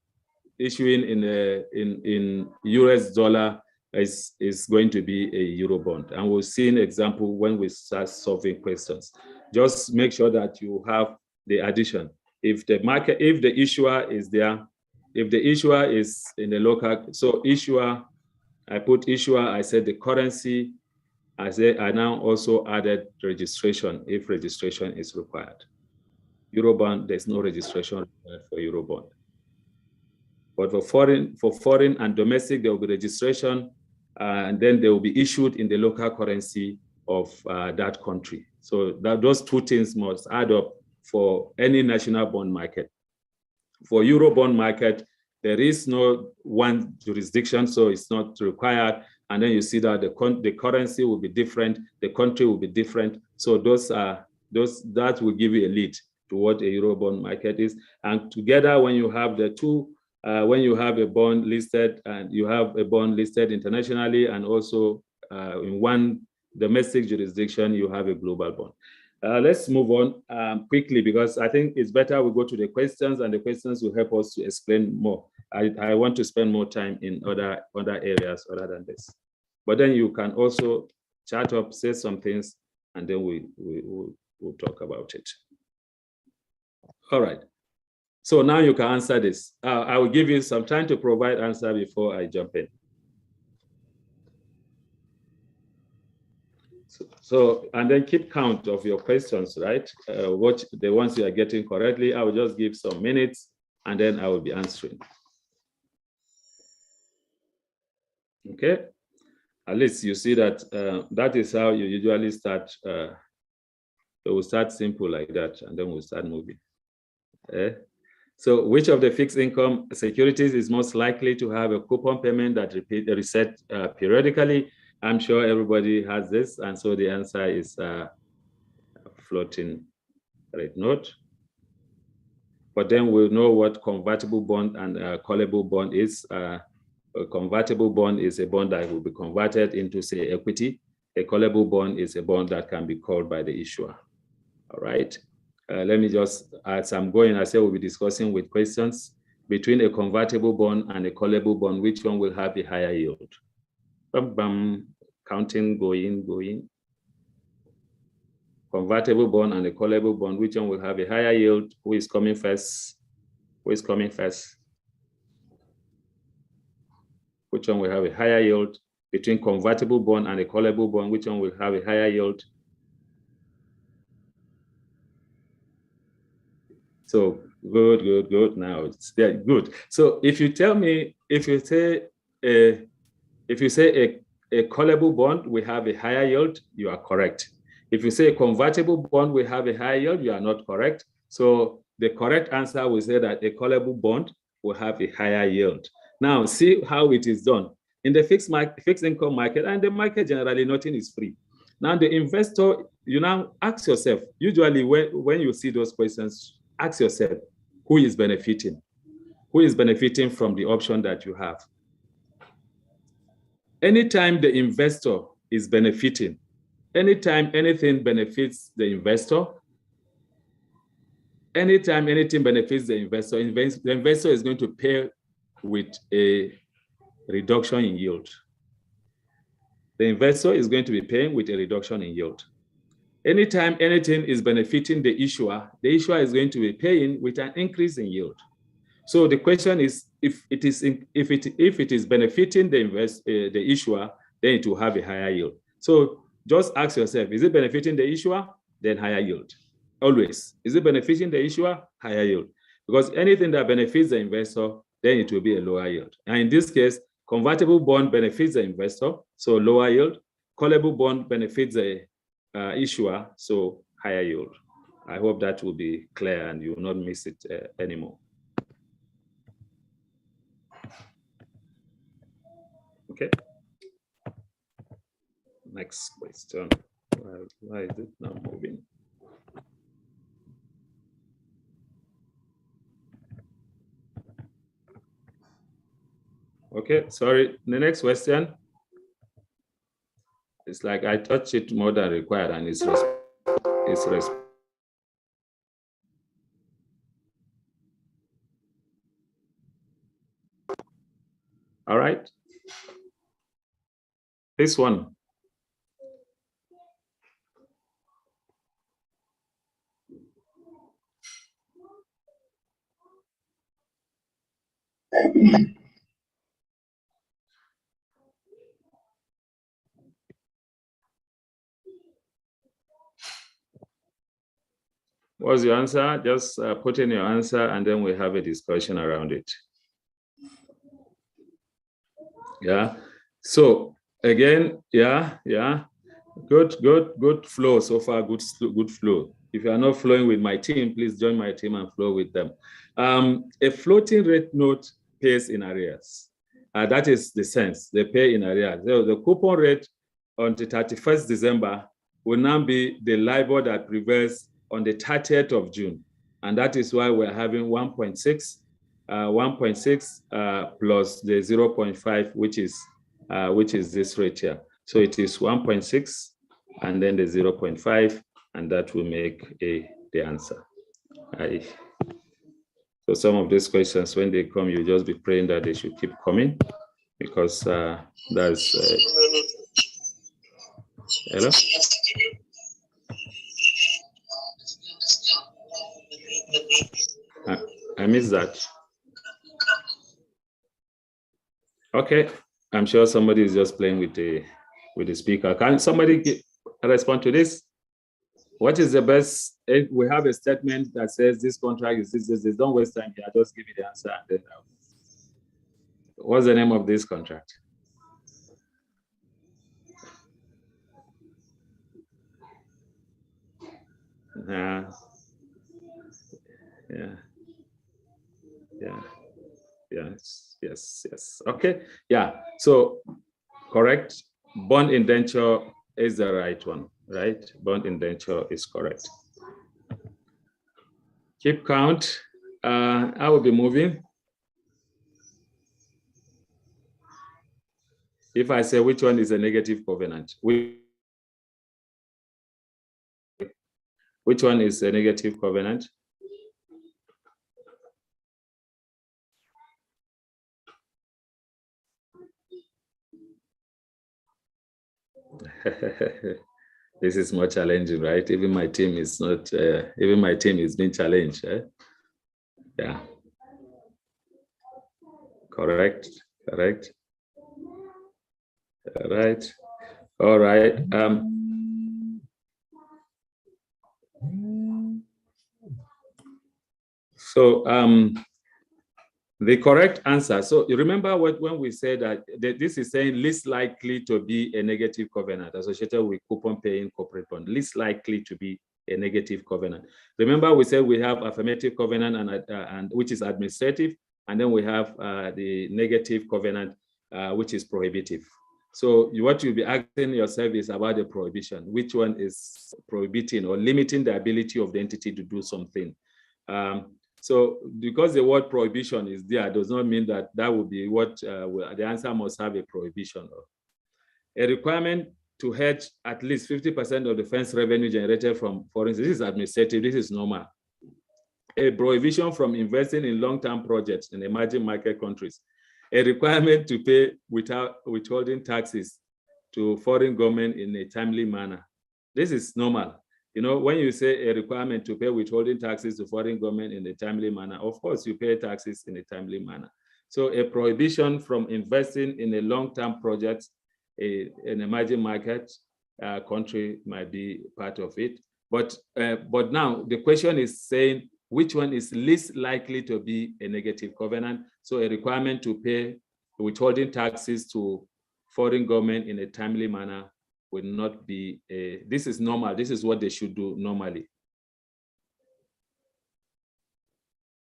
in US dollar is going to be a Euro bond. And we'll see an example when we start solving questions. Just make sure that you have the addition. If the issuer is there, if the issuer is in the local, so issuer, I put issuer, I said the currency, I now also added registration if registration is required. Eurobond, there's no registration required for Eurobond. But for foreign and domestic, there will be registration, and then they will be issued in the local currency of that country. So those two things must add up for any national bond market. For Eurobond market, there is no one jurisdiction, so it's not required. And then you see that the currency will be different, the country will be different. So that will give you a lead to what a Eurobond market is. And together, when you have the two, when you have a bond listed and you have a bond listed internationally and also in one domestic jurisdiction, you have a global bond. Let's move on quickly, because I think it's better we go to the questions, and the questions will help us to explain more. I want to spend more time in other areas other than this. But then you can also chat up, say some things, and then we'll talk about it. All right. So now you can answer this. I will give you some time to provide answer before I jump in. So, and then keep count of your questions, right? What the ones you are getting correctly, I will just give some minutes and then I will be answering. Okay, at least you see that that is how you usually start. So we'll start simple like that and then we'll start moving. So which of the fixed income securities is most likely to have a coupon payment that reset periodically? I'm sure everybody has this, and so the answer is floating rate note. But then we'll know what convertible bond and callable bond is. A convertible bond is a bond that will be converted into, say, equity. A callable bond is a bond that can be called by the issuer. All right. Let me just, as I'm going, I say we'll be discussing with questions between a convertible bond and a callable bond, which one will have a higher yield? Bam, bam, counting, going. Convertible bond and a callable bond, which one will have a higher yield? Who is coming first? Who is coming first? Which one will have a higher yield? Between convertible bond and a callable bond, which one will have a higher yield? So good. Now it's good. So if you tell me, if you say a callable bond will have a higher yield, you are correct. If you say a convertible bond will have a higher yield, you are not correct. So the correct answer will say that a callable bond will have a higher yield. Now see how it is done. In the fixed income market and the market generally, nothing is free. Now the investor, you now ask yourself, usually when you see those questions, ask yourself, who is benefiting? Who is benefiting from the option that you have? Anytime the investor is benefiting, anytime anything benefits the investor, anytime anything benefits the investor is going to pay with a reduction in yield. The investor is going to be paying with a reduction in yield. Anytime anything is benefiting the issuer is going to be paying with an increase in yield. So the question is, if it is benefiting the issuer, then it will have a higher yield. So just ask yourself, is it benefiting the issuer? Then higher yield. Always. Is it benefiting the issuer? Higher yield. Because anything that benefits the investor, then it will be a lower yield. And in this case, convertible bond benefits the investor, so lower yield. Callable bond benefits the issuer, so higher yield. I hope that will be clear and you will not miss it anymore. Okay. Next question. Why is it not moving? Okay, sorry. The next question. It's like I touch it more than required, and it's all right. This one. What's your answer? Just put in your answer and then we have a discussion around it. Yeah. So again, yeah. Good flow so far. Good flow. If you are not flowing with my team, please join my team and flow with them. A floating rate note pays in arrears. That is the sense. They pay in arrears. So the coupon rate on the 31st December will now be the LIBOR that prevails on the 30th of June. And that is why we're having 1.6 plus the 0.5, which is this rate here. So it is 1.6 and then the 0.5, and that will make the answer. So some of these questions, when they come, you just be praying that they should keep coming, because that's hello. I missed that. Okay, I'm sure somebody is just playing with the speaker. Can somebody respond to this? What is the best? If we have a statement that says this contract is this. Don't waste time here. Just give me the answer. And then, what's the name of this contract? Yes. Okay. Yeah. So correct. Bond indenture is the right one, right? Bond indenture is correct. Keep count. I will be moving. If I say which one is a negative covenant, which one is a negative covenant? This is more challenging, right? Even my team is not. Even my team is being challenged. Yeah. Correct. All right. The correct answer. So you remember when we said that this is saying least likely to be a negative covenant associated with coupon paying corporate bond, least likely to be a negative covenant. Remember we said we have affirmative covenant and which is administrative, and then we have the negative covenant, which is prohibitive. So what you'll be asking yourself is about the prohibition. Which one is prohibiting or limiting the ability of the entity to do something? So because the word prohibition is there, does not mean that would be what the answer must have a prohibition. A requirement to hedge at least 50% of defense revenue generated from foreign. This is administrative, this is normal. A prohibition from investing in long-term projects in emerging market countries. a requirement to pay without withholding taxes to foreign government in a timely manner. This is normal. You know, when you say a requirement to pay withholding taxes to foreign government in a timely manner, of course you pay taxes in a timely manner. So a prohibition from investing in a long-term project in emerging market country might be part of it. But now the question is saying which one is least likely to be a negative covenant. So a requirement to pay withholding taxes to foreign government in a timely manner will not be this is normal. This is what they should do normally.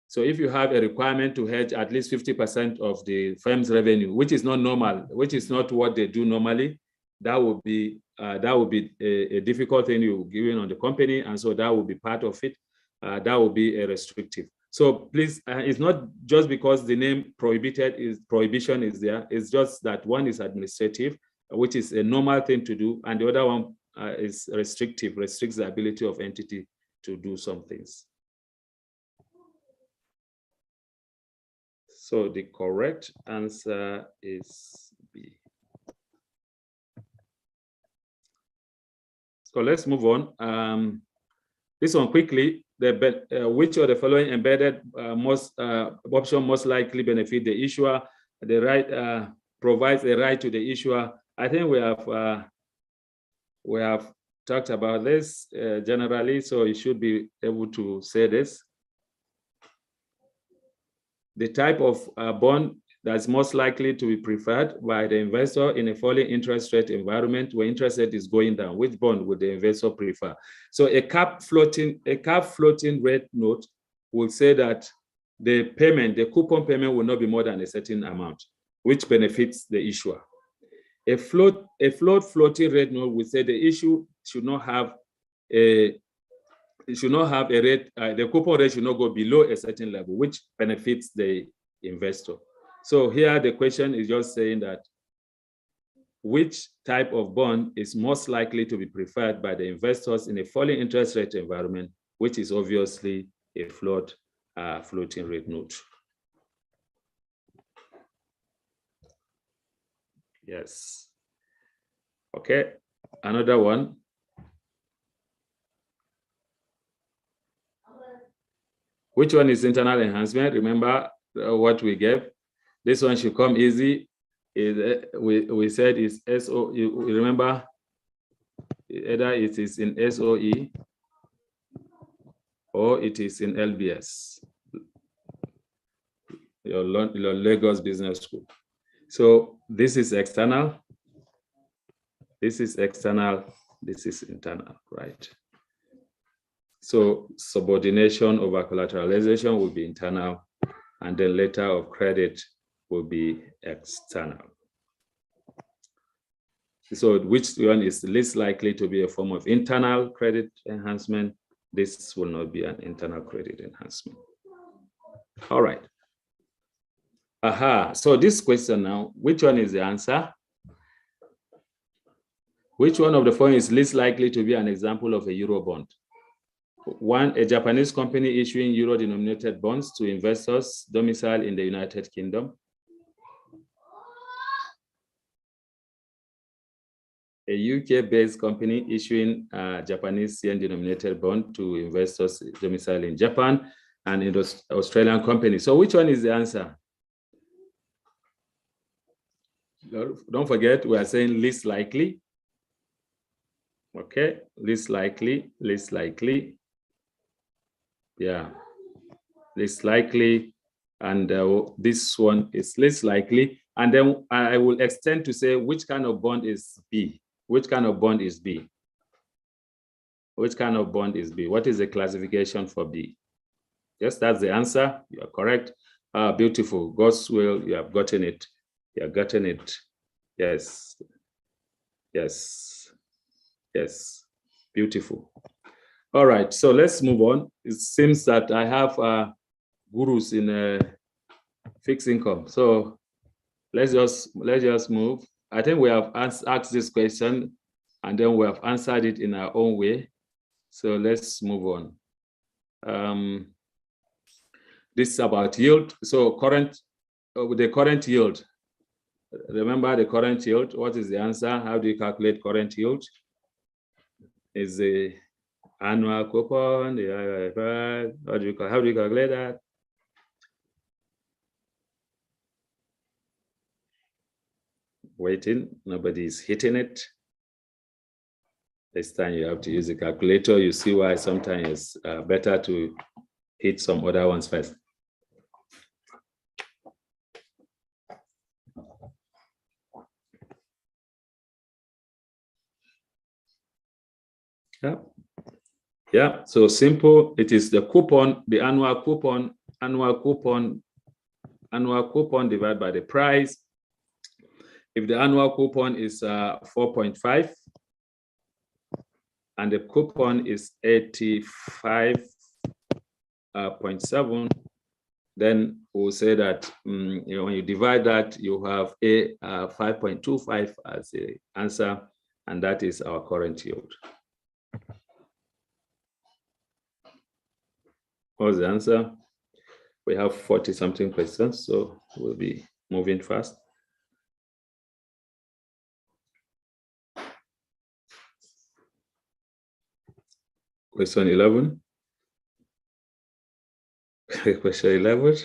So if you have a requirement to hedge at least 50% of the firm's revenue, which is not normal, which is not what they do normally, that would be a difficult thing you're giving on the company, and so that will be part of it. That will be a restrictive. So please, it's not just because the name prohibition is there. It's just that one is administrative, which is a normal thing to do, and the other one is restrictive, restricts the ability of entity to do some things. So the correct answer is B. So let's move on. This one quickly. Which of the following embedded option most likely benefit the issuer? The right provides a right to the issuer. I think we have talked about this generally, so you should be able to say this. The type of bond that's most likely to be preferred by the investor in a falling interest rate environment where interest rate is going down. Which bond would the investor prefer? So a cap floating rate note will say that the coupon payment will not be more than a certain amount, which benefits the issuer. A floating rate note will say the issue should not have a rate, the coupon rate should not go below a certain level, which benefits the investor. So here the question is just saying that which type of bond is most likely to be preferred by the investors in a falling interest rate environment, which is obviously a floating rate note. Yes. Okay, another one. Which one is internal enhancement? Remember what we gave. This one should come easy. We said is SO. You remember, either it is in SOE or it is in LBS, your Lagos Business School. So this is external. This is external. This is internal, right? So subordination over collateralization will be internal, and the letter of credit will be external. So which one is least likely to be a form of internal credit enhancement? This will not be an internal credit enhancement. All right. So this question now, which one is the answer? Which one of the following is least likely to be an example of a euro bond? One, a Japanese company issuing euro-denominated bonds to investors domiciled in the United Kingdom. A UK-based company issuing Japanese yen-denominated bond to investors domiciled in Japan, and in the Australian company. So which one is the answer? Don't forget, we are saying least likely. Okay, least likely, least likely. Yeah, least likely, and this one is least likely. And then I will extend to say which kind of bond is B. Which kind of bond is B? Which kind of bond is B? What is the classification for B? Yes, that's the answer. You are correct. Beautiful. God's will, you have gotten it. You have gotten it. Yes. Yes. Yes. Beautiful. All right. So let's move on. It seems that I have gurus in fixed income. So let's just move. I think we have asked this question, and then we have answered it in our own way. So let's move on. This is about yield. So current with the current yield. Remember the current yield. What is the answer? How do you calculate current yield? Is the annual coupon, how do you calculate that? Waiting, nobody is hitting it. This time you have to use a calculator. You see why sometimes it's better to hit some other ones first. Yeah, so simple. It is the coupon, the annual coupon divided by the price. If the annual coupon is 4.5 and the coupon is 85.7, then we'll say that when you divide that, you have a 5.25 as the answer, and that is our current yield. What's the answer? We have 40-something questions, so we'll be moving fast. Question 11. Question 11.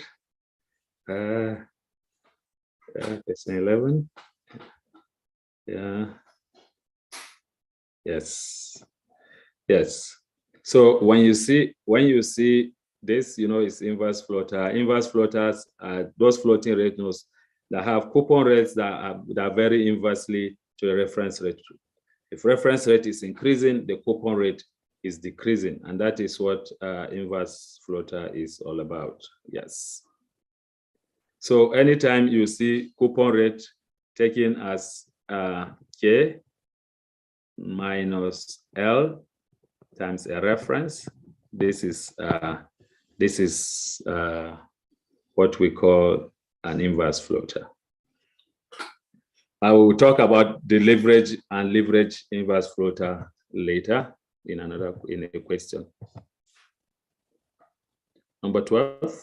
Question 11. Yeah. Yes. Yes. So when you see this, it's inverse floater. Inverse floaters are those floating rate notes that have coupon rates that are very inversely to the reference rate. If reference rate is increasing, the coupon rate is decreasing, and that is what inverse floater is all about. Yes. So anytime you see coupon rate taken as K minus L times a reference, this is what we call an inverse floater. I will talk about the leverage and leverage inverse floater later in a question. Number 12.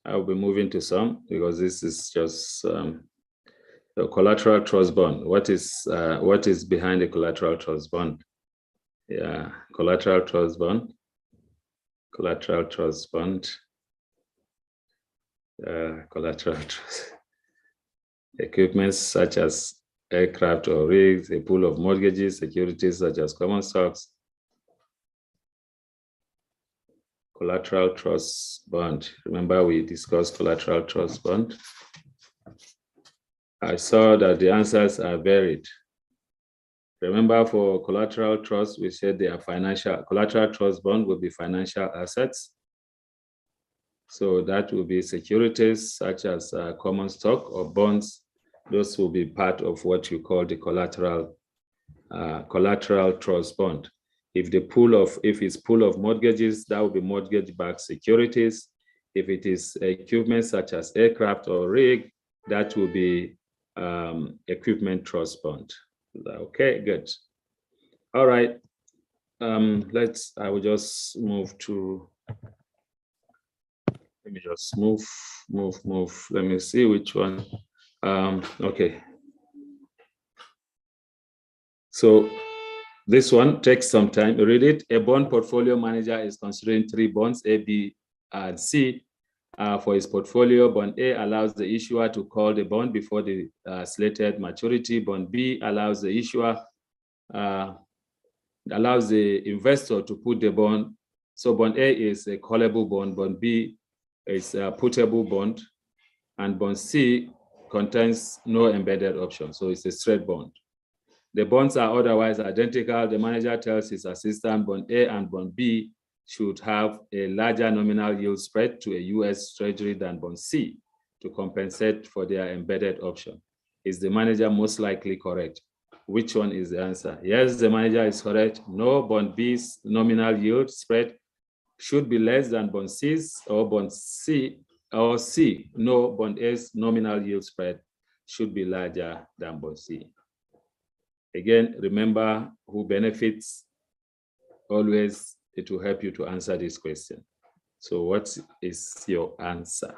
I'll be moving to some because this is just the collateral trust bond. What is behind the collateral trust bond? Yeah, collateral trust bond. Collateral trust bond. Collateral trust. Equipment such as aircraft or rigs, a pool of mortgages, securities such as common stocks. Collateral trust bond. Remember we discussed collateral trust bond. I saw that the answers are varied. Remember for collateral trust, we said they are financial. Collateral trust bond will be financial assets. So that will be securities such as common stock or bonds. Those will be part of what you call the collateral trust bond. If it's pool of mortgages, that will be mortgage-backed securities. If it is equipment such as aircraft or rig, that will be equipment trust bond. Okay, good. All right. I will just move to. Let me just move. Let me see which one. Okay. So this one takes some time. Read it. A bond portfolio manager is considering 3 bonds, A, B, and C, for his portfolio. Bond A allows the issuer to call the bond before the slated maturity. Bond B allows the issuer, allows the investor to put the bond. So bond A is a callable bond. Bond B is a puttable bond. And bond C contains no embedded option. So it's a straight bond. The bonds are otherwise identical. The manager tells his assistant bond A and bond B should have a larger nominal yield spread to a US Treasury than bond C to compensate for their embedded option. Is the manager most likely correct? Which one is the answer? Yes, the manager is correct. No, bond B's nominal yield spread should be less than bond C's or bond C or C. No, bond A's nominal yield spread should be larger than bond C. Again, remember who benefits always it will help you to answer this question. So what is your answer?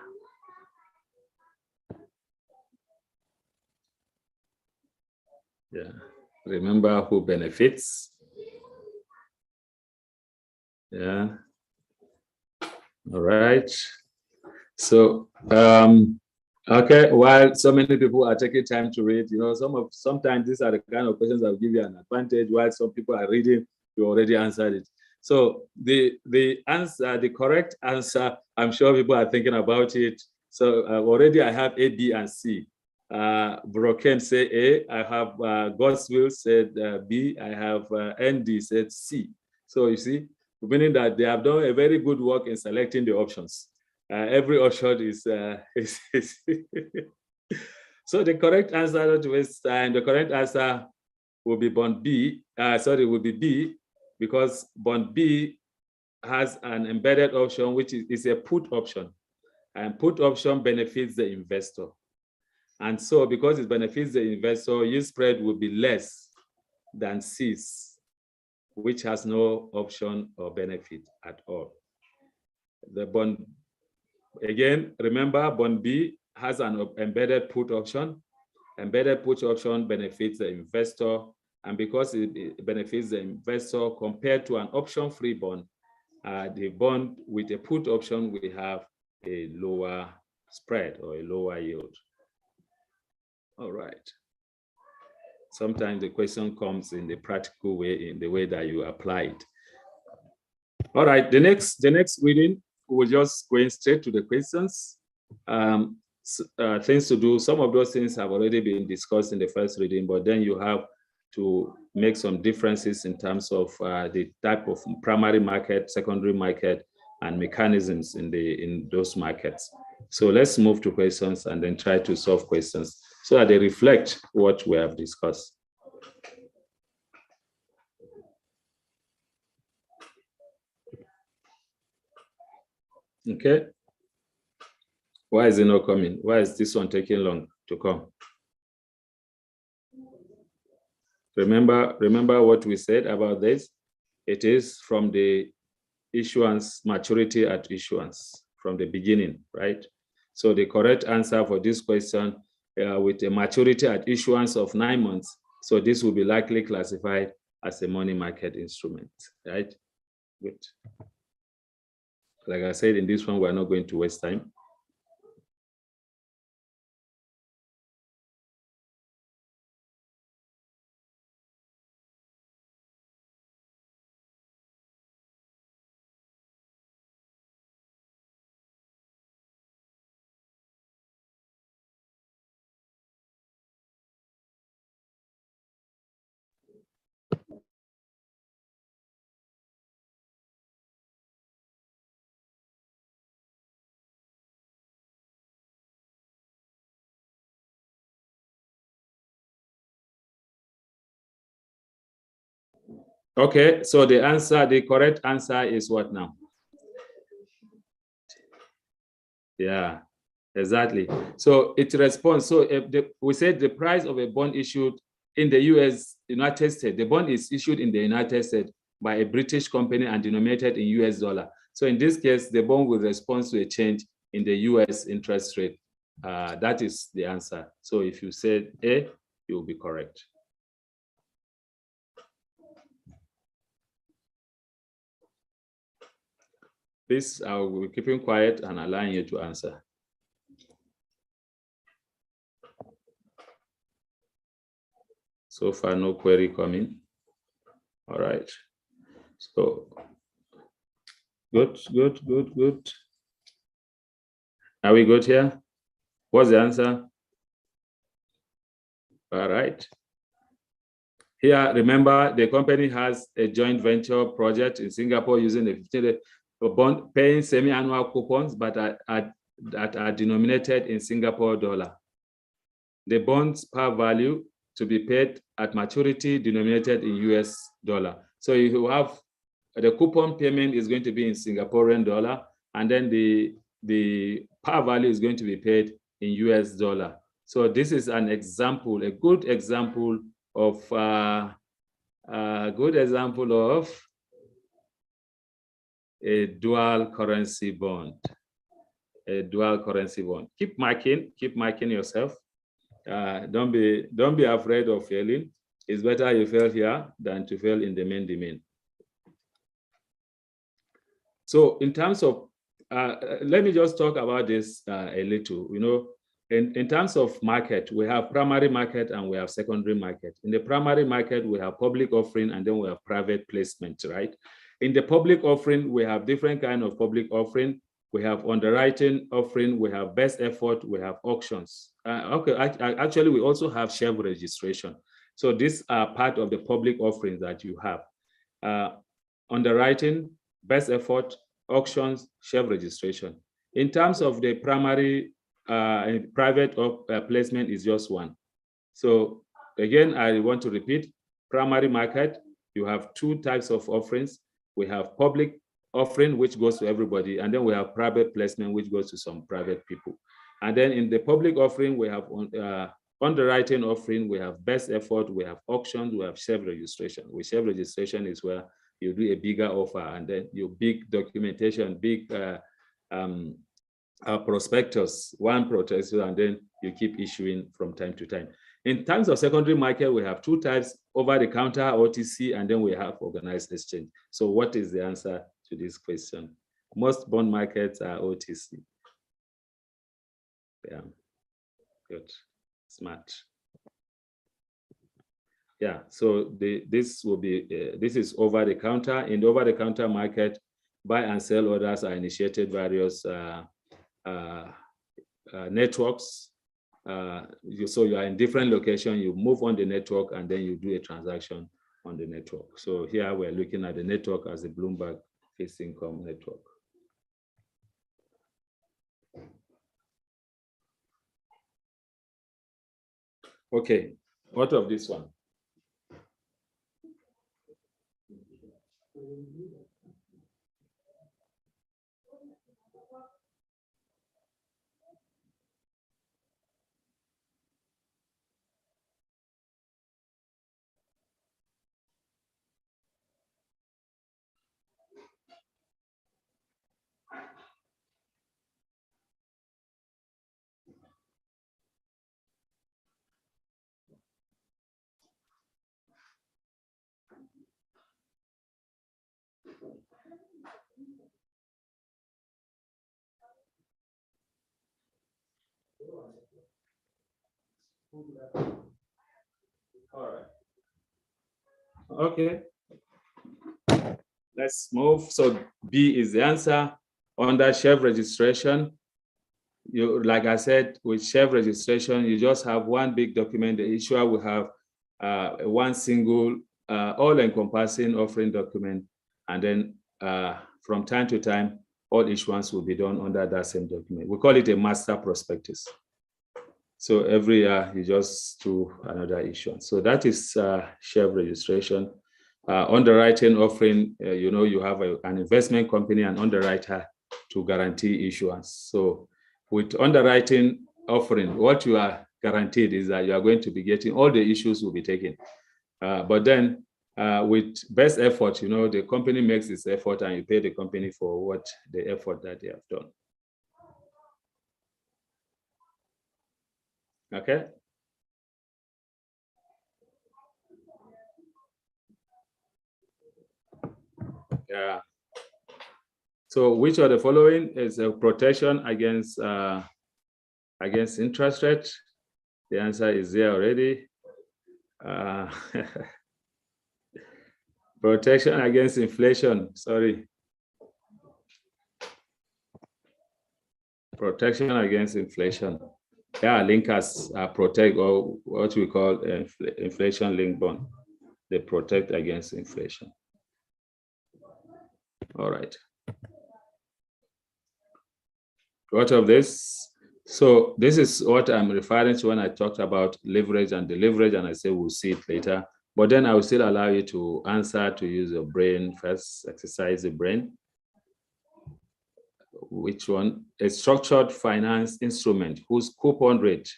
Yeah, remember who benefits. Yeah, all right. So, okay, while so many people are taking time to read, sometimes these are the kind of questions that will give you an advantage. While some people are reading, you already answered it. So the answer, the correct answer, I'm sure people are thinking about it. So already I have A, B, and C. Broken say A. I have Godswill said B. I have ND said C. So you see, meaning that they have done a very good work in selecting the options. Every option is so the correct answer to waste time. The correct answer will be bond B. Will be B, because bond B has an embedded option, which is a put option, and put option benefits the investor. And so, because it benefits the investor, yield spread will be less than C's, which has no option or benefit at all. The bond, again, remember, bond B has an embedded put option. Embedded put option benefits the investor, and because it benefits the investor compared to an option-free bond, the bond with a put option will have a lower spread or a lower yield. All right. Sometimes the question comes in the practical way, in the way that you apply it. All right, the next reading, we're just going straight to the questions. Things to do. Some of those things have already been discussed in the first reading, but then you have to make some differences in terms of the type of primary market, secondary market, and mechanisms in those markets. So let's move to questions and then try to solve questions so that they reflect what we have discussed. Okay. Why is it not coming? Why is this one taking long to come? Remember what we said about this? It is from the issuance, maturity at issuance, from the beginning, right? So the correct answer for this question, with a maturity at issuance of 9 months, so this will be likely classified as a money market instrument, right? Good. Like I said, in this one, we're not going to waste time. Okay, so the correct answer is what now? Yeah, exactly. So it responds. So we said the price of a bond issued in the United States, the bond is issued in the United States by a British company and denominated in US dollar. So in this case, the bond will respond to a change in the US interest rate. That is the answer. So if you said A, you will be correct. Please, I will be keeping quiet and allowing you to answer. So far, no query coming. All right. So, good. Are we good here? What's the answer? All right. Here, remember, the company has a joint venture project in Singapore using a 15-day bond, paying semi-annual coupons, but that are denominated in Singapore dollar. The bonds par value to be paid at maturity denominated in US dollar. So you have the coupon payment is going to be in Singaporean dollar, and then the par value is going to be paid in US dollar. So this is an example, a good example of a dual currency bond. A dual currency bond. Keep marking yourself. Don't be afraid of failing. It's better you fail here than to fail in the main domain. So in terms of, let me just talk about this a little. You know, in terms of market, we have primary market and we have secondary market. In the primary market, we have public offering and then we have private placement, right? In the public offering, we have different kind of public offering. We have underwriting offering, we have best effort, we have auctions. Actually, we also have share registration. So these are part of the public offerings that you have. Underwriting, best effort, auctions, share registration. In terms of the primary private placement is just one. So again, I want to repeat, primary market, you have two types of offerings. We have public offering, which goes to everybody, and then we have private placement, which goes to some private people. And then in the public offering, we have underwriting offering, we have best effort, we have auctions, we have share registration. With share registration is where you do a bigger offer, and then you big documentation, big prospectus, one prospectus, and then you keep issuing from time to time. In terms of secondary market, we have two types: over-the-counter, OTC, and then we have organized exchange. So what is the answer to this question? Most bond markets are OTC. Yeah, good, smart. Yeah, so this will be, this is over-the-counter. In the over-the-counter market, buy and sell orders are initiated various networks. So you are in different locations, you move on the network, and then you do a transaction on the network. So here we're looking at the network as a Bloomberg fixed income network. Okay, what of this one? All right. Okay. Let's move. So B is the answer. Under share registration, you, like I said, with share registration, you just have one big document. The issuer will have one single, all-encompassing offering document, and then from time to time, all issuance will be done under that same document. We call it a master prospectus. So every year you just do another issuance. So that is share registration. Underwriting offering, you know, you have an investment company and underwriter to guarantee issuance. So with underwriting offering, what you are guaranteed is that you are going to be getting all the issues will be taken. But then with best effort, you know, the company makes its effort and you pay the company for what the effort that they have done. Okay. Yeah. So which of the following is a protection against interest rate? The answer is there already. Protection against inflation. Sorry. Protection against inflation. Yeah, linkers protect, or what we call inflation linked bond. They protect against inflation. All right. What of this? So this is what I'm referring to when I talked about leverage and the leverage, and I say we'll see it later. But then I will still allow you to answer, to use your brain first, exercise the brain. Which one? A structured finance instrument whose coupon rate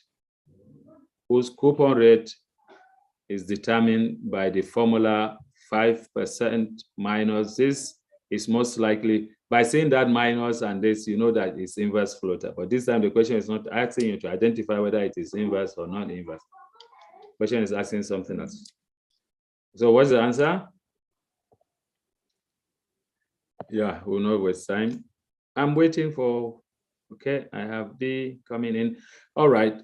is determined by the formula 5% minus this it's most likely, by saying that minus and this, you know that it's inverse floater. But this time the question is not asking you to identify whether it is inverse or non-inverse. Question is asking something else. So what's the answer? Yeah, we'll not waste time. I'm waiting for, okay, I have B coming in. All right.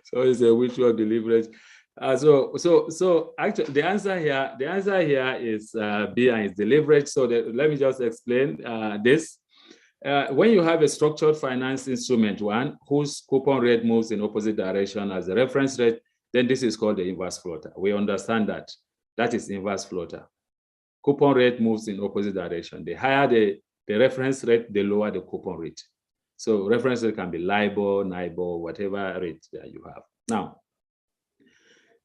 So it's a which one the leverage. So actually the answer here is B, and it's the leverage. So let me just explain this. When you have a structured finance instrument, one whose coupon rate moves in opposite direction as the reference rate, then this is called the inverse floater. We understand that. That is inverse floater. Coupon rate moves in opposite direction. The higher the reference rate, the lower the coupon rate. So reference rate can be LIBOR, NIBOR, whatever rate that you have. Now,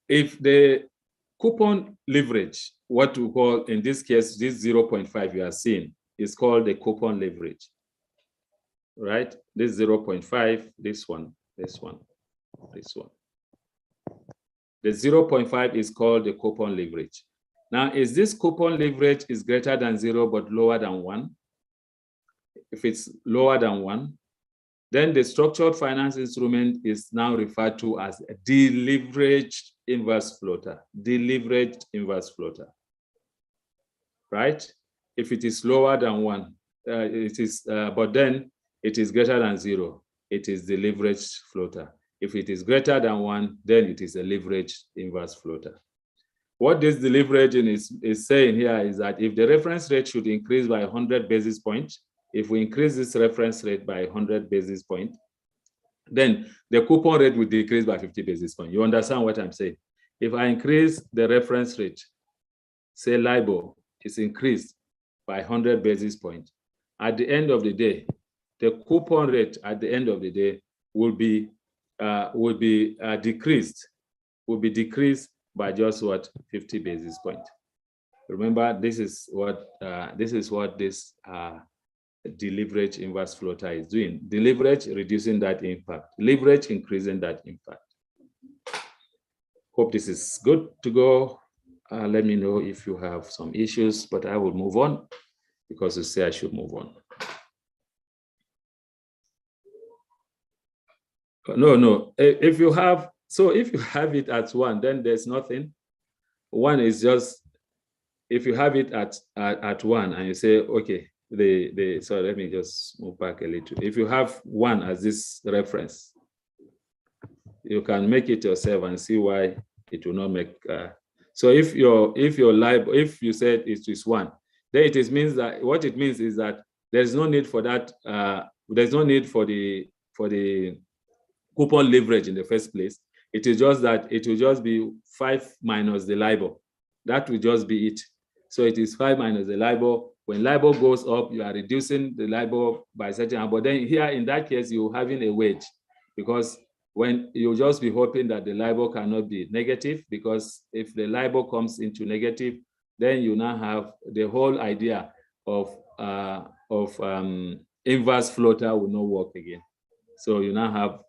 if the coupon leverage, what we call in this case, this 0.5 you are seeing, is called the coupon leverage, right? This 0.5, this one, this one, this one. The 0.5 is called the coupon leverage. Now, is this coupon leverage is greater than 0 but lower than 1? If it's lower than 1, then the structured finance instrument is now referred to as a deleveraged inverse floater. Deleveraged inverse floater, right? If it is lower than 1, but then it is greater than 0, it is the leveraged floater. If it is greater than 1, then it is a leveraged inverse floater. What this deleveraging is saying here is that if the reference rate should increase by 100 basis points, if we increase this reference rate by 100 basis points, then the coupon rate will decrease by 50 basis points. You understand what I'm saying? If I increase the reference rate, say LIBOR is increased by 100 basis points, at the end of the day, the coupon rate at the end of the day will be decreased by just what, 50 basis points. Remember, this is what this deleverage inverse floater is doing. Deleverage reducing that impact, leverage increasing that impact. Hope this is good to go. Let me know if you have some issues, but I will move on because you say I should move on. No. If you have it at 1, then there's nothing. 1 is just, if you have it at 1 and you say, okay, so let me just move back a little. If you have 1 as this reference, you can make it yourself and see why it will not make. So if you said it is 1, then it means that what it means is that there's no need for that. There's no need for the coupon leverage in the first place. It is just that it will just be 5 minus the LIBOR. That will just be it. So it is 5 minus the LIBOR. When LIBOR goes up, you are reducing the LIBOR by a certain amount. But then here, in that case, you're having a wedge, because when you just be hoping that the LIBOR cannot be negative, because if the LIBOR comes into negative, then you now have the whole idea of inverse floater will not work again. So you now have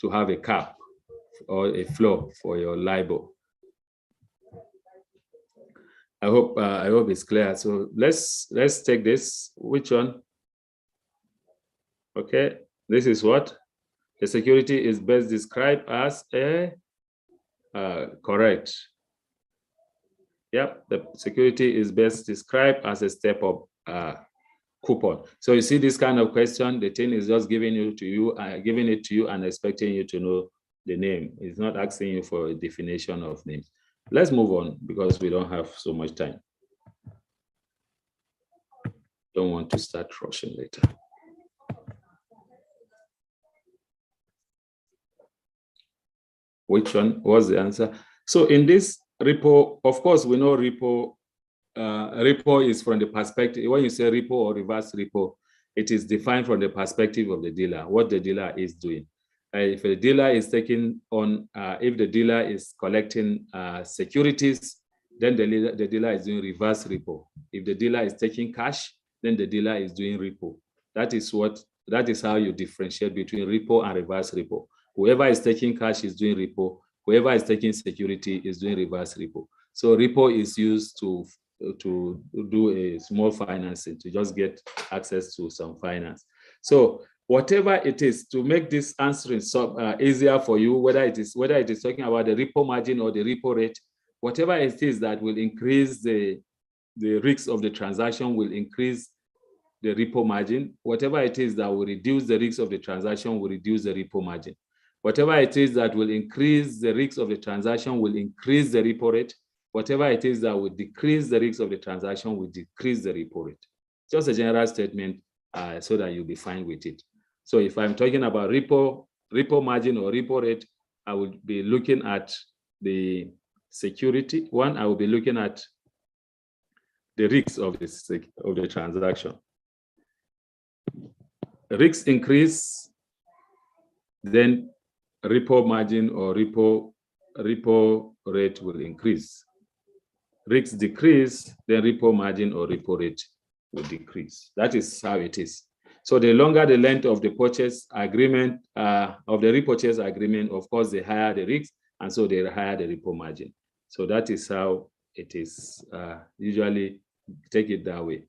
to have a cap or a floor for your LIBOR. I hope it's clear. So let's take this. Which one? Okay, this is what the security is best described as a correct. Yep, the security is best described as a step-up coupon. So you see this kind of question, the thing is just giving it to you and expecting you to know the name. It's not asking you for a definition of names. Let's move on because we don't have so much time. Don't want to start rushing later. Which one was the answer? So in this repo, of course, we know repo. Repo is from the perspective, when you say repo or reverse repo, it is defined from the perspective of the dealer, what the dealer is doing. If the dealer is taking on, if the dealer is collecting securities, then the dealer is doing reverse repo. If the dealer is taking cash, then the dealer is doing repo. That is how you differentiate between repo and reverse repo. Whoever is taking cash is doing repo. Whoever is taking security is doing reverse repo. So repo is used to do a small financing, to just get access to some finance. So whatever it is, to make this answering easier for you, whether it is talking about the repo margin or the repo rate, whatever it is that will increase the risks of the transaction will increase the repo margin. Whatever it is that will reduce the risks of the transaction will reduce the repo margin. Whatever it is that will increase the risks of the transaction will increase the repo rate. Whatever it is that will decrease the risks of the transaction will decrease the repo rate. Just a general statement so that you'll be fine with it. So if I'm talking about repo margin or repo rate, I would be looking at the security. One, I will be looking at the risks of the transaction. Risks increase, then repo margin or repo rate will increase. Risks decrease, then repo margin or repo rate will decrease. That is how it is. So the longer the length of the purchase agreement, of the repurchase agreement, of course, the higher the risks, and so the higher the repo margin. So that is how it is. Usually take it that way.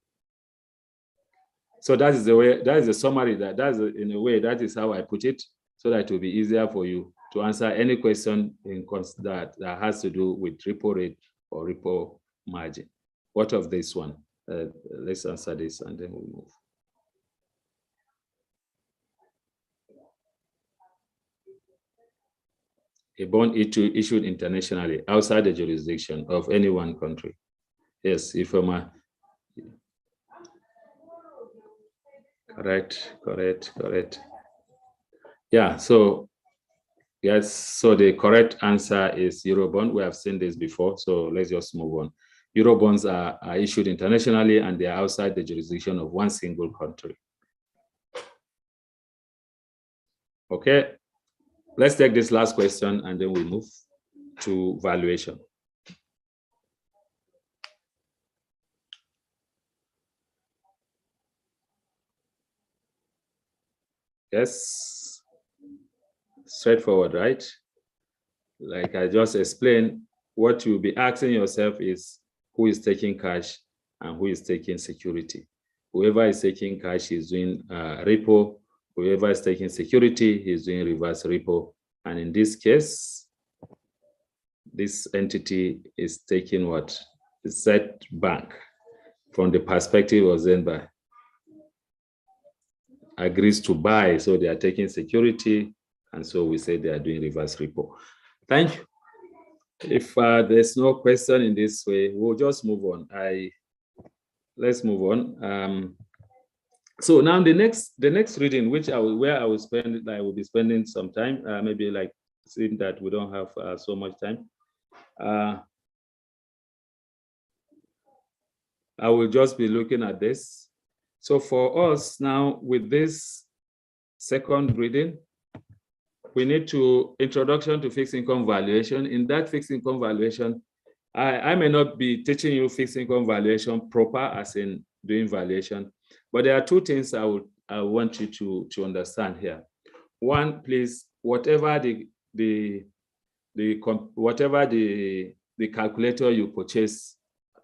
So that is the way, that is the summary, in a way, that is how I put it, so that it will be easier for you to answer any question that has to do with repo rate or repo margin. What of this one? Let's answer this and then we'll move. A bond issued internationally outside the jurisdiction of any one country. Yes, if I'm correct. Yeah, so yes, so the correct answer is Eurobond. We have seen this before, so let's just move on. Eurobonds are issued internationally and they are outside the jurisdiction of one single country. Okay, let's take this last question and then we move to valuation. Yes, straightforward, right? Like I just explained, what you'll be asking yourself is who is taking cash and who is taking security. Whoever is taking cash is doing repo. Whoever is taking security is doing reverse repo. And in this case, this entity is taking what? The set bank from the perspective of Zenba. Agrees to buy, so they are taking security, and so we say they are doing reverse repo. Thank you. If there's no question in this way, we'll just move on. Let's move on. So now the next reading, which I will be spending some time, maybe like seeing that we don't have so much time. I will just be looking at this. So for us now, with this second reading, we need to introduction to fixed income valuation. In that fixed income valuation, I may not be teaching you fixed income valuation proper, as in doing valuation, but there are two things I want you to understand here. One, please, whatever the calculator you purchase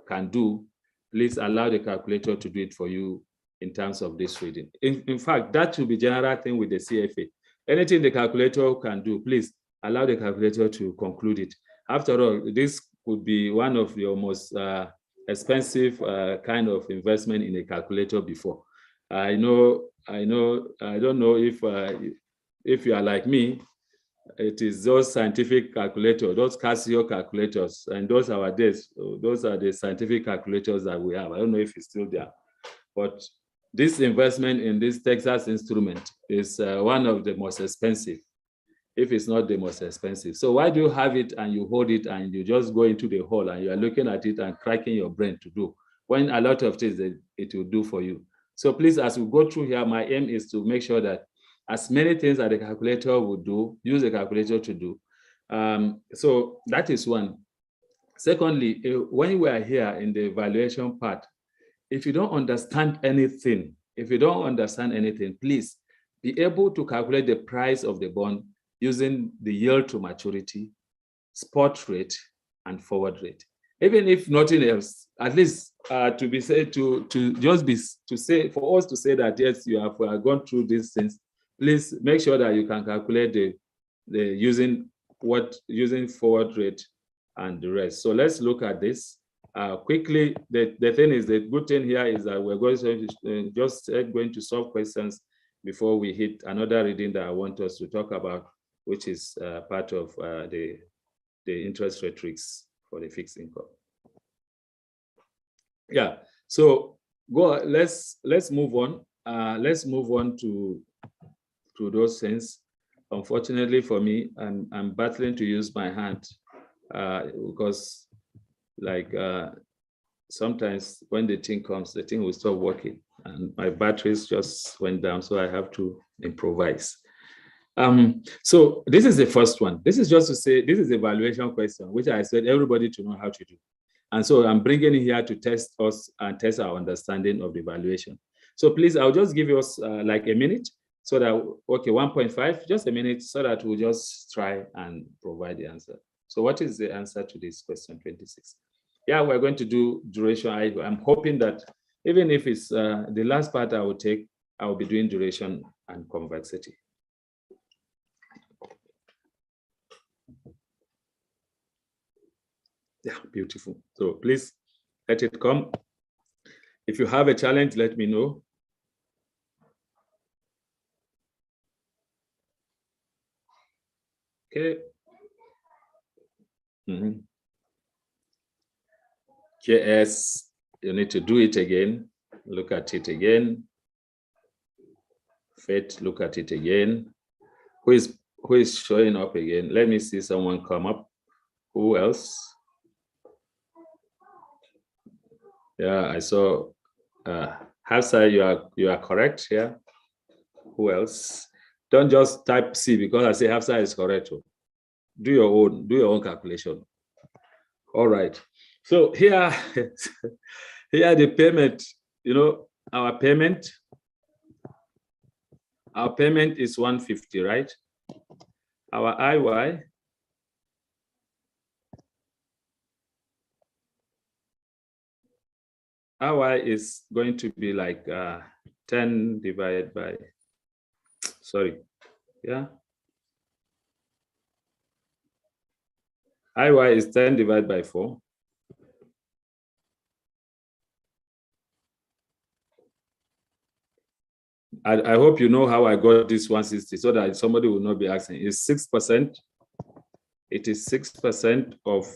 can do, please allow the calculator to do it for you in terms of this reading. In fact, that should be general thing with the CFA. Anything the calculator can do, please allow the calculator to conclude it. After all, this could be one of your most expensive kind of investment in a calculator before. I don't know if you are like me. It is those scientific calculators, those Casio calculators, and those are the scientific calculators that we have. I don't know if it's still there, but this investment in this Texas instrument is one of the most expensive, if it's not the most expensive. So why do you have it and you hold it and you just go into the hole and you are looking at it and cracking your brain to do, when a lot of things it will do for you? So please, as we go through here, my aim is to make sure that as many things that the calculator would do, use the calculator to do. So that is one. Secondly, when we are here in the evaluation part, if you don't understand anything, please be able to calculate the price of the bond using the yield to maturity, spot rate, and forward rate. even if nothing else, at least to be said to just be to say for us to say that yes, you have gone through these things. Please make sure that you can calculate the using forward rate and the rest. So let's look at this quickly. The thing is, the good thing here is that we're going to just going to solve questions before we hit another reading that I want us to talk about, which is part of the interest rate risks for the fixed income. Yeah, so let's move on. Let's move on to those things. Unfortunately for me, I'm battling to use my hand because like sometimes when the thing comes, the thing will stop working and my batteries just went down, so I have to improvise. So this is the first one. This is just to say, this is the evaluation question, which I said everybody to know how to do. And so I'm bringing it here to test us and test our understanding of the evaluation. So please, I'll just give us like a minute so that, okay, 1.5, just a minute so that we'll just try and provide the answer. So what is the answer to this question 26? Yeah, we're going to do duration. I'm hoping that even if it's the last part I will take, I will be doing duration and convexity. Yeah, beautiful. So please let it come. If you have a challenge, let me know. Okay. JS, you need to do it again. Look at it again. Faith, look at it again. Who is showing up again? Let me see someone come up. Who else? Yeah, I saw Hafsa, you are correct here. Who else? Don't just type C because I say Hafsa is correct. Do your own calculation. All right. So here, here the payment, you know, our payment is 150, right? Our IY is going to be like 10 divided by, sorry, yeah. IY is 10 divided by 4. I hope you know how I got this 160 so that somebody will not be asking. It's 6%. It is 6% of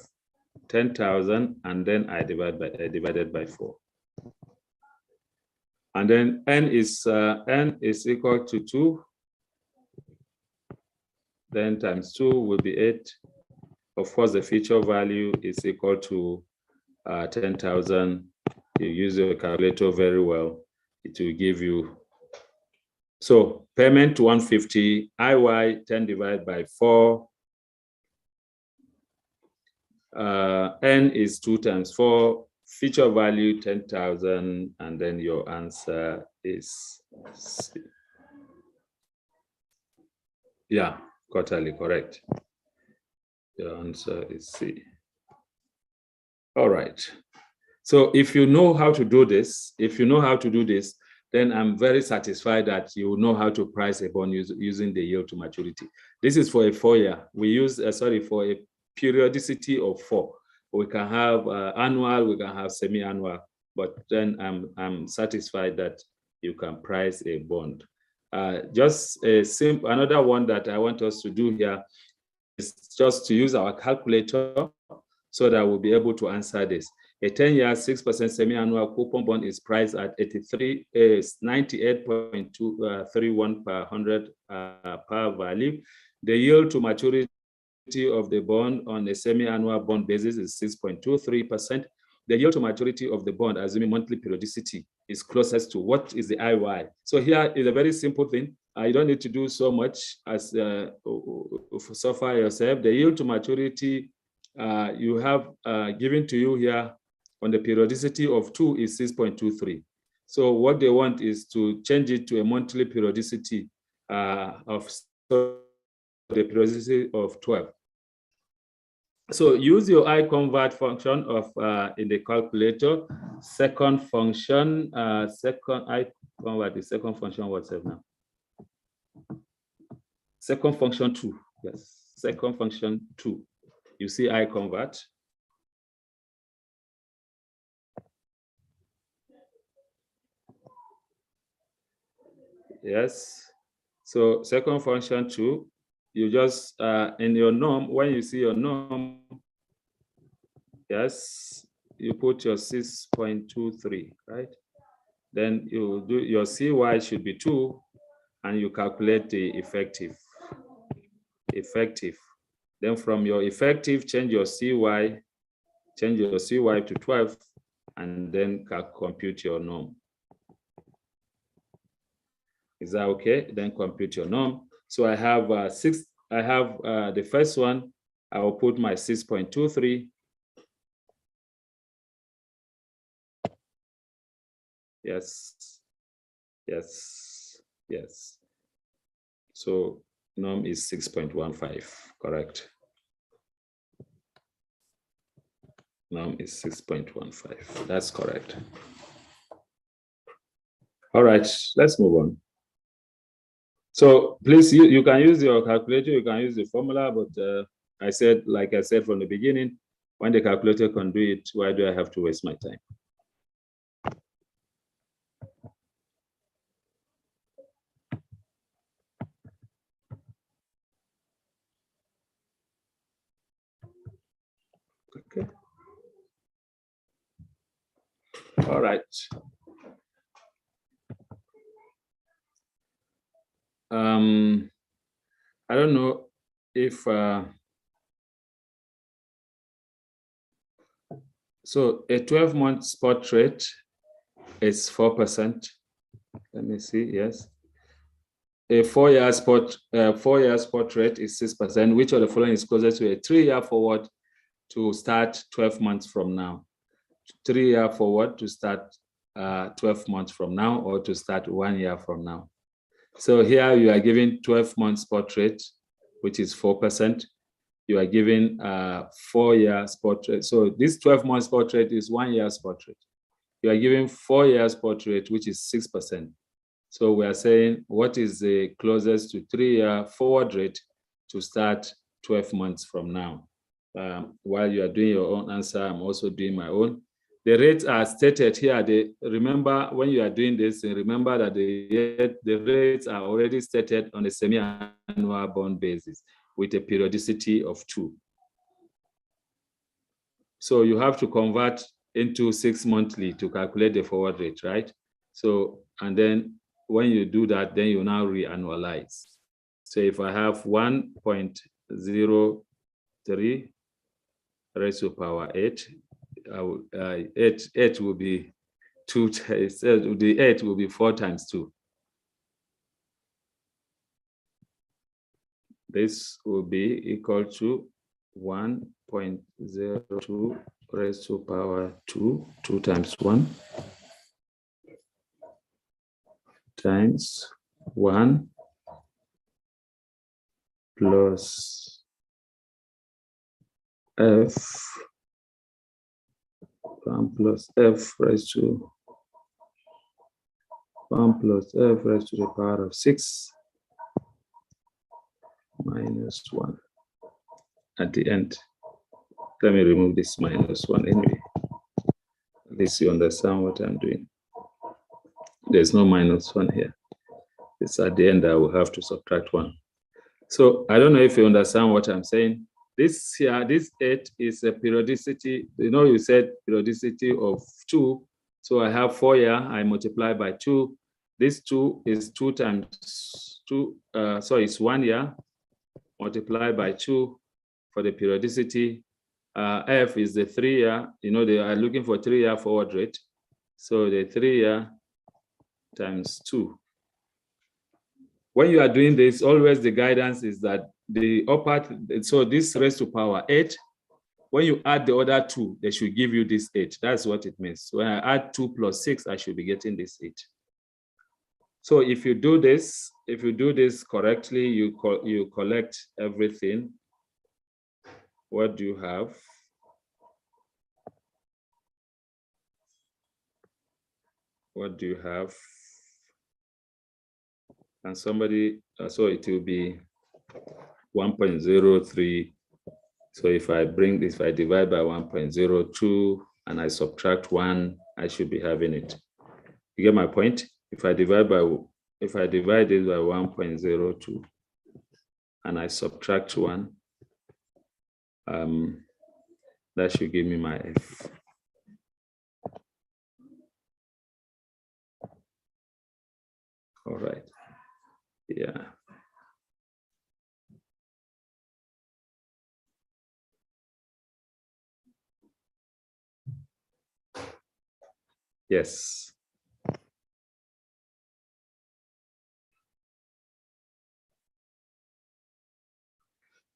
10,000, and then I divided by 4. And then N is equal to 2. Then times 2 will be 8. Of course, the feature value is equal to 10,000. You use your calculator very well. It will give you. So payment 150, IY 10 divided by 4. N is 2 times 4. Feature value 10,000, and then your answer is C. Yeah, quarterly, correct. Your answer is C. All right. So if you know how to do this, then I'm very satisfied that you know how to price a bond using the yield to maturity. This is for a 4-year. We use, for a periodicity of 4. We can have annual, we can have semi-annual, but then I'm satisfied that you can price a bond. Just a simple, another one that I want us to do here is just to use our calculator so that we'll be able to answer this. A 10-year 6% semi-annual coupon bond is priced at 98.31 per 100 par value. The yield to maturity of the bond on a semi-annual bond basis is 6.23%. The yield to maturity of the bond, assuming monthly periodicity, is closest to what is the IY. So here is a very simple thing. You don't need to do so much as so far yourself. The yield to maturity you have given to you here on the periodicity of 2 is 6.23. So what they want is to change it to a monthly periodicity of the periodicity of 12. So use your iConvert function of in the calculator. Second function, second iConvert, the second function, what's it now? Second function 2, yes. Second function 2. You see iConvert. Yes. So second function 2, you just in your norm, when you see your norm, yes, you put your 6.23, right? Then you do your CY should be 2, and you calculate the effective. Then from your effective, change your CY to 12, and then compute your norm. Is that okay? Then compute your norm. So I have the first one, I will put my 6.23. Yes. So norm is 6.15, correct? Norm is 6.15, that's correct. All right, let's move on. So please, you can use your calculator, you can use the formula, but like I said from the beginning, when the calculator can do it, why do I have to waste my time? Okay. All right. I don't know if so a 12-month spot rate is 4%. Let me see, yes. A 4-year spot rate is 6%. Which of the following is closer to a 3-year forward to start 12 months from now? 3-year forward to start 12 months from now, or to start 1 year from now? So here you are given 12-month spot rate, which is 4%. You are given 4-year spot rate. So this 12-month spot rate is 1 year spot rate. You are given 4-year spot rate, which is 6%. So we are saying, what is the closest to 3-year forward rate to start 12 months from now? While you are doing your own answer, I'm also doing my own. The rates are stated here. Remember, when you are doing this, remember that the rates are already stated on a semi-annual bond basis with a periodicity of 2. So you have to convert into 6 monthly to calculate the forward rate, right? So, and then when you do that, then you now reannualize. So if I have 1.03 raised to power 8, 8 will be 2, the 8 will be 4 times 2. This will be equal to 1.02 raised to power 2, 2 times 1, times 1 plus f, 1 plus f raised to 1 plus f raised to the power of 6 minus 1 at the end. Let me remove this minus 1 anyway. At least you understand what I'm doing. There's no minus 1 here. It's at the end, I will have to subtract 1. So I don't know if you understand what I'm saying. This here, this 8 is a periodicity. You know, you said periodicity of 2. So I have 4 year, I multiply by 2. This 2 is 2 times 2, it's 1 year, multiplied by 2 for the periodicity. F is the 3 year, you know, they are looking for 3 year forward rate. So the 3 year times 2. When you are doing this, always the guidance is that the upper, so this raised to power 8, when you add the other 2, they should give you this 8. That's what it means. When I add 2 plus 6, I should be getting this 8. So if you do this correctly, you collect everything. what do you have? What do you have? And somebody, so it will be 1.03. So if I divide by 1.02 and I subtract 1, I should be having it. You get my point? If I divide it by 1.02 and I subtract 1, that should give me my F. All right. Yeah. Yes.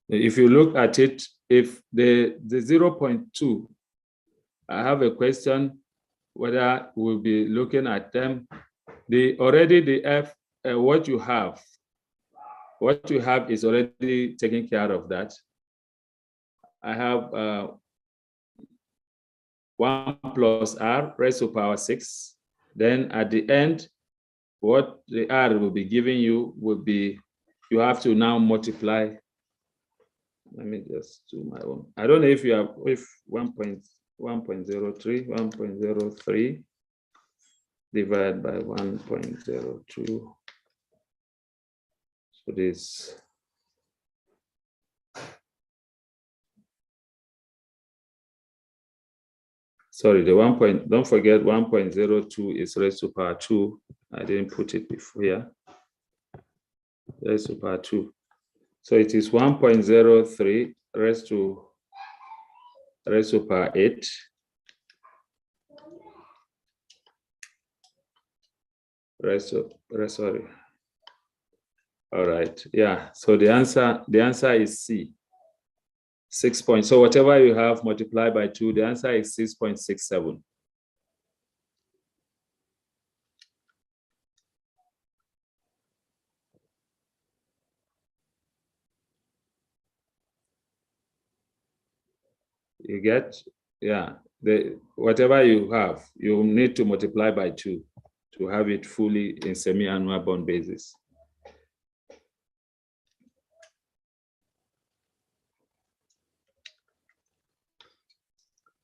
If you look at it, if the 0.2, I have a question whether we'll be looking at them. Already the F, what you have is already taking care of that. I have 1 plus R raised to power 6. Then at the end, what the R will be giving you will be, you have to now multiply. Let me just do my own. I don't know if you have, if 1.03 divided by 1.02. So this. Sorry, don't forget 1.02 is raised to power 2. I didn't put it before here. Raised to power 2. So it is 1.03 raised to power 8. Sorry. All right, yeah. So the answer is C. 6 points. So whatever you have multiplied by 2, the answer is 6.67. You get, yeah, whatever you have, you need to multiply by 2 to have it fully in semi-annual bond basis.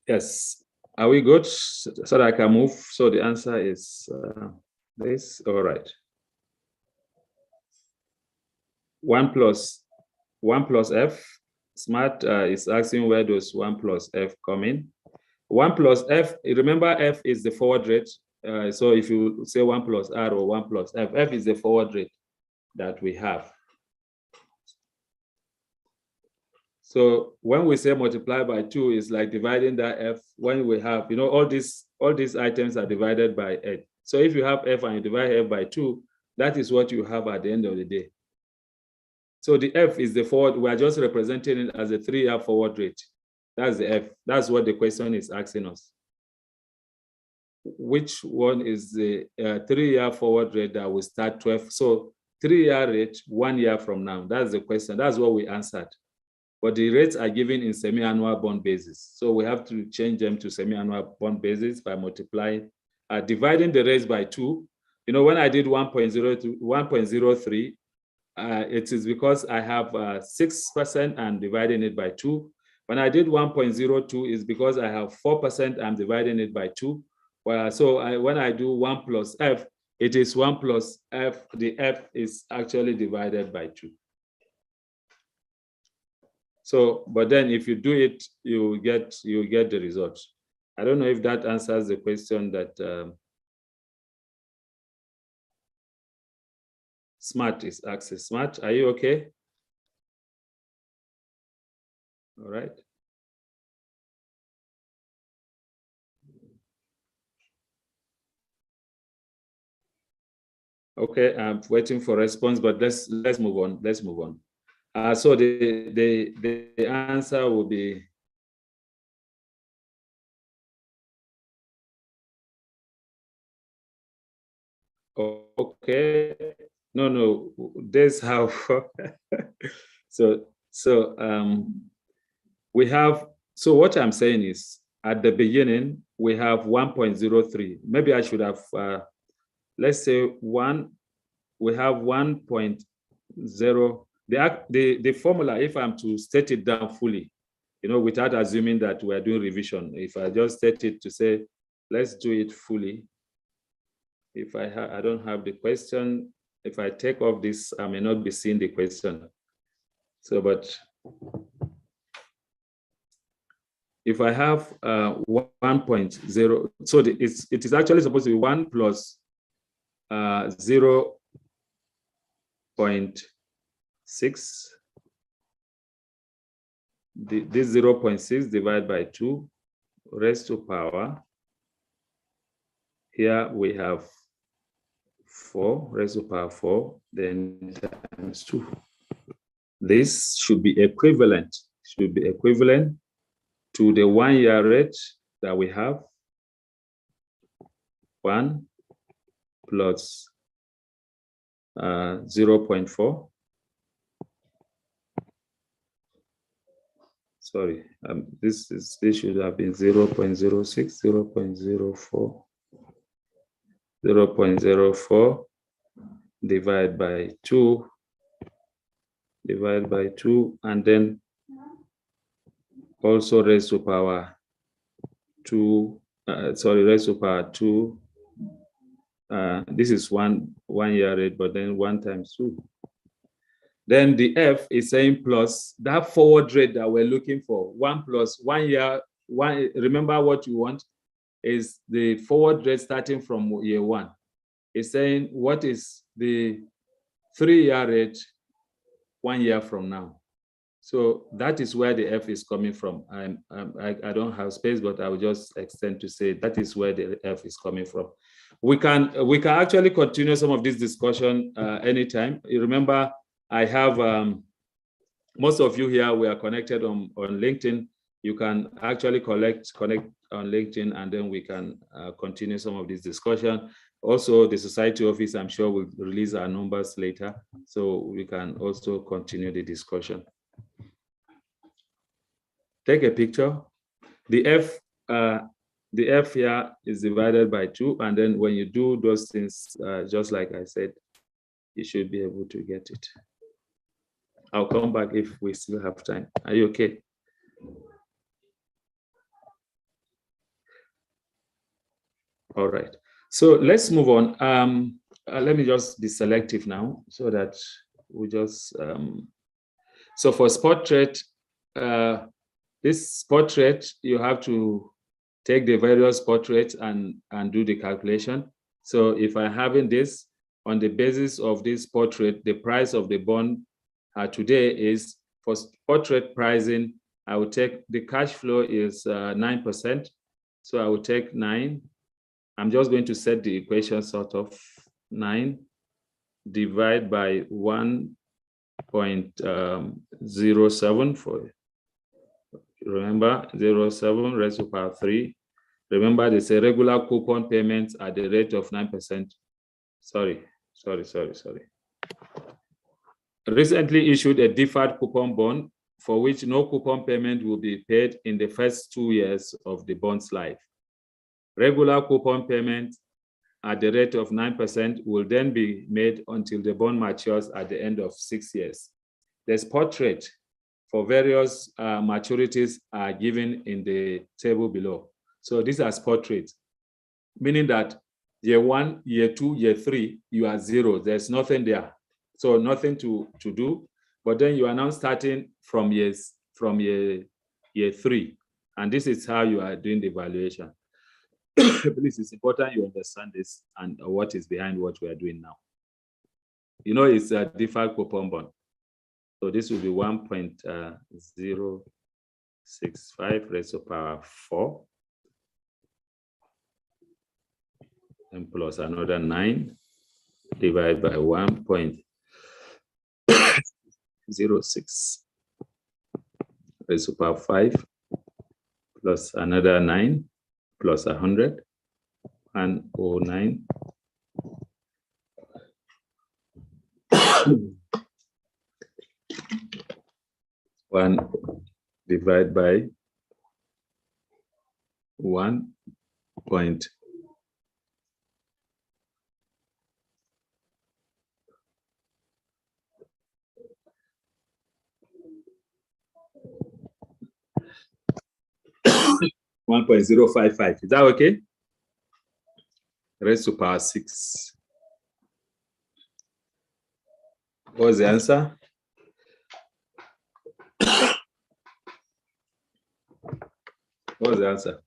Yes, are we good? So that I can move. So the answer is this. All right. 1 plus F. Smart is asking where does 1 plus F come in. 1 plus F, remember F is the forward rate. So if you say 1 plus R or 1 plus F, F is the forward rate that we have. So when we say multiply by 2, it's like dividing that F when we have, you know, all these items are divided by 8. So if you have F and you divide F by 2, that is what you have at the end of the day. So the F is the forward, we are just representing it as a 3-year forward rate. That's the F. That's what the question is asking us. Which one is the 3-year forward rate that will start 12? So 3-year rate, 1 year from now. That's the question. That's what we answered. But the rates are given in semi-annual bond basis. So we have to change them to semi-annual bond basis by multiplying, dividing the rates by 2. You know, when I did 1.03, it is because I have 6% and dividing it by 2. When I did 1.02, it's because I have 4%, I'm dividing it by 2. Well, so when I do 1 plus F, it is 1 plus F. The F is actually divided by 2. So, but then if you do it, you get the result. I don't know if that answers the question that Smart is asking. Smart, are you okay? All right. Okay, I'm waiting for response, but let's move on. Let's move on. So the answer will be okay. No, this how so we have, so what I'm saying is, at the beginning, we have 1.03. Maybe I should have, let's say we have 1.0. The formula, if I'm to state it down fully, without assuming that we're doing revision, if I just state it to say, let's do it fully. If I don't have the question, if I take off this, I may not be seeing the question. So, but if I have 1.0, so it is actually supposed to be 1 plus 0.6. This 0.6 divided by 2 raised to power. Here we have 4 raised to power 4, then times 2. This should be equivalent to the 1 year rate that we have, 1 plus 0.4. Sorry, this should have been 0.06, 0.04, 0.04 divided by 2, and then also raised to power 2. Raised to power 2. This is one year rate, but then 1 times 2. Then the F is saying plus that forward rate that we're looking for, 1 plus 1 year. Remember what you want is the forward rate starting from year 1. It's saying what is the 3-year rate 1 year from now. So that is where the F is coming from. I don't have space, but I will just extend to say that is where the F is coming from. We can actually continue some of this discussion anytime. You remember, I have most of you here, we are connected on LinkedIn. You can actually connect on LinkedIn, and then we can continue some of this discussion. Also, the society office, I'm sure, will release our numbers later, so we can also continue the discussion. Take a picture. The F here is divided by 2, and then when you do those things, just like I said, you should be able to get it. I'll come back if we still have time. Are you okay? All right. So let's move on. Let me just be selective now so that we just, so for spot trade, this spot trade, you have to take the various spot rates and do the calculation. So if I'm having this on the basis of this spot rate, the price of the bond today is, for spot rate pricing, I will take, the cash flow is 9%. So I will take 9. I'm just going to set the equation sort of 9 divided by 1.07 for, remember, 0.7 raised to power 3. Remember, there's a regular coupon payment at the rate of 9%. Sorry. Recently issued a deferred coupon bond for which no coupon payment will be paid in the first 2 years of the bond's life. Regular coupon payment at the rate of 9% will then be made until the bond matures at the end of 6 years. The spot rate for various maturities are given in the table below. So these are spot rates, meaning that year 1, year 2, year 3, you are 0. There's nothing there. So nothing to do. But then you are now starting from year 3. And this is how you are doing the valuation. Please, it's important you understand this and what is behind what we are doing now. You know, it's a deferred coupon bond. So this will be 1.065 raised to power 4. And plus another 9 divided by 1.06 raised to power 5 plus another 9 plus 100 and 09. divide by 1 point. .055. Is that okay? Raised to power 6. What's the answer? What's the answer?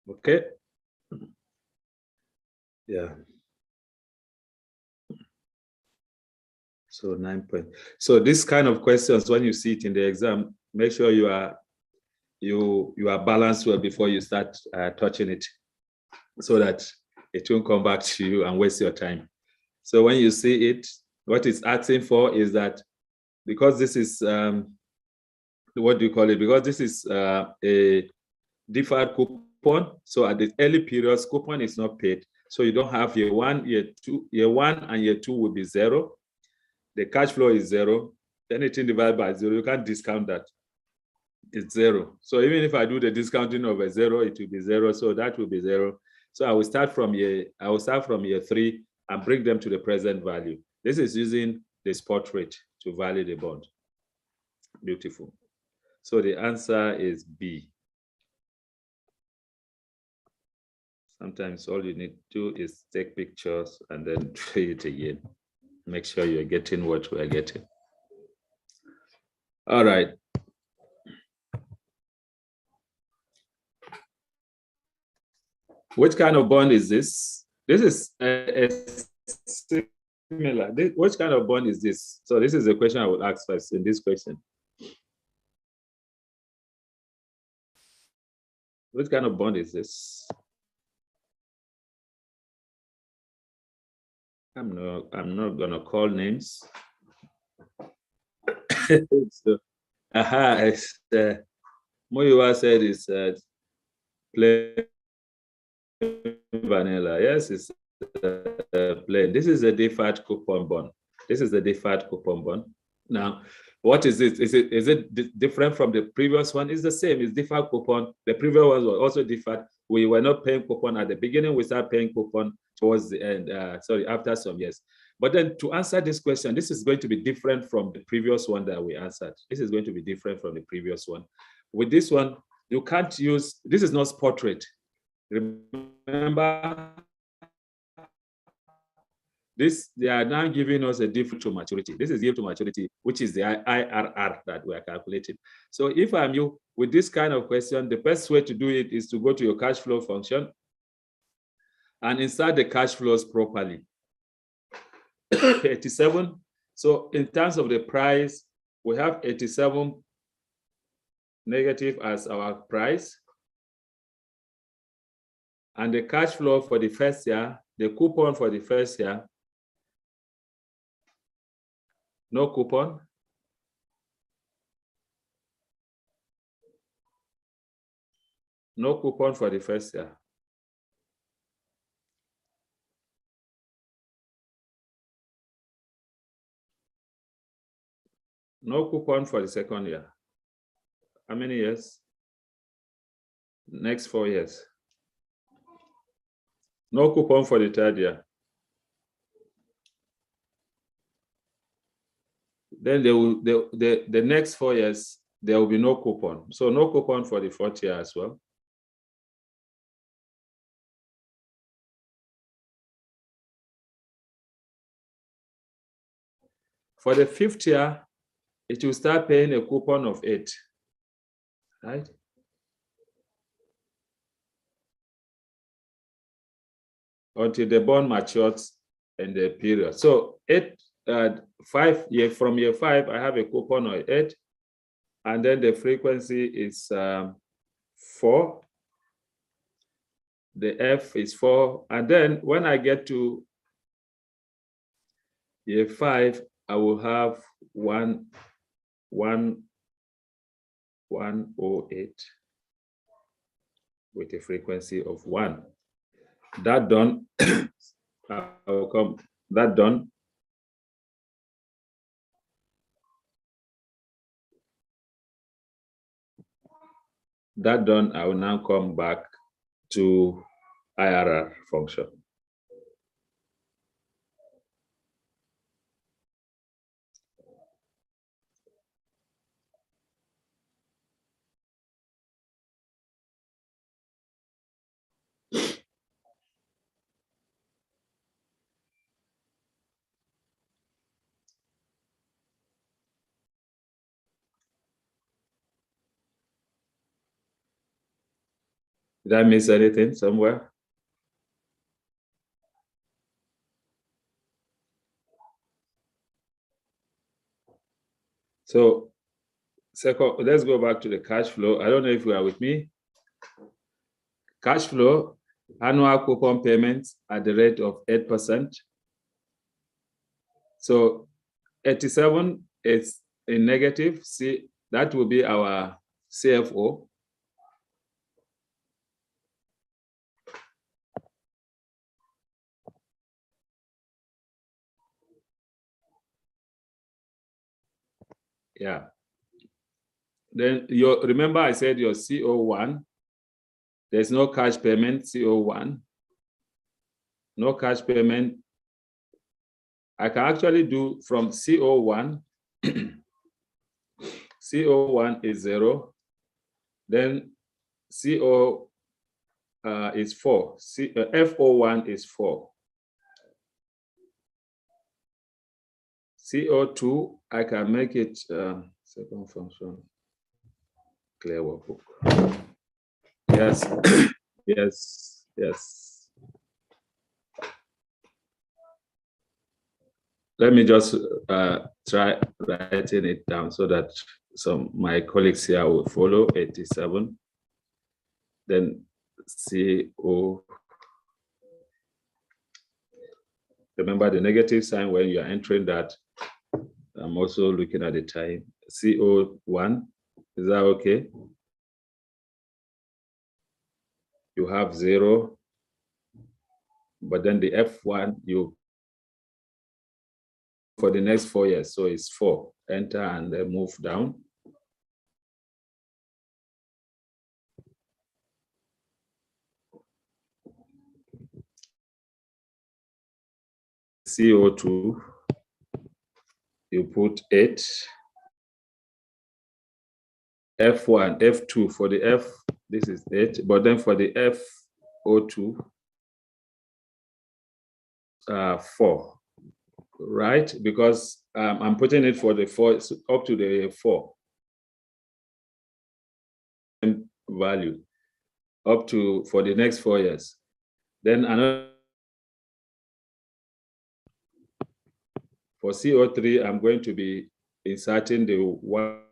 Okay. Yeah. So 9 point. So this kind of questions, when you see it in the exam, make sure you are balanced well before you start touching it, so that it won't come back to you and waste your time. So when you see it, what it's asking for is that because this is what do you call it? Because this is a deferred coupon. So at the early periods, coupon is not paid. So you don't have year 1, year 2, year 1 and year 2 will be 0. The cash flow is 0. Anything divided by 0, you can't discount that. It's 0. So even if I do the discounting of a 0, it will be 0. So that will be 0. So I will start from year 3 and bring them to the present value. This is using the spot rate to value the bond. Beautiful. So the answer is B. Sometimes all you need to do is take pictures and then do it again. Make sure you're getting what we're getting. All right. Which kind of bond is this? This is similar. Which kind of bond is this? So this is the question I would ask first in this question. Which kind of bond is this? I'm not gonna call names. So, Moyuwa said it's plain vanilla. Yes, it's plain. This is a deferred coupon bond. This is the deferred coupon bond. Now, what is it? Is it different from the previous one? It's the same. It's deferred coupon. The previous one was also deferred. We were not paying coupon at the beginning. We start paying coupon towards the end. After some years. But then to answer this question, this is going to be different from the previous one that we answered. This is going to be different from the previous one. With this one, you can't use. This is not spot rate. Remember, they are now giving us a different to maturity. This is yield to maturity, which is the IRR that we are calculating. So if I'm you with this kind of question, the best way to do it is to go to your cash flow function and insert the cash flows properly. 87. So in terms of the price, we have 87 negative as our price. And the cash flow for the first year, the coupon for the first year, no coupon. No coupon for the first year. No coupon for the second year. How many years? Next 4 years. No coupon for the third year. Then the next 4 years, there will be no coupon. So no coupon for the fourth year as well. For the fifth year, it will start paying a coupon of 8, right? Until the bond matures in the period. So 5 from year 5, I have a coupon of 8, and then the frequency is 4. The F is 4, and then when I get to year 5, I will have 108. with a frequency of 1. That done, I'll come, that done, I will now come back to IRR function. Did I miss anything somewhere? So, second, let's go back to the cash flow. I don't know if you are with me. Cash flow, annual coupon payments at the rate of 8%. So 87 is in negative. See, that will be our CFO. Yeah. Then remember I said your CO1, there's no cash payment, CO1. No cash payment. I can actually do from CO1, CO1 is 0, then CO is 4, FO1 is 4. CO2, I can make it second function, clear workbook. Yes, yes, yes. Let me just try writing it down so that my colleagues here will follow. 87, then CO. Remember the negative sign when you are entering that. I'm also looking at the time. CO1, is that okay? You have 0, but then the F1, you for the next 4 years, so it's 4. Enter and then move down. CO2, you put 8. F1, F2 for the F, this is 8, but then for the FO2, 4, right? Because I'm putting it for the 4, up to the 4 value, up to for the next 4 years. Then another, for CO3, I'm going to be inserting the 1.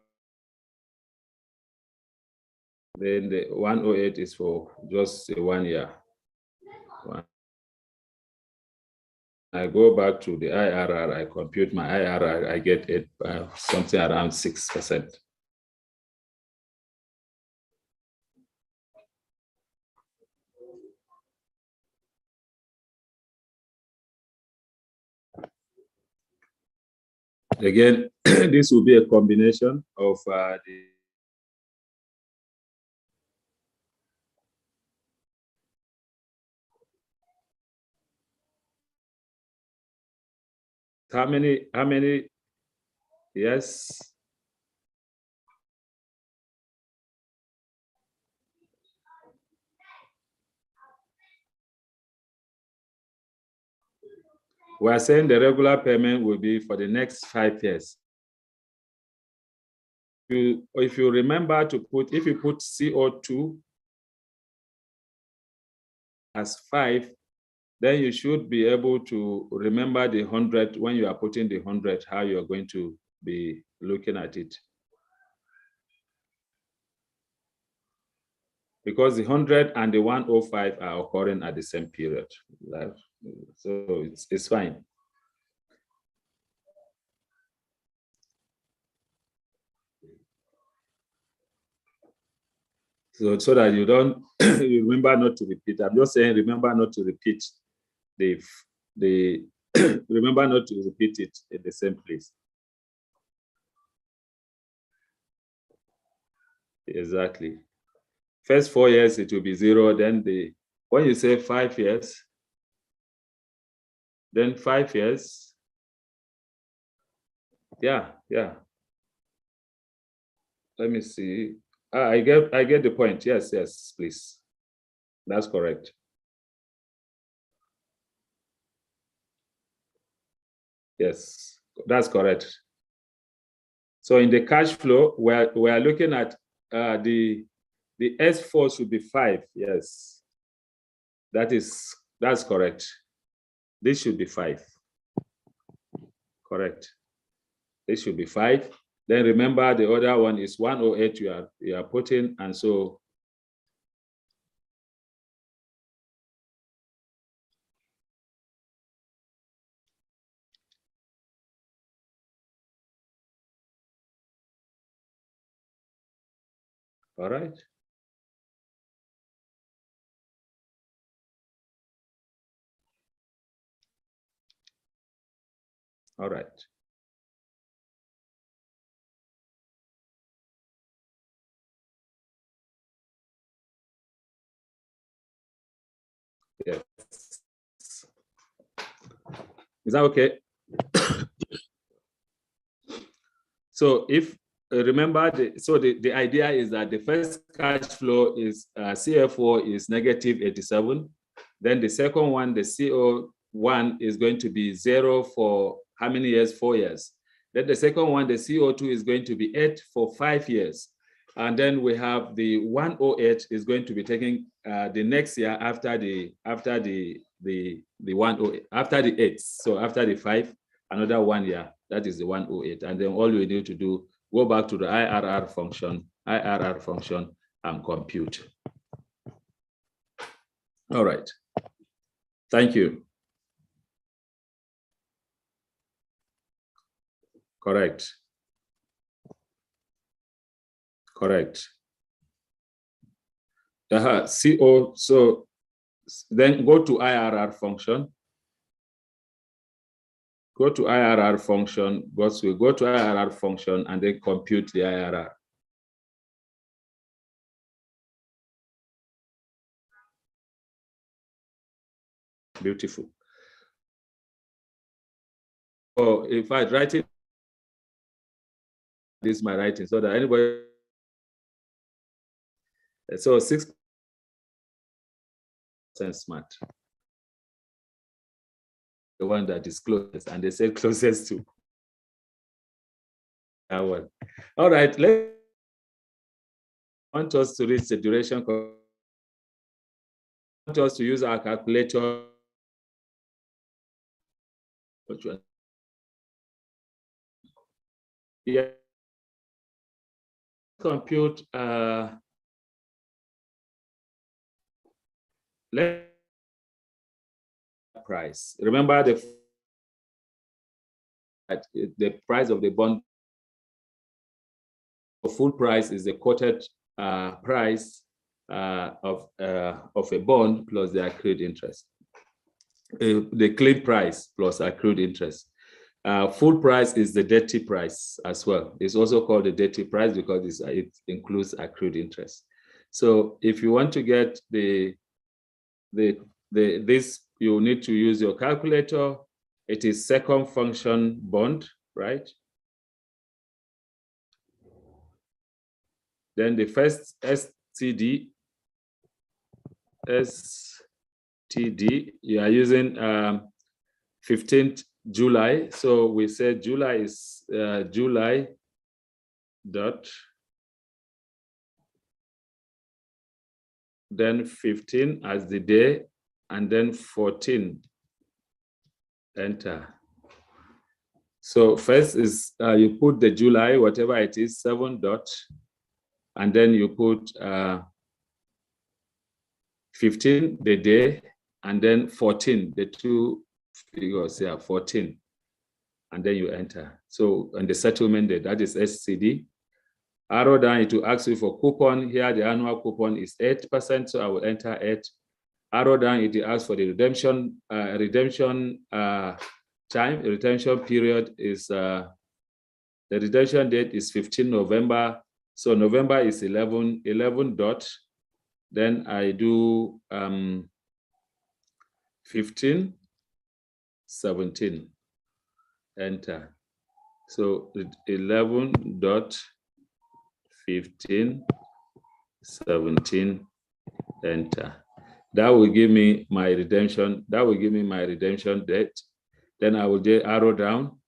Then the 108 is for just 1 year. I go back to the IRR, I compute my IRR, I get it something around 6%. Again, this will be a combination of how many, yes. We are saying the regular payment will be for the next 5 years. If you remember to put, if you put CO2 as 5, then you should be able to remember the 100 when you are putting the 100, how you're going to be looking at it. Because the 100 and the 105 are occurring at the same period. So it's fine. So that you don't you remember not to repeat. I'm just saying remember not to repeat the remember not to repeat it in the same place. Exactly. First 4 years it will be 0. Then when you say 5 years, then 5 years. Yeah. Let me see. I get the point. Yes, please. That's correct. Yes, that's correct. So in the cash flow, we're looking at the S4 should be 5. Yes, that's correct. This should be 5. Correct. This should be 5. Then remember the other one is 108 you are putting, and so all right. All right. Yes. Is that okay? So if remember, the idea is that the first cash flow is CFO is negative 87. Then the second one, the CO1 is going to be 0 for how many years? 4 years. Then the second one, the CO2 is going to be 8 for 5 years. And then we have the 108 is going to be taking the next year after the 108, after the 8. So after the 5, another 1 year, that is the 108. And then all we need to do, go back to the IRR function and compute. All right. Thank you. Correct. CO, so then go to IRR function. Go to IRR function, go to IRR function and then compute the IRR. Beautiful. Oh, if I write it, this is my writing so that anybody, so 6% smart. The one that is closest, and they said closest to that one. All right, let's want us to reach the duration. Want us to use our calculator. Which one? Yeah. Compute. Let price. Remember the price of the bond. The full price is the quoted price of a bond plus the accrued interest. The clean price plus accrued interest. Full price is the dirty price as well. It's also called the dirty price because it includes accrued interest. So if you want to get this, you need to use your calculator. It is second function bond, right? Then the first STD, you are using 15th July. So we said July is July dot, then 15 as the day, and then 14, enter. So first is you put the July, whatever it is, 7 dot, and then you put 15, the day, and then 14, the two figures here, 14, and then you enter. So on the settlement date, that is SCD. Arrow down, it will ask you for coupon. Here, the annual coupon is 8%, so I will enter 8. Arrow down, it will ask for the redemption time. The redemption period is, the redemption date is 15 November. So November is 11 dot. Then I do 15, 17, enter. So 11 dot 15, 17, enter. That will give me my redemption. That will give me my redemption date. Then I will do arrow down.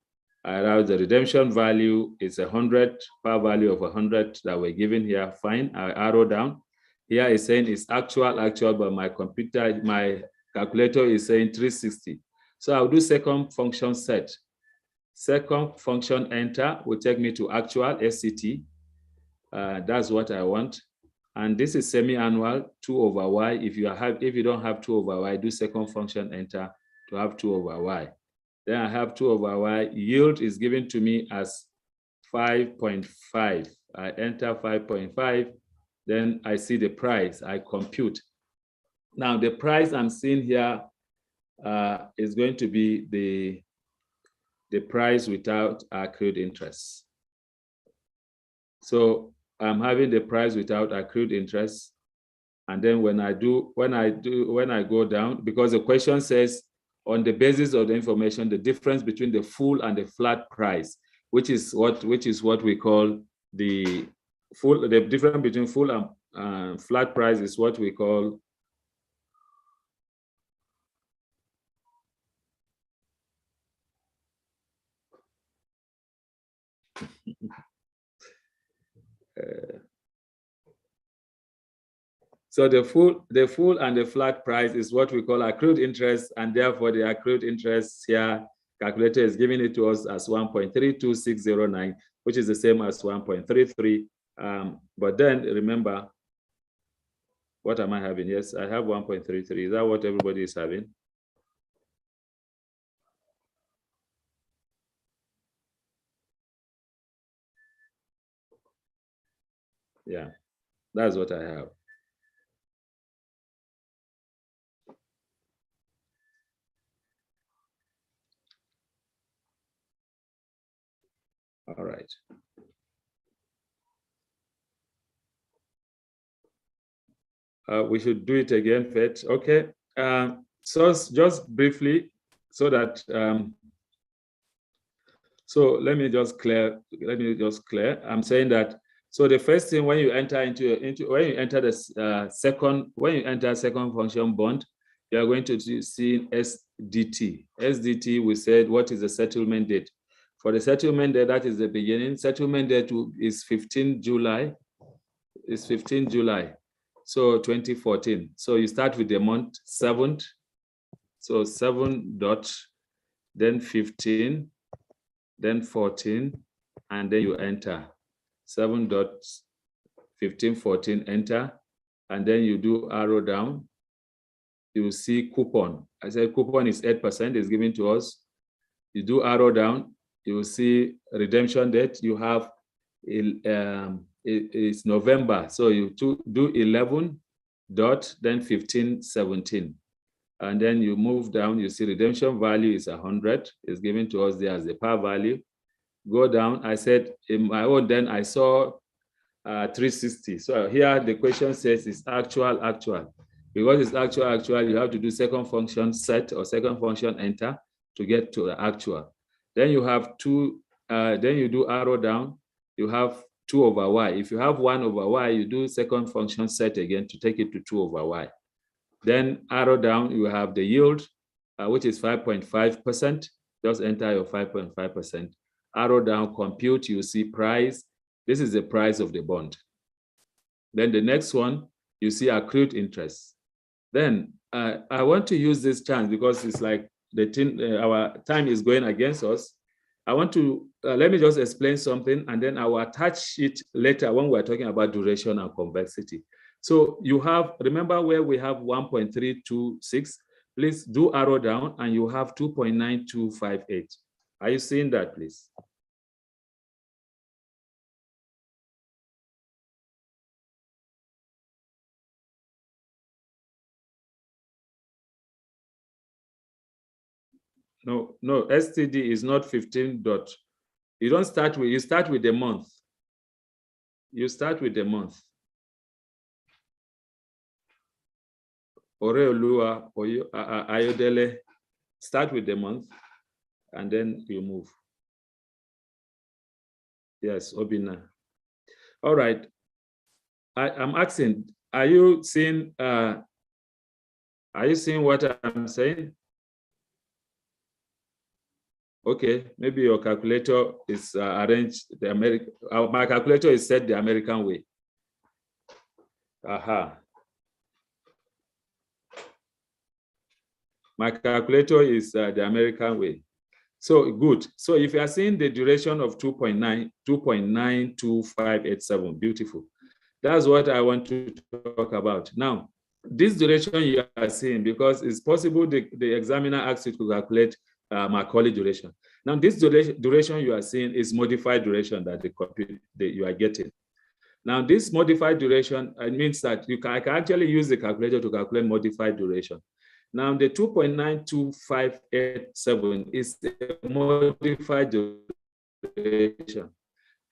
The redemption value is 100, par value of 100 that we're given here. Fine. I arrow down. Here is saying it's actual, but my computer, my calculator is saying 360. So I'll do second function set. Second function enter will take me to actual SCT. That's what I want. And this is semi-annual 2 over y. If you don't have 2 over y, do second function enter to have 2 over y. Then I have 2 over y. Yield is given to me as 5.5. I enter 5.5. Then I see the price. I compute. Now the price I'm seeing here is going to be the price without accrued interest. So I'm having the price without accrued interest. And then when I go down, because the question says on the basis of the information, the difference between the full and the flat price, which is what we call the difference between full and flat price is what we call so the full and the flat price is what we call accrued interest, and therefore the accrued interest here calculator is giving it to us as 1.32609, which is the same as 1.33. But then remember, what am I having? Yes, I have 1.33. Is that what everybody is having? Yeah, that's what I have. All right. We should do it again, Fetch. Okay. So just briefly, so that so let me just clear. I'm saying that. So the first thing when you enter second function bond, you are going to see SDT. SDT, we said, what is the settlement date? For the settlement date, that is the beginning. Settlement date is 15 July. It's 15 July. So 2014. So you start with the month 7th. So 7 dot, then 15, then 14, and then you enter. 7 dot 15, 14, enter. And then you do arrow down. You will see coupon. I said coupon is 8%, is given to us. You do arrow down. You will see redemption date. You have it's November. So you do 11 dot, then 15, 17. And then you move down, you see redemption value is 100, is given to us there as the par value. Go down, I said in my own, then I saw 360. So here the question says it's actual. Because it's actual, you have to do second function set or second function enter to get to the actual. Then you have then you do arrow down, you have 2 over y. If you have 1 over y, you do second function set again to take it to 2 over y. Then arrow down, you have the yield, which is 5.5%. Just enter your 5.5%. Arrow down, compute, you see price. This is the price of the bond. Then the next one, you see accrued interest. Then I want to use this chance because it's like our time is going against us. I want to, let me just explain something and then I will attach it later when we're talking about duration and convexity. So you have, remember where we have 1.326, please do arrow down and you have 2.9258. Are you seeing that, please? No, STD is not 15 dot. You don't start with, you start with the month. You start with the month. Oreolua, Ayodele, start with the month, and then you move. Yes, Obina. All right. I'm asking, are you seeing what I'm saying? Okay, maybe your calculator is arranged the American. My calculator is set the American way. Aha. My calculator is the American way. So good. So if you are seeing the duration of 2.92587, beautiful. That's what I want to talk about. Now, this duration you are seeing, because it's possible the examiner asks you to calculate Macaulay duration. Now, this duration you are seeing is modified duration that you are getting. Now, this modified duration means that I can actually use the calculator to calculate modified duration. Now, the 2.92587 is a modified duration.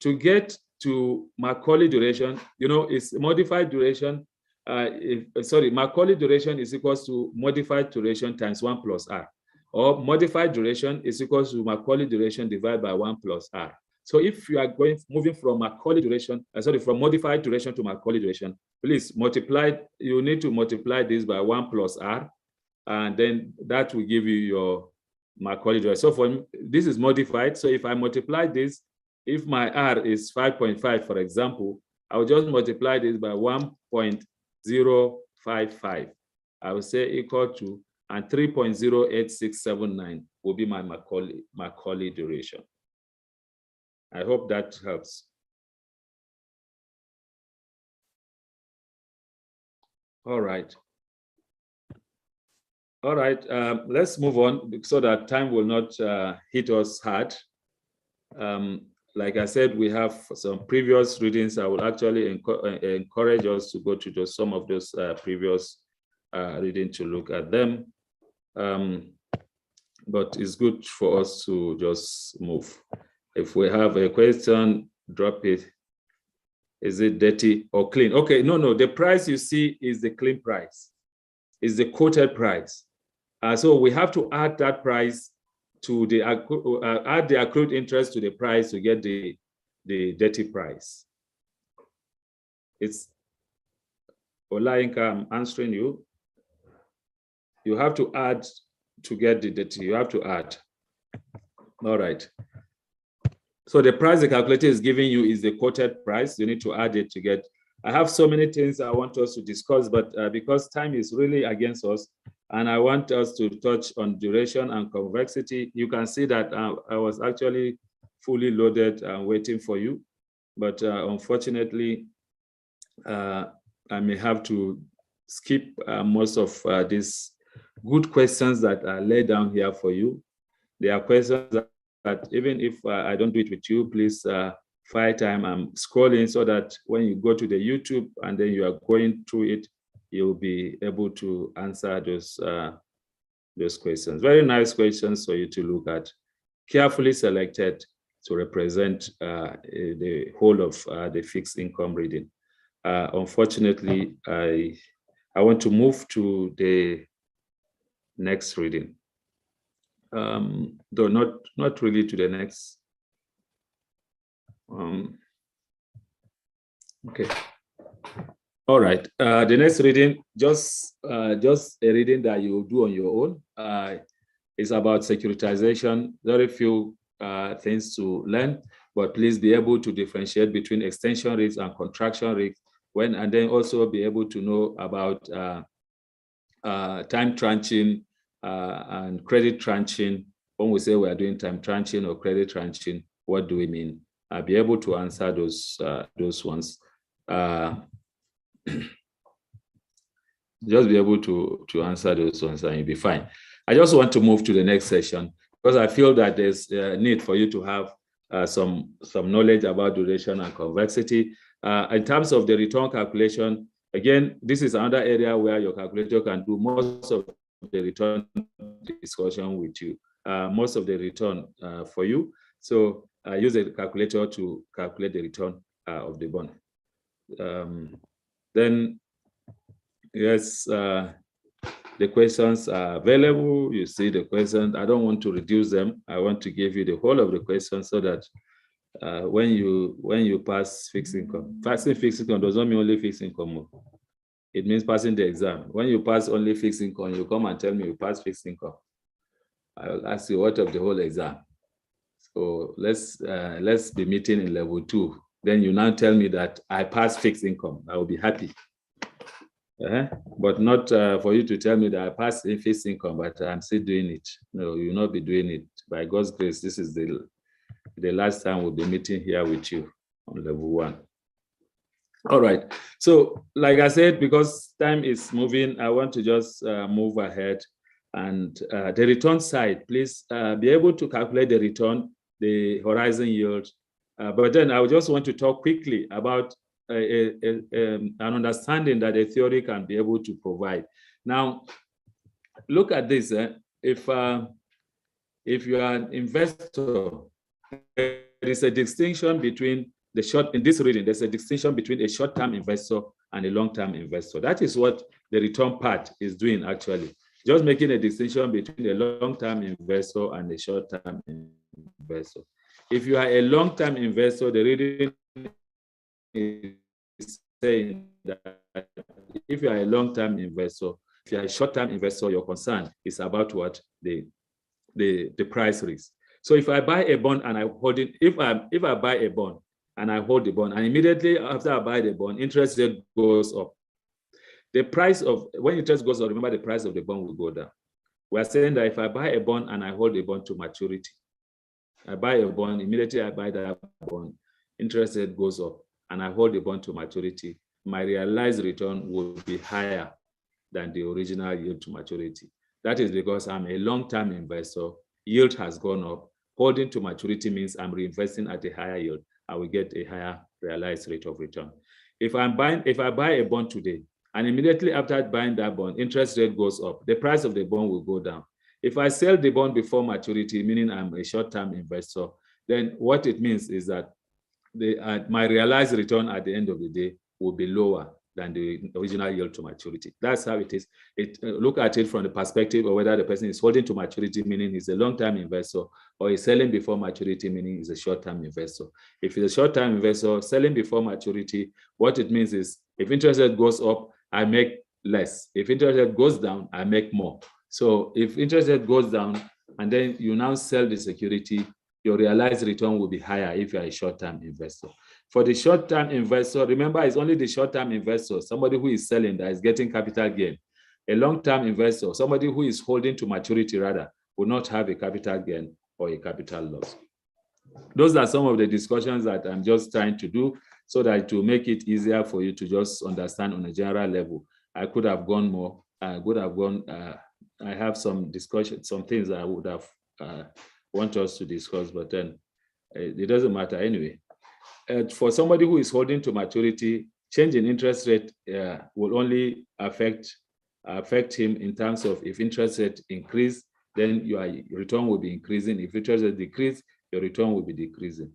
To get to Macaulay duration, it's modified duration. Macaulay duration is equals to modified duration times 1 plus R, or modified duration is equals to Macaulay duration divided by 1 plus R. So if you are moving from Macaulay duration, from modified duration to Macaulay duration, please you need to multiply this by 1 plus R, and then that will give you your Macaulay duration. So this is modified. So if I multiply this, if my R is 5.5, for example, I will just multiply this by 1.055. I will say equal to, and 3.08679 will be my Macaulay duration. I hope that helps. All right. All right, let's move on so that time will not hit us hard. Like I said, we have some previous readings. I will actually encourage us to go to just some of those previous readings to look at them. But it's good for us to just move. If we have a question, drop it. Is it dirty or clean? Okay, no, the price you see is the clean price. Is the quoted price. So we have to add that price to add the accrued interest to the price to get the dirty price. It's Olainka, I'm answering you. You have to add to get the dirty. You have to add. All right. So the price the calculator is giving you is the quoted price. You need to add it to get. I have so many things I want us to discuss, but because time is really against us, and I want us to touch on duration and convexity, you can see that I was actually fully loaded and waiting for you. But unfortunately, I may have to skip most of these good questions that are laid down here for you. There are questions that even if I don't do it with you, please fire time. I'm scrolling so that when you go to the YouTube and then you are going through it, you'll be able to answer those questions. Very nice questions for you to look at. Carefully selected to represent the whole of the fixed income reading. Unfortunately, I want to move to the next reading. Though not really to the next. Okay. All right. The next reading, just a reading that you do on your own. Is about securitization. Very few things to learn, but please be able to differentiate between extension risks and contraction risks, and then also be able to know about time tranching and credit tranching. When we say we are doing time tranching or credit tranching, what do we mean? I'll be able to answer those ones. Just be able to answer those ones and you'll be fine. I just want to move to the next session because I feel that there's a need for you to have some knowledge about duration and convexity. In terms of the return calculation, again, this is another area where your calculator can do most of the return discussion with you. most of the return for you. So use a calculator to calculate the return of the bond. Then, yes, the questions are available. You see the questions. I don't want to reduce them. I want to give you the whole of the questions so that when you pass fixed income, passing fixed income does not mean only fixed income. It means passing the exam. When you pass only fixed income, you come and tell me you pass fixed income. I will ask you what of the whole exam. So let's be meeting in level 2. Then you now tell me that I passed fixed income. I will be happy. But not for you to tell me that I passed fixed income, but I'm still doing it. No, you will not be doing it. By God's grace, this is the last time we'll be meeting here with you on level 1. All right. So, like I said, because time is moving, I want to just move ahead. And the return side, please be able to calculate the return, the horizon yield. But then I would just want to talk quickly about an understanding that a theory can be able to provide. Now, look at this. If you are an investor, there is a distinction between in this reading, there's a distinction between a short-term investor and a long-term investor. That is what the return part is doing, actually. Just making a distinction between a long-term investor and a short-term investor. If you are a long-term investor, the reading is saying that if you are a long-term investor, if you are a short-term investor, your concern is about what? The price risk. So if I buy a bond and I hold it, if I buy a bond and I hold the bond, and immediately after I buy the bond, interest rate goes up. The price of, when interest goes up, remember the price of the bond will go down. We're saying that if I buy a bond and I hold a bond to maturity, I buy a bond, immediately I buy that bond, interest rate goes up, and I hold the bond to maturity, my realized return will be higher than the original yield to maturity. That is because I'm a long-term investor, yield has gone up, holding to maturity means I'm reinvesting at a higher yield, I will get a higher realized rate of return. If I buy a bond today, and immediately after buying that bond, interest rate goes up, the price of the bond will go down. If I sell the bond before maturity, meaning I'm a short-term investor, then what it means is that my realized return at the end of the day will be lower than the original yield to maturity. That's how it is. Look at it from the perspective of whether the person is holding to maturity, meaning he's a long-term investor, or he's selling before maturity, meaning he's a short-term investor. If he's a short-term investor, selling before maturity, what it means is if interest rate goes up, I make less. If interest rate goes down, I make more. So if interest rate goes down and then you now sell the security, your realized return will be higher if you're a short-term investor. For the short-term investor, remember, it's only the short-term investor, somebody who is selling, that is getting capital gain. A long-term investor, somebody who is holding to maturity rather, will not have a capital gain or a capital loss. Those are some of the discussions that I'm just trying to do so that to make it easier for you to just understand on a general level. I could have gone more. I have some discussion, some things I would have want us to discuss, but then it doesn't matter anyway. For somebody who is holding to maturity, change in interest rate will only affect him in terms of if interest rate increase, then your return will be increasing. If interest rate decrease, your return will be decreasing.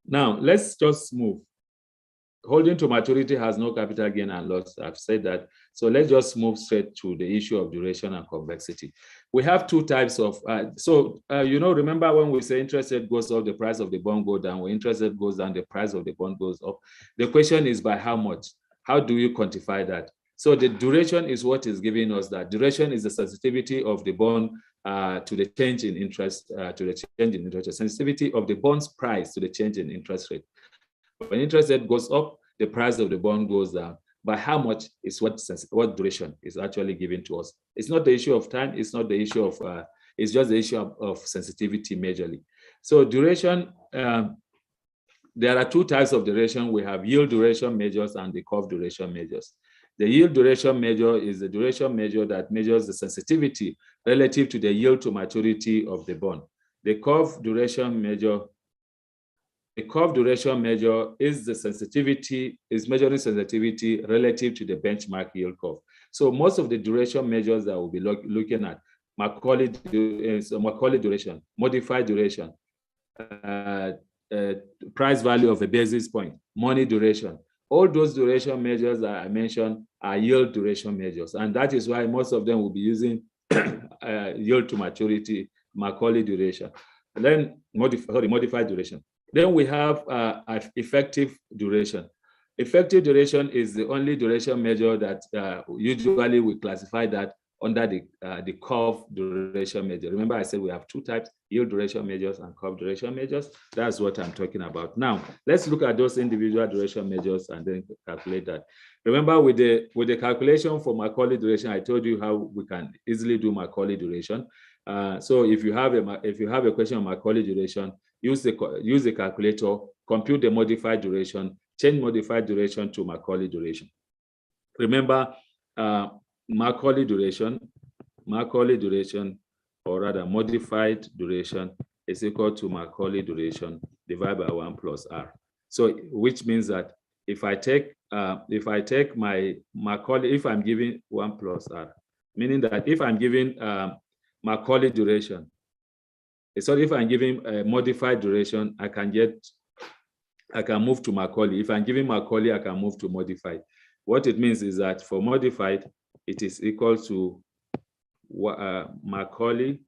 Now, let's just move. Holding to maturity has no capital gain and loss. I've said that. So let's just move straight to the issue of duration and convexity. We have two types of, remember when we say interest rate goes up, the price of the bond goes down. When interest rate goes down, the price of the bond goes up. The question is by how much? How do you quantify that? So the duration is what is giving us that. Duration is the sensitivity of the bond to the change in interest, sensitivity of the bond's price to the change in interest rate. When interest rate goes up, the price of the bond goes down. By how much is what duration is actually given to us. It's not the issue of time. It's not the issue of, it's just the issue of sensitivity majorly. So duration, there are two types of duration. We have yield duration measures and the curve duration measures. The yield duration measure is the duration measure that measures the sensitivity relative to the yield to maturity of the bond. The curve duration measure is the sensitivity, is measuring sensitivity relative to the benchmark yield curve. So most of the duration measures that we'll be looking at Macaulay duration, modified duration, price value of a basis point, money duration. All those duration measures that I mentioned are yield duration measures. And that is why most of them will be using yield to maturity, Macaulay duration. And then modified duration. Then we have effective duration. Effective duration is the only duration measure that usually we classify that under the curve duration measure. Remember I said we have two types, yield duration measures and curve duration measures. That's what I'm talking about. Now, let's look at those individual duration measures and then calculate that. Remember with the calculation for Macaulay duration, I told you how we can easily do Macaulay duration. So if you have a question on Macaulay duration, use the calculator, compute the modified duration, change modified duration to Macaulay duration. Remember, Macaulay duration, or rather modified duration is equal to Macaulay duration divided by 1 plus R. So which means that if I take my Macaulay, if I'm giving 1 plus R, meaning that if I'm giving Macaulay duration, sorry, if I'm giving a modified duration, I can move to Macaulay. If I'm giving Macaulay, I can move to modified. What it means is that for modified, it is equal to Macaulay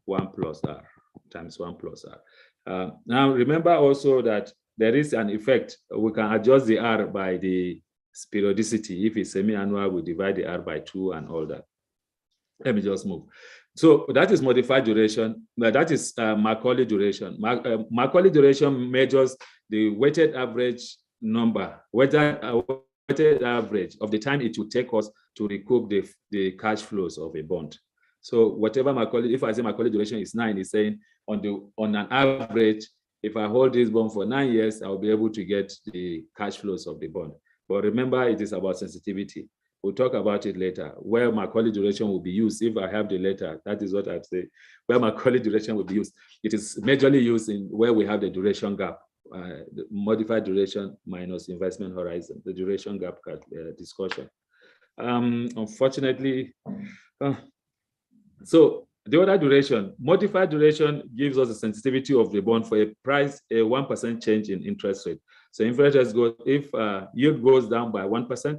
1 plus R times 1 plus R. Now, remember also that there is an effect. We can adjust the R by the periodicity. If it's semi-annual, we divide the R by 2 and all that. Let me just move. So that is modified duration. That is Macaulay duration. Macaulay duration measures the weighted average number, weighted average of the time it will take us to recoup the cash flows of a bond. So whatever Macaulay, if I say Macaulay duration is 9, it's saying on an average, if I hold this bond for 9 years, I'll be able to get the cash flows of the bond. But remember, it is about sensitivity. We'll talk about it later, where Macaulay duration will be used. If I have the letter, that is what I'd say, where Macaulay duration will be used. It is majorly used in where we have the duration gap, the modified duration minus investment horizon, the duration gap discussion. Unfortunately, so the other duration, modified duration gives us the sensitivity of the bond for a 1% change in interest rate. So interest rates go, if yield goes down by 1%,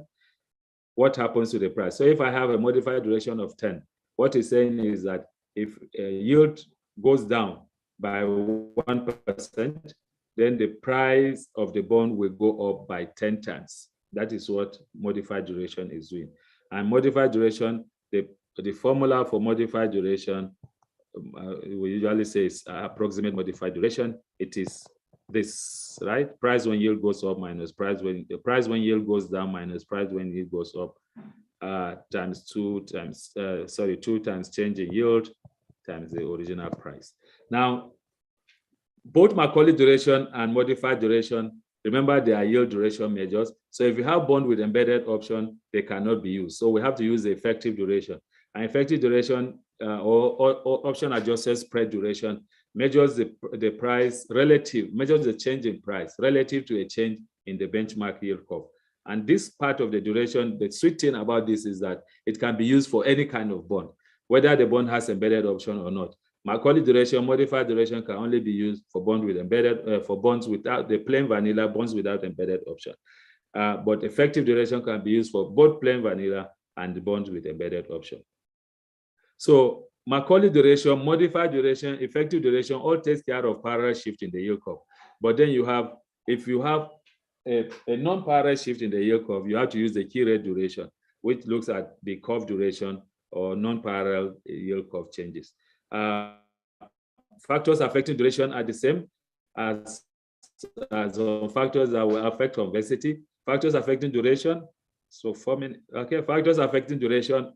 what happens to the price? So if I have a modified duration of 10, what it's saying is that if yield goes down by 1%, then the price of the bond will go up by 10 times. That is what modified duration is doing. And modified duration, the formula for modified duration, we usually say is approximate modified duration. It is this, right? Price when yield goes up minus price when yield goes down minus price when yield goes up, times 2 times change in yield times the original price. Now, both Macaulay duration and modified duration, remember they are yield duration measures. So if you have bond with embedded option, they cannot be used. So we have to use the effective duration. And effective duration or option adjusted spread duration measures the price relative, measures the change in price relative to a change in the benchmark yield curve. And this part of the duration, the sweet thing about this is that it can be used for any kind of bond, whether the bond has embedded option or not. Macaulay duration, modified duration can only be used for bond with embedded, for bonds without the plain vanilla bonds without embedded option. But effective duration can be used for both plain vanilla and the bonds with embedded option. So Macaulay duration, modified duration, effective duration all takes care of parallel shift in the yield curve. But then you have, if you have a non-parallel shift in the yield curve, you have to use the key rate duration, which looks at the curve duration or non-parallel yield curve changes. Factors affecting duration are the same as factors that will affect convexity. Factors affecting duration, so factors affecting duration,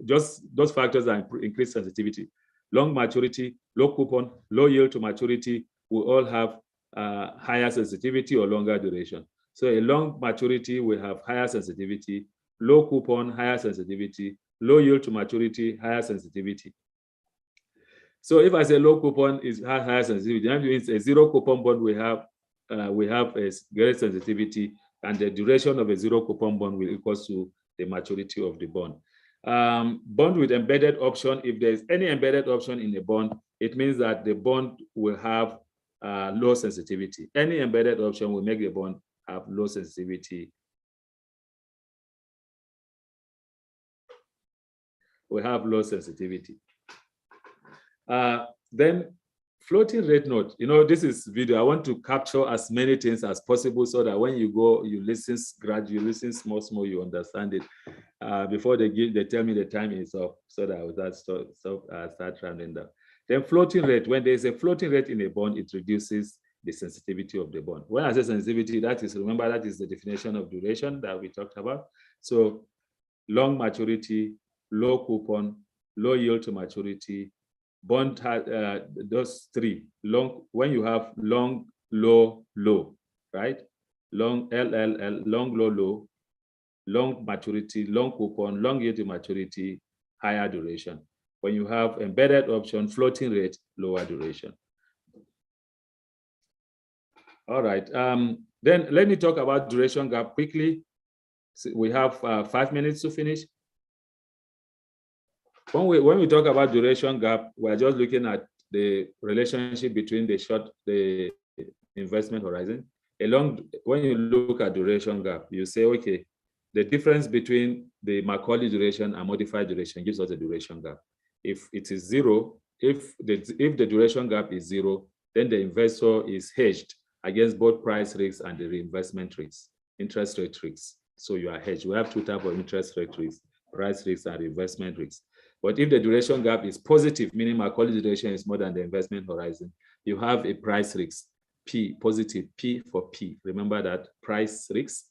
just those factors that increase sensitivity. Long maturity, low coupon, low yield to maturity will all have higher sensitivity or longer duration. So a long maturity will have higher sensitivity, low coupon, higher sensitivity, low yield to maturity, higher sensitivity. So if I say low coupon is higher sensitivity, that means a zero coupon bond we have a great sensitivity, and the duration of a zero coupon bond will equal to the maturity of the bond. Bond with embedded option, if there's any embedded option in a bond, it means that the bond will have low sensitivity. Any embedded option will make the bond have low sensitivity. We have low sensitivity. Then floating rate note, this is video. I want to capture as many things as possible so that when you go, you listen gradually, you listen small, you understand it. Before they tell me the time is up, so that I will start rounding down. Then floating rate, when there's a floating rate in a bond, it reduces the sensitivity of the bond. When I say sensitivity, remember that is the definition of duration that we talked about. So long maturity, low coupon, low yield to maturity, bond those three. Long, when you have long, low, low, right? Long LLL, long, low, low, long maturity, long coupon, long yield to maturity, higher duration. When you have embedded option, floating rate, lower duration. All right. Then let me talk about duration gap quickly. So we have 5 minutes to finish. When we talk about duration gap, we're just looking at the relationship between the investment horizon. When you look at duration gap, you say, okay, the difference between the Macaulay duration and modified duration gives us a duration gap. If it is zero, if the duration gap is zero, then the investor is hedged against both price risks and the reinvestment risks, interest rate risks. So you are hedged. We have two types of interest rate risks, price risks and reinvestment risks. But if the duration gap is positive, meaning Macaulay duration is more than the investment horizon, you have a price risk, P, positive, P for P. Remember that price risk,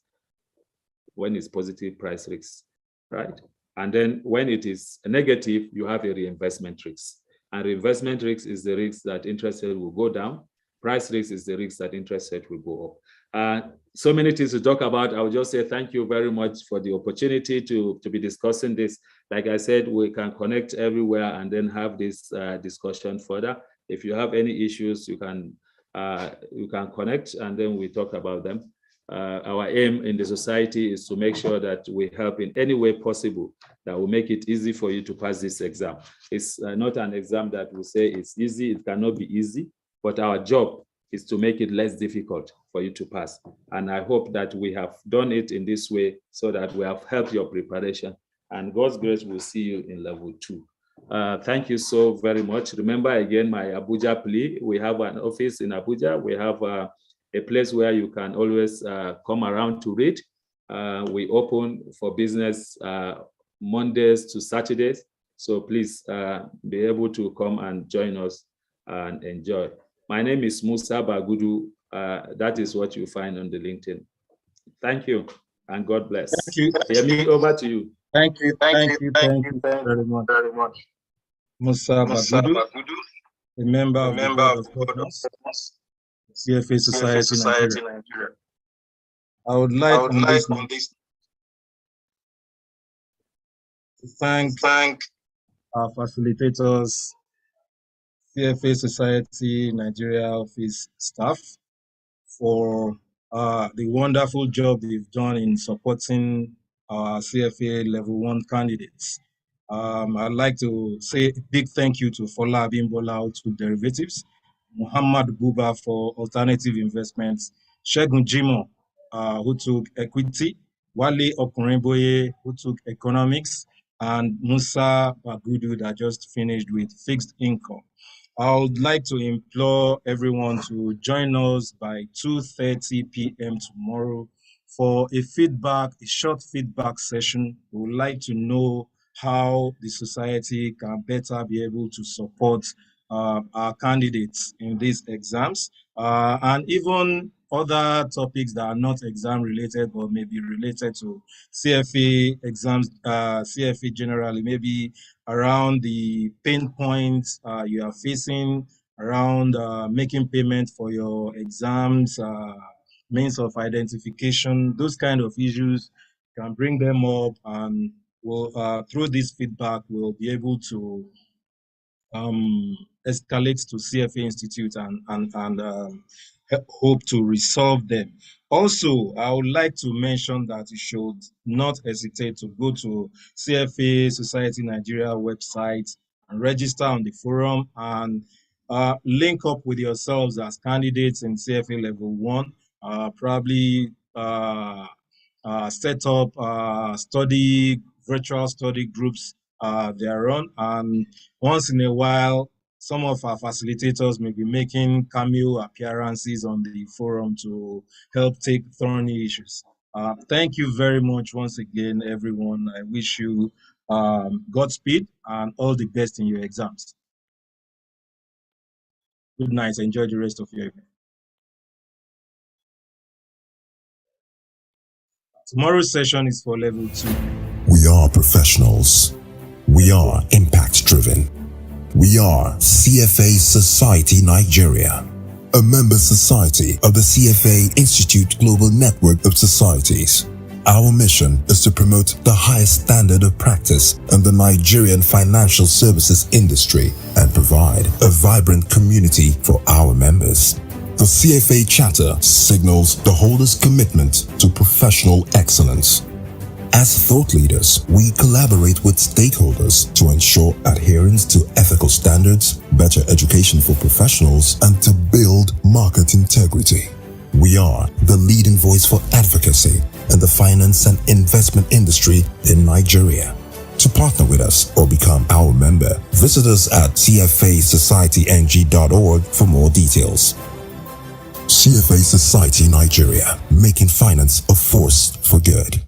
when it's positive, price risk, right? And then when it is negative, you have a reinvestment risk. And reinvestment risk is the risk that interest rate will go down. Price risk is the risk that interest rate will go up. So many things to talk about. I will just say thank you very much for the opportunity to be discussing this. Like I said, we can connect everywhere and then have this discussion further. If you have any issues, you can connect and then we talk about them. Our aim in the society is to make sure that we help in any way possible that will make it easy for you to pass this exam. It's not an exam that we say it's easy. It cannot be easy, but our job is to make it less difficult for you to pass. And I hope that we have done it in this way so that we have helped your preparation. And God's grace will see you in level 2. Thank you so very much. Remember again, my Abuja plea. We have an office in Abuja. We have a place where you can always come around to read. We open for business Mondays to Saturdays. So please be able to come and join us and enjoy. My name is Musa Bagudu. That is what you find on the LinkedIn. Thank you and God bless. Thank you. Yemi, over to you. Thank you very much. Musa Bagudu, a member of the Board of Governors, CFA Society Nigeria. I would like on this to thank our facilitators, CFA Society Nigeria office staff, for the wonderful job they've done in supporting our CFA level 1 candidates. I'd like to say a big thank you to Fola Abimbola, who took derivatives, Muhammad Buba for alternative investments, Shegun Jimo, who took equity, Wale Okunrinboye, who took economics, and Musa Bagudu that just finished with fixed income. I would like to implore everyone to join us by 2:30 p.m. tomorrow for a short feedback session. We would like to know how the society can better be able to support our candidates in these exams, and even other topics that are not exam related but may be related to CFA exams, CFA generally, maybe around the pain points you are facing around making payment for your exams, means of identification, those kind of issues. Can bring them up, and we'll, through this feedback, we'll be able to escalate to CFA Institute and hope to resolve them. Also, I would like to mention that you should not hesitate to go to CFA Society Nigeria website and register on the forum and link up with yourselves as candidates in CFA Level 1, probably set up virtual study groups thereon. And once in a while, some of our facilitators may be making cameo appearances on the forum to help take thorny issues. Thank you very much once again, everyone. I wish you Godspeed and all the best in your exams. Good night. Enjoy the rest of your evening. Tomorrow's session is for level 2. We are professionals. We are impact-driven. We are CFA Society Nigeria, a member society of the CFA Institute Global Network of Societies. Our mission is to promote the highest standard of practice in the Nigerian financial services industry and provide a vibrant community for our members. The CFA Chapter signals the holder's commitment to professional excellence. As thought leaders, we collaborate with stakeholders to ensure adherence to ethical standards, better education for professionals, and to build market integrity. We are the leading voice for advocacy in the finance and investment industry in Nigeria. To partner with us or become our member, visit us at cfasocietyng.org for more details. CFA Society Nigeria, making finance a force for good.